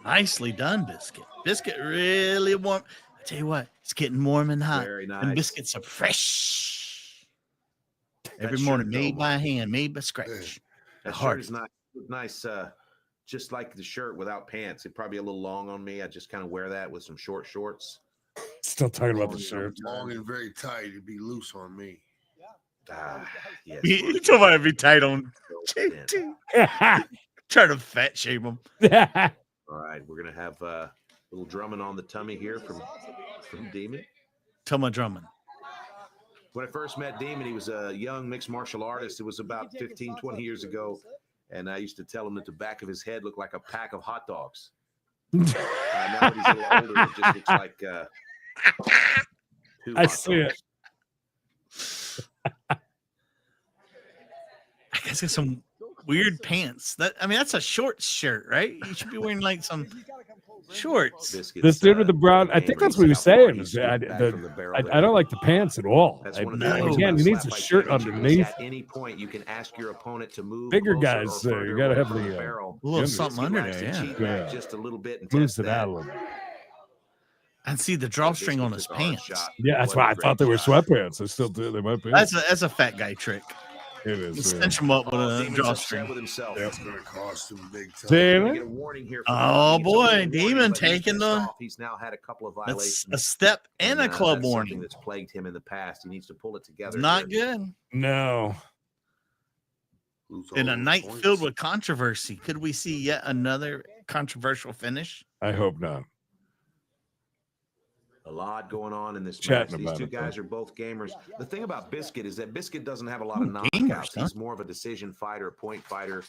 S2: Nicely done, Biscuit. Biscuit really warm. I tell you what, it's getting warm and hot.
S10: Very nice.
S2: And biscuits are fresh. Every
S10: That
S2: morning,
S10: shirt,
S2: made
S10: though,
S2: by hand, made by scratch.
S10: That
S2: Hard.
S10: shirt is nice. Just like the shirt without pants. It's probably a little long on me. I just kind of wear that with some short shorts.
S3: Still talking about the shirt.
S6: Long and very tight. It'd be loose on me.
S10: Yes.
S2: You told me I'd be tight on
S10: thin.
S2: JT. Trying to fat shame him.
S10: All right, we're gonna have a little drumming on the tummy here from Demon.
S2: Toma Drummond.
S10: When I first met Demon, he was a young mixed martial artist. It was about 15, 20 years ago. And I used to tell him that the back of his head looked like a pack of hot dogs. Now that he's a little older, it just looks like two
S3: I
S10: hot
S3: see it.
S10: dogs.
S2: I guess got some weird pants. That's a short shirt, right? You should be wearing like some shorts.
S3: This dude with the brown, I think that's what he was saying. Is I don't like the pants at all. Again, he needs a shirt underneath.
S10: At any point, you can ask your opponent to move.
S3: Bigger
S10: closer
S3: guys,
S10: or
S3: you
S10: further
S3: got to
S10: away
S3: have
S10: from
S3: the
S10: barrel.
S2: A little
S3: Biscuit
S2: something under
S10: Likes to
S2: there,
S10: cheat
S3: yeah.
S10: back just a little bit and
S3: Moves
S10: test
S3: it out a
S10: that.
S3: little bit.
S2: And see the drawstring on his
S10: Biscuit took a hard
S2: pants.
S10: shot.
S3: Yeah, that's
S10: What a
S3: why I
S10: great
S3: thought they were
S10: shot.
S3: sweatpants. I still do. They might be.
S2: That's a fat guy trick.
S3: It
S2: You
S3: is.
S2: cinch him up with a
S10: Demon's upset
S2: drawstring.
S10: with himself.
S6: That's going to cost him big time.
S3: Damn
S10: We
S3: it.
S10: get a warning here
S2: Oh,
S10: from
S2: boy,
S10: He's a warning,
S2: Demon
S10: but he's
S2: taking
S10: pissed
S2: the-
S10: off. He's now had a couple of
S2: That's
S10: violations.
S2: a step and a club
S10: that's something
S2: warning.
S10: that's plagued him in the past. He needs to pull it together.
S2: Not
S10: here.
S2: good.
S3: No.
S6: Lose all
S2: In a
S6: those
S2: night
S6: points.
S2: filled with controversy, could we see yet another controversial finish?
S3: I hope not.
S10: A lot going on in this
S3: Chatting
S10: match. These
S3: about
S10: two
S3: it,
S10: guys are both gamers. The thing about Biscuit is that Biscuit doesn't have a lot of knockouts.
S2: gamers, huh?
S10: He's more of a decision fighter, a point fighter.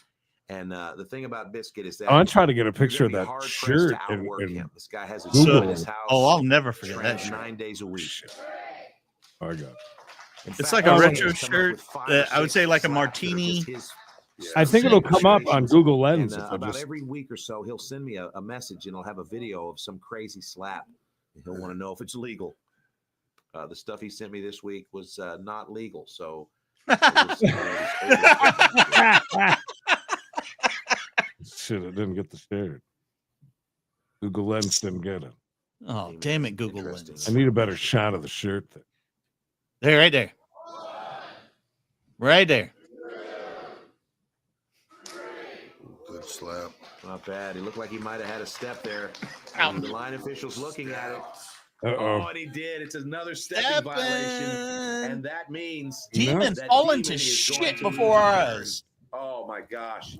S10: And the thing about Biscuit is that
S3: I'm trying to get a
S10: you're
S3: picture of
S10: gonna be
S3: that
S10: hard-pressed
S3: shirt
S10: to
S3: and,
S10: outwork
S3: and
S10: him. This guy has a
S3: Google
S10: gym in
S3: it.
S10: his house.
S2: Oh, I'll never forget that
S10: trains
S2: shirt.
S10: 9 days a week.
S3: oh, I got it.
S10: In
S2: It's
S10: fact,
S2: like a
S10: Biscuit
S2: retro
S10: has come up
S2: shirt
S10: with 5
S2: that
S10: or
S2: I would
S10: 6
S2: say like a
S10: slaps that are
S2: martini.
S10: just his
S3: I think it'll come up on Google Lens.
S10: And,
S3: If I
S10: about
S3: just,
S10: every week or so, he'll send me a message and I'll have a video of some crazy slap. And he'll want to know if it's legal. The stuff he sent me this week was not legal. So
S3: shit, I didn't get the shirt. Google Lens didn't get it.
S2: Oh, damn it, Google
S10: Interesting.
S2: Lens.
S3: I need a better shot of the shirt.
S2: There, right there. Right there.
S6: Good slap.
S10: not bad. He looked like he might have had a step there.
S2: Ow.
S10: The line official's looking at it.
S3: Uh-oh.
S10: Oh, and he did. It's another stepping violation. And that means
S2: Demons
S10: that
S2: fall
S10: Demon
S2: into
S10: is going
S2: shit
S10: to
S2: before our
S10: lose.
S2: eyes.
S10: Oh my gosh.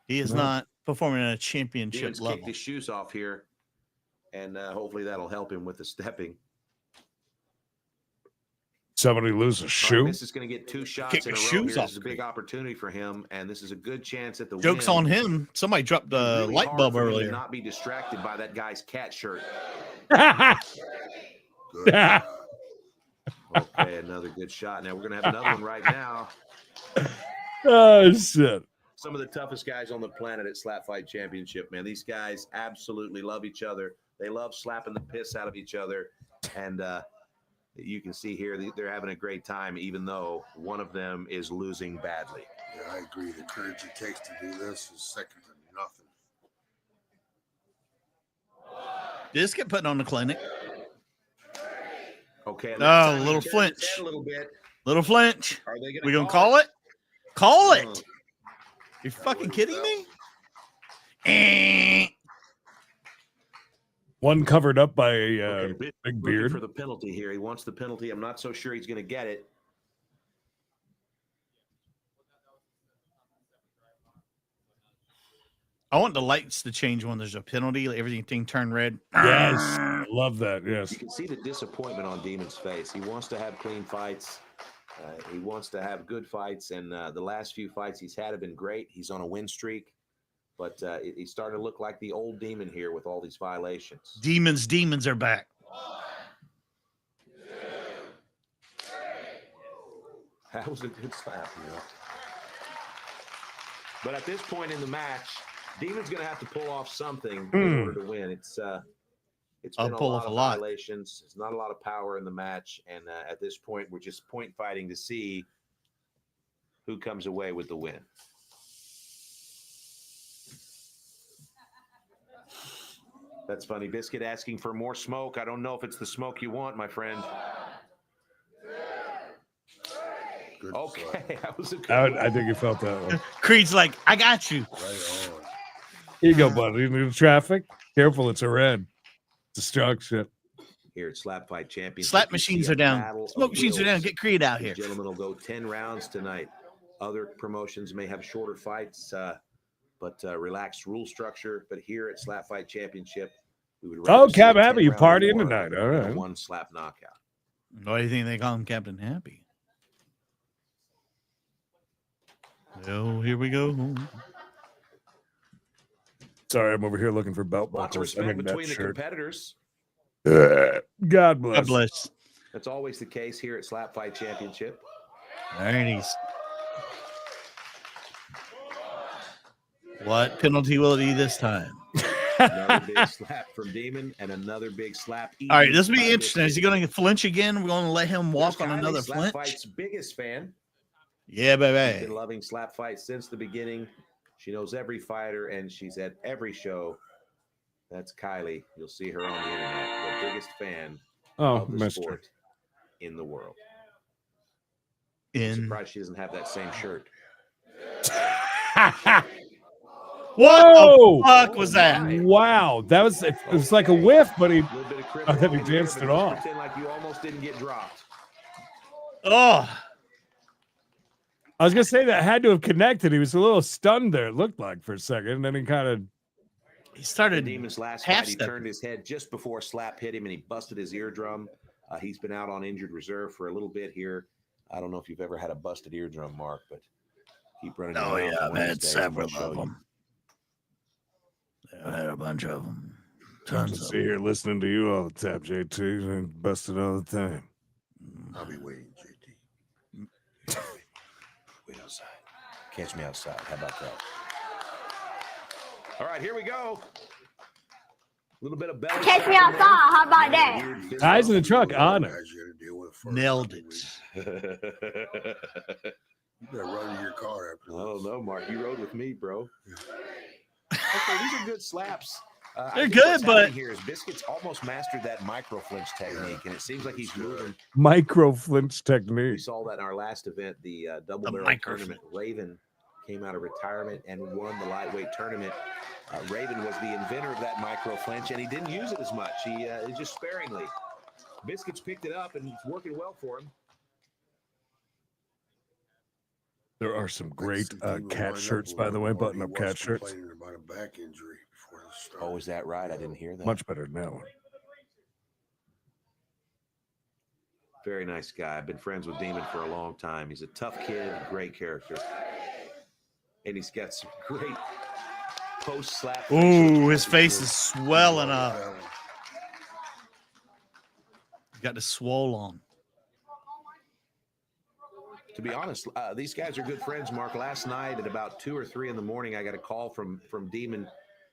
S2: He is not performing at a championship
S10: Demon's
S2: level.
S10: kicked his shoes off here. And hopefully that'll help him with the stepping.
S3: Somebody lose a shoe?
S10: This is going to get 2 shots
S2: Kick
S10: in a
S2: his
S10: row
S2: shoes
S10: here.
S2: off
S10: This is a big opportunity for him, and this is a good chance at the
S2: Joke's
S10: win.
S2: on him. Somebody dropped the
S10: Really
S2: light
S10: hard
S2: bulb
S10: for him to
S2: earlier.
S10: not be distracted by that guy's cat shirt.
S6: Good.
S10: Okay, another good shot. Now we're going to have another one right now.
S3: Oh, shit.
S10: Some of the toughest guys on the planet at Slap Fight Championship, man. These guys absolutely love each other. They love slapping the piss out of each other. And you can see here they're having a great time, even though one of them is losing badly.
S6: Yeah, I agree. The courage it takes to do this is second to nothing.
S2: Biscuit putting on the clinic.
S10: Okay.
S2: Oh, a little flinch.
S10: A little bit.
S2: Little flinch.
S10: Are they
S2: We gonna call it? Call it. You fucking kidding me?
S3: One covered up by a big
S10: Looking
S3: beard.
S10: for the penalty here. He wants the penalty. I'm not so sure he's going to get it.
S2: I want the lights to change when there's a penalty. Everything turn red.
S3: Yes, I love that. Yes.
S10: You can see the disappointment on Demon's face. He wants to have clean fights. He wants to have good fights, and the last few fights he's had have been great. He's on a win streak, but he's starting to look like the old Demon here with all these violations.
S2: Demons are back.
S10: That was a good slap, you know. But at this point in the match, Demon's going to have to pull off something in order to win. It's been a lot of violations. There's not a lot of power in the match, and at this point, we're just point fighting to see who comes away with the win. That's funny. Biscuit asking for more smoke. I don't know if it's the smoke you want, my friend.
S6: Good
S10: okay, that was a good
S3: I think you felt that one.
S2: Creed's like, I got you.
S6: Right on.
S3: Here you go, buddy. Into traffic. Careful, it's a red. It's a strong shit.
S10: Here at Slap Fight Championship.
S2: Slap machines are down. Smoke machines are down. Get Creed out here.
S10: These gentlemen will go 10 rounds tonight. Other promotions may have shorter fights, but relaxed rule structure. But here at Slap Fight Championship, we would rather see
S3: Cap
S10: a
S3: Happy, you
S10: 10-round war
S3: partying tonight. All
S10: than
S3: right.
S10: one slap knockout.
S2: Why do you think they call him Captain Happy? Oh, here we go.
S3: Sorry, I'm over here looking for belt
S10: Lots of
S3: buckles.
S10: respect between the competitors.
S3: God bless.
S2: God bless.
S10: That's always the case here at Slap Fight Championship.
S2: All right, what penalty will it be this time?
S10: Another big slap from Demon and another big slap.
S2: All right, this will be interesting. Is he going to flinch again? We're going to let him walk on another
S10: Slap
S2: flinch?
S10: Fight's biggest fan.
S2: Yeah,
S10: She's
S2: baby.
S10: been loving Slap Fight since the beginning. She knows every fighter, and she's at every show. That's Kylie. You'll see her on the internet. The biggest fan of the sport in the world. I'm surprised she doesn't have that same shirt.
S2: What the fuck was that?
S3: Wow, that was it was like a whiff, but he danced it off.
S10: Pretend like you almost didn't get dropped.
S2: Oh.
S3: I was gonna say that had to have connected. He was a little stunned there, it looked like, for a second, and then
S2: he started
S10: Demon's last fight. He turned his head just before Slap hit him, and he busted his eardrum. He's been out on injured reserve for a little bit here. I don't know if you've ever had a busted eardrum, Mark, but keep running.
S2: Oh yeah, I've had several of them. I've had a bunch of them. Tons of
S3: see here listening to you all the time, JT, and busted all the time.
S6: I'll be waiting, JT.
S10: Wait outside. Catch me outside. How about that? All right, here we go. A little bit of belly.
S11: Catch me outside. How about that?
S3: Guys in the truck, honor.
S2: Nailed it.
S6: You better run to your car after
S10: Oh, no, Mark. You rode with me, bro. Okay, these are good slaps.
S2: They're good, but
S10: here is Biscuit's almost mastered that micro flinch technique, and it seems like he's moving.
S3: Micro flinch
S10: We
S3: technique.
S10: saw that in our last event, the double barrel
S2: micro
S10: tournament. Raven came out of retirement and won the lightweight tournament. Raven was the inventor of that micro flinch, and he didn't use it as much. He just sparingly. Biscuits picked it up, and it's working well for him.
S3: There are some great cat shirts, by the way, button-up cat shirts.
S6: About a back injury before the start.
S10: Oh, is that right? I didn't hear that.
S3: Much better than that one.
S10: Very nice guy. I've been friends with Demon for a long time. He's a tough kid, great character. And he's got some great post-slap.
S2: Ooh, his face is swelling up. Got the swole on.
S10: To be honest, these guys are good friends, Mark. Last night at about 2 or 3 in the morning, I got a call from Demon,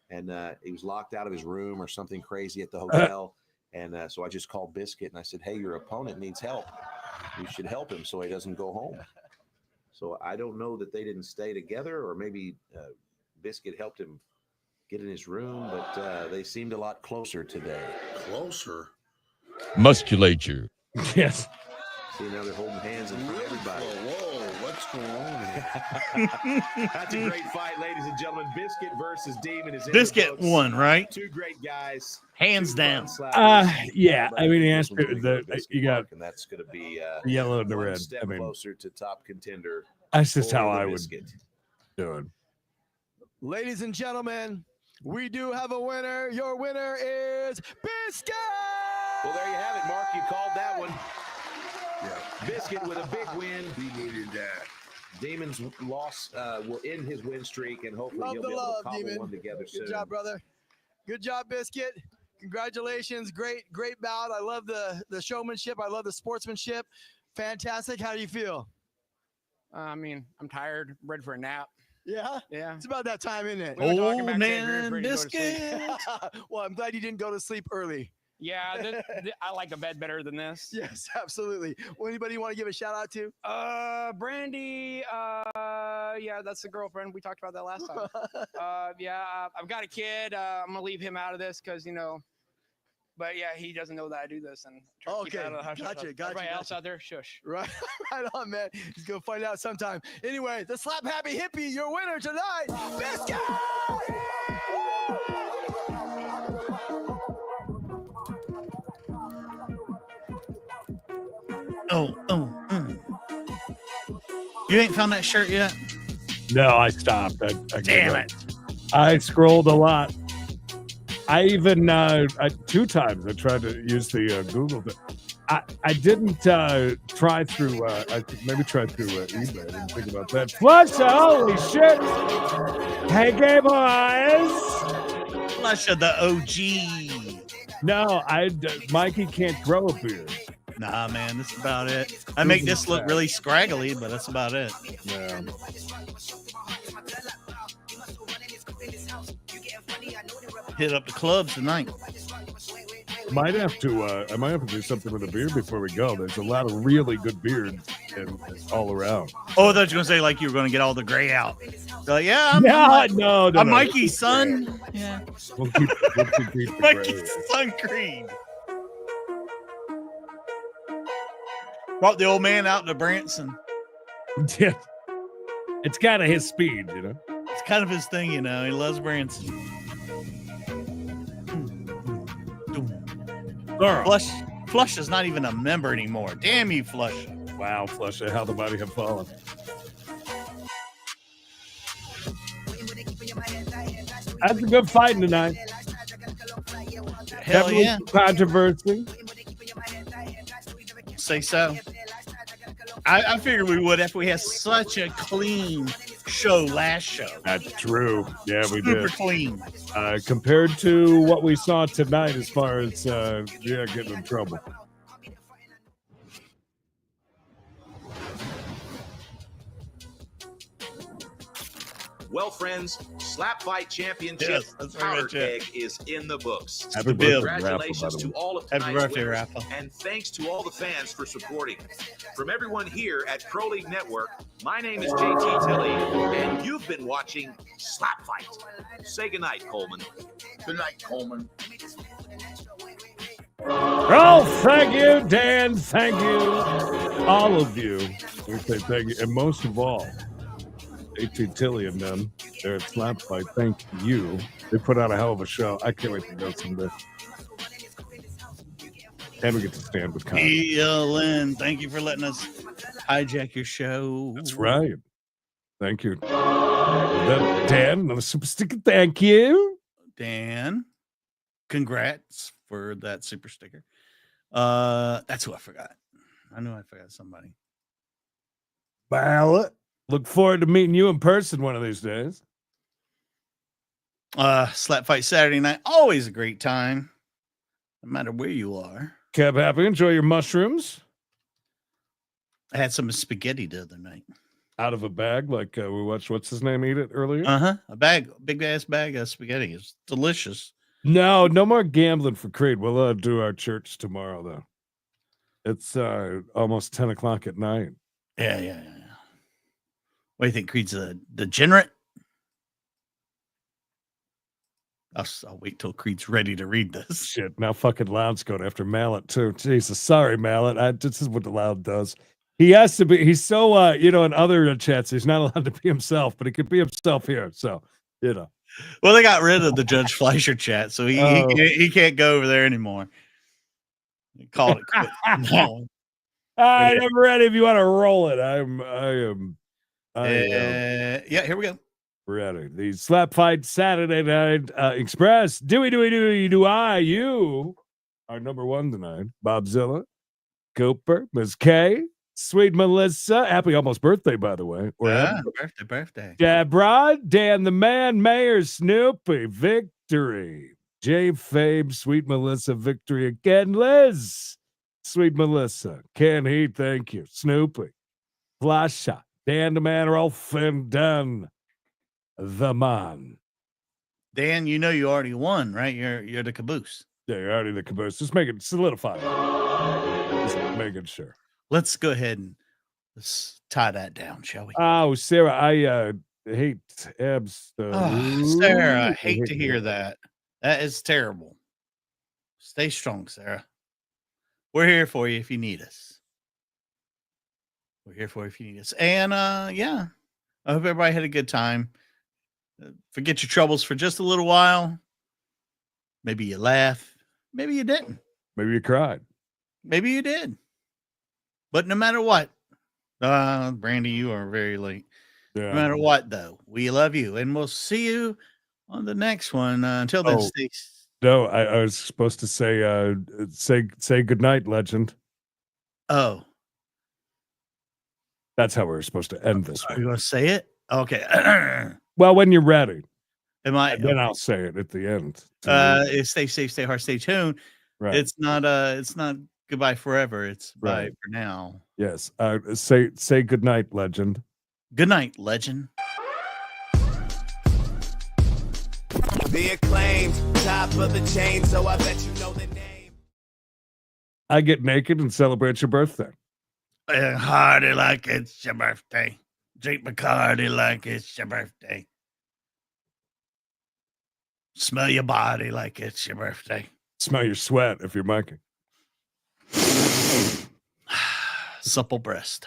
S10: and he was locked out of his room or something crazy at the hotel. And so I just called Biscuit, and I said, hey, your opponent needs help. You should help him so he doesn't go home. So I don't know that they didn't stay together, or maybe Biscuit helped him get in his room, but they seemed a lot closer today.
S6: Closer?
S3: Musculature. Yes.
S10: See, now they're holding hands in front of everybody.
S6: Whoa, what's going on here?
S10: That's a great fight, ladies and gentlemen. Biscuit versus Demon is in
S2: Biscuit
S10: the books.
S2: won, right?
S10: Two great guys.
S2: Hands down.
S3: Yeah, I mean, you got
S10: and that's going to be
S3: yellow and the
S10: one
S3: red.
S10: step
S3: I mean,
S10: closer to top contender.
S3: that's just how
S10: for the
S3: I would
S10: Biscuit.
S3: do it.
S5: Ladies and gentlemen, we do have a winner. Your winner is Biscuit.
S10: Well, there you have it, Mark. You called that one.
S6: Yeah.
S10: Biscuit with a big win.
S6: He needed that.
S10: Demon's loss will end his win streak, and hopefully
S5: Love
S10: he'll
S5: the
S10: be able
S5: love,
S10: to cobble
S5: Demon.
S10: one together soon.
S5: Good job, brother. Good job, Biscuit. Congratulations. Great bout. I love the showmanship. I love the sportsmanship. Fantastic. How do you feel?
S12: I mean, I'm tired, ready for a nap.
S5: Yeah?
S12: Yeah.
S5: It's about that time, isn't it?
S12: We were talking
S2: Old
S12: backstage, we were
S2: man
S12: ready to go to sleep.
S2: Biscuit.
S5: Well, I'm glad you didn't go to sleep early.
S12: Yeah, I like a bed better than this.
S5: Yes, absolutely. Well, anybody you want to give a shout out to?
S12: Brandy. Yeah, that's the girlfriend. We talked about that last time. Yeah, I've got a kid. I'm gonna leave him out of this because but yeah, he doesn't know that I do this. And
S5: Okay, gotcha.
S12: Everybody else out there, shush.
S5: Right, right on, man. He's gonna find out sometime. Anyway, the Slap Happy Hippie, your winner tonight, Biscuit.
S2: You ain't found that shirt yet?
S3: No, I stopped. I
S2: Damn it.
S3: I scrolled a lot. I even, 2 times I tried to use the Google. I didn't try through, I maybe tried through eBay. I didn't think about that. Flusha, holy shit. Hey, gay boys.
S2: Flusha, the OG.
S3: No, Mikey can't grow a beard.
S2: Nah, man, that's about it. I make this look really scraggly, but that's about it.
S3: Yeah.
S2: Hit up the clubs tonight.
S3: I might have to do something with the beard before we go. There's a lot of really good beards all around.
S2: Oh, I thought you were gonna say like you were gonna get all the gray out. So, yeah,
S3: no.
S2: I'm Mikey's son. Yeah,
S3: We'll keep the
S2: Mikey's son Creed. Brought the old man out to Branson.
S3: Yeah. It's kind of his speed, you know.
S2: It's kind of his thing, you know. He loves Branson. Flush is not even a member anymore. Damn you, Flush.
S3: Wow, Flush, how the mighty have fallen. That's a good fighting tonight.
S2: Hell yeah.
S3: Controversy.
S2: Say so. I figured we would if we had such a clean show last show.
S3: That's true. Yeah, we
S2: Super
S3: did.
S2: clean.
S3: Compared to what we saw tonight as far as, getting in trouble.
S10: Well, friends, Slap Fight Championship Powder Keg is in the books.
S3: Happy birthday,
S10: Congratulations to all of
S2: Happy
S10: tonight's
S2: birthday,
S10: winners,
S2: Rafa.
S10: and thanks to all the fans for supporting. From everyone here at Pro League Network, my name is JT Tilley, and you've been watching Slap Fight. Say goodnight, Coleman.
S6: Good night, Coleman.
S3: Oh, thank you, Dan. Thank you. All of you. We say thank you. And most of all, JT Tilley and them, they're at Slap Fight. Thank you. They put out a hell of a show. I can't wait to go someday. And we get to stand with Connie.
S2: PLN, thank you for letting us hijack your show.
S3: That's right. Thank you. Dan, another super sticker. Thank you.
S2: Dan, congrats for that super sticker. That's who I forgot. I knew I forgot somebody.
S3: Ballot. Look forward to meeting you in person one of these days.
S2: Slap Fight Saturday night. Always a great time. No matter where you are.
S3: Kev Happy, enjoy your mushrooms.
S2: I had some spaghetti the other night.
S3: Out of a bag, like we watched what's his name eat it earlier?
S2: A bag, big ass bag of spaghetti. It's delicious.
S3: No more gambling for Creed. We'll do our church tomorrow, though. It's almost 10 o'clock at night.
S2: Yeah. What do you think? Creed's a degenerate? I'll wait till Creed's ready to read this.
S3: Shit, now fucking Loud's going after Mallet, too. Jesus, sorry, Mallet. This is what the Loud does. He has to be. He's so, in other chats, he's not allowed to be himself, but he can be himself here. So,
S2: Well, they got rid of the Judge Fleischer chat, so he can't go over there anymore. They called it quits. No.
S3: All right, I'm ready if you want to roll it. I am.
S2: Yeah, here we go.
S3: Ready. The Slap Fight Saturday Night Express. Do you are number one tonight. Bobzilla, Cooper, Ms. K, Sweet Melissa. Happy almost birthday, by the way.
S2: Birthday.
S3: Deborah, Dan the Man, Mayor, Snoopy, Victory, J Fabe, Sweet Melissa, Victory again, Liz, Sweet Melissa, Ken Heat, thank you, Snoopy, Flash Shot, Dan the Man, Rolf, and Dan the Man.
S2: Dan, you know you already won, right? You're the caboose.
S3: Yeah, you're already the caboose. Just make it solidify. Just making sure.
S2: Let's go ahead and let's tie that down, shall we?
S3: Oh, Sarah, I hate abs.
S2: Sarah, I hate to hear that. That is terrible. Stay strong, Sarah. We're here for you if you need us. And yeah, I hope everybody had a good time. Forget your troubles for just a little while. Maybe you laugh. Maybe you didn't.
S3: Maybe you cried.
S2: Maybe you did. But no matter what, Brandy, you are very late.
S3: Yeah.
S2: No matter what, though, we love you, and we'll see you on the next one. Until then, stay.
S3: No, I was supposed to say good night, legend.
S2: Oh,
S3: that's how we were supposed to end this.
S2: Are you going to say it? Okay.
S3: Well, when you're ready,
S2: then
S3: I'll say it at the end.
S2: Stay safe, stay hard, stay tuned.
S3: Right.
S2: It's not goodbye forever. It's bye for now.
S3: Yes. Say good night, legend.
S2: Good night, legend.
S13: The acclaimed top of the chain, so I bet you know the name.
S3: I get naked and celebrate your birthday.
S2: And hardy like it's your birthday. Drink Bacardi like it's your birthday. Smell your body like it's your birthday.
S3: Smell your sweat if you're Mikey.
S2: Supple breast.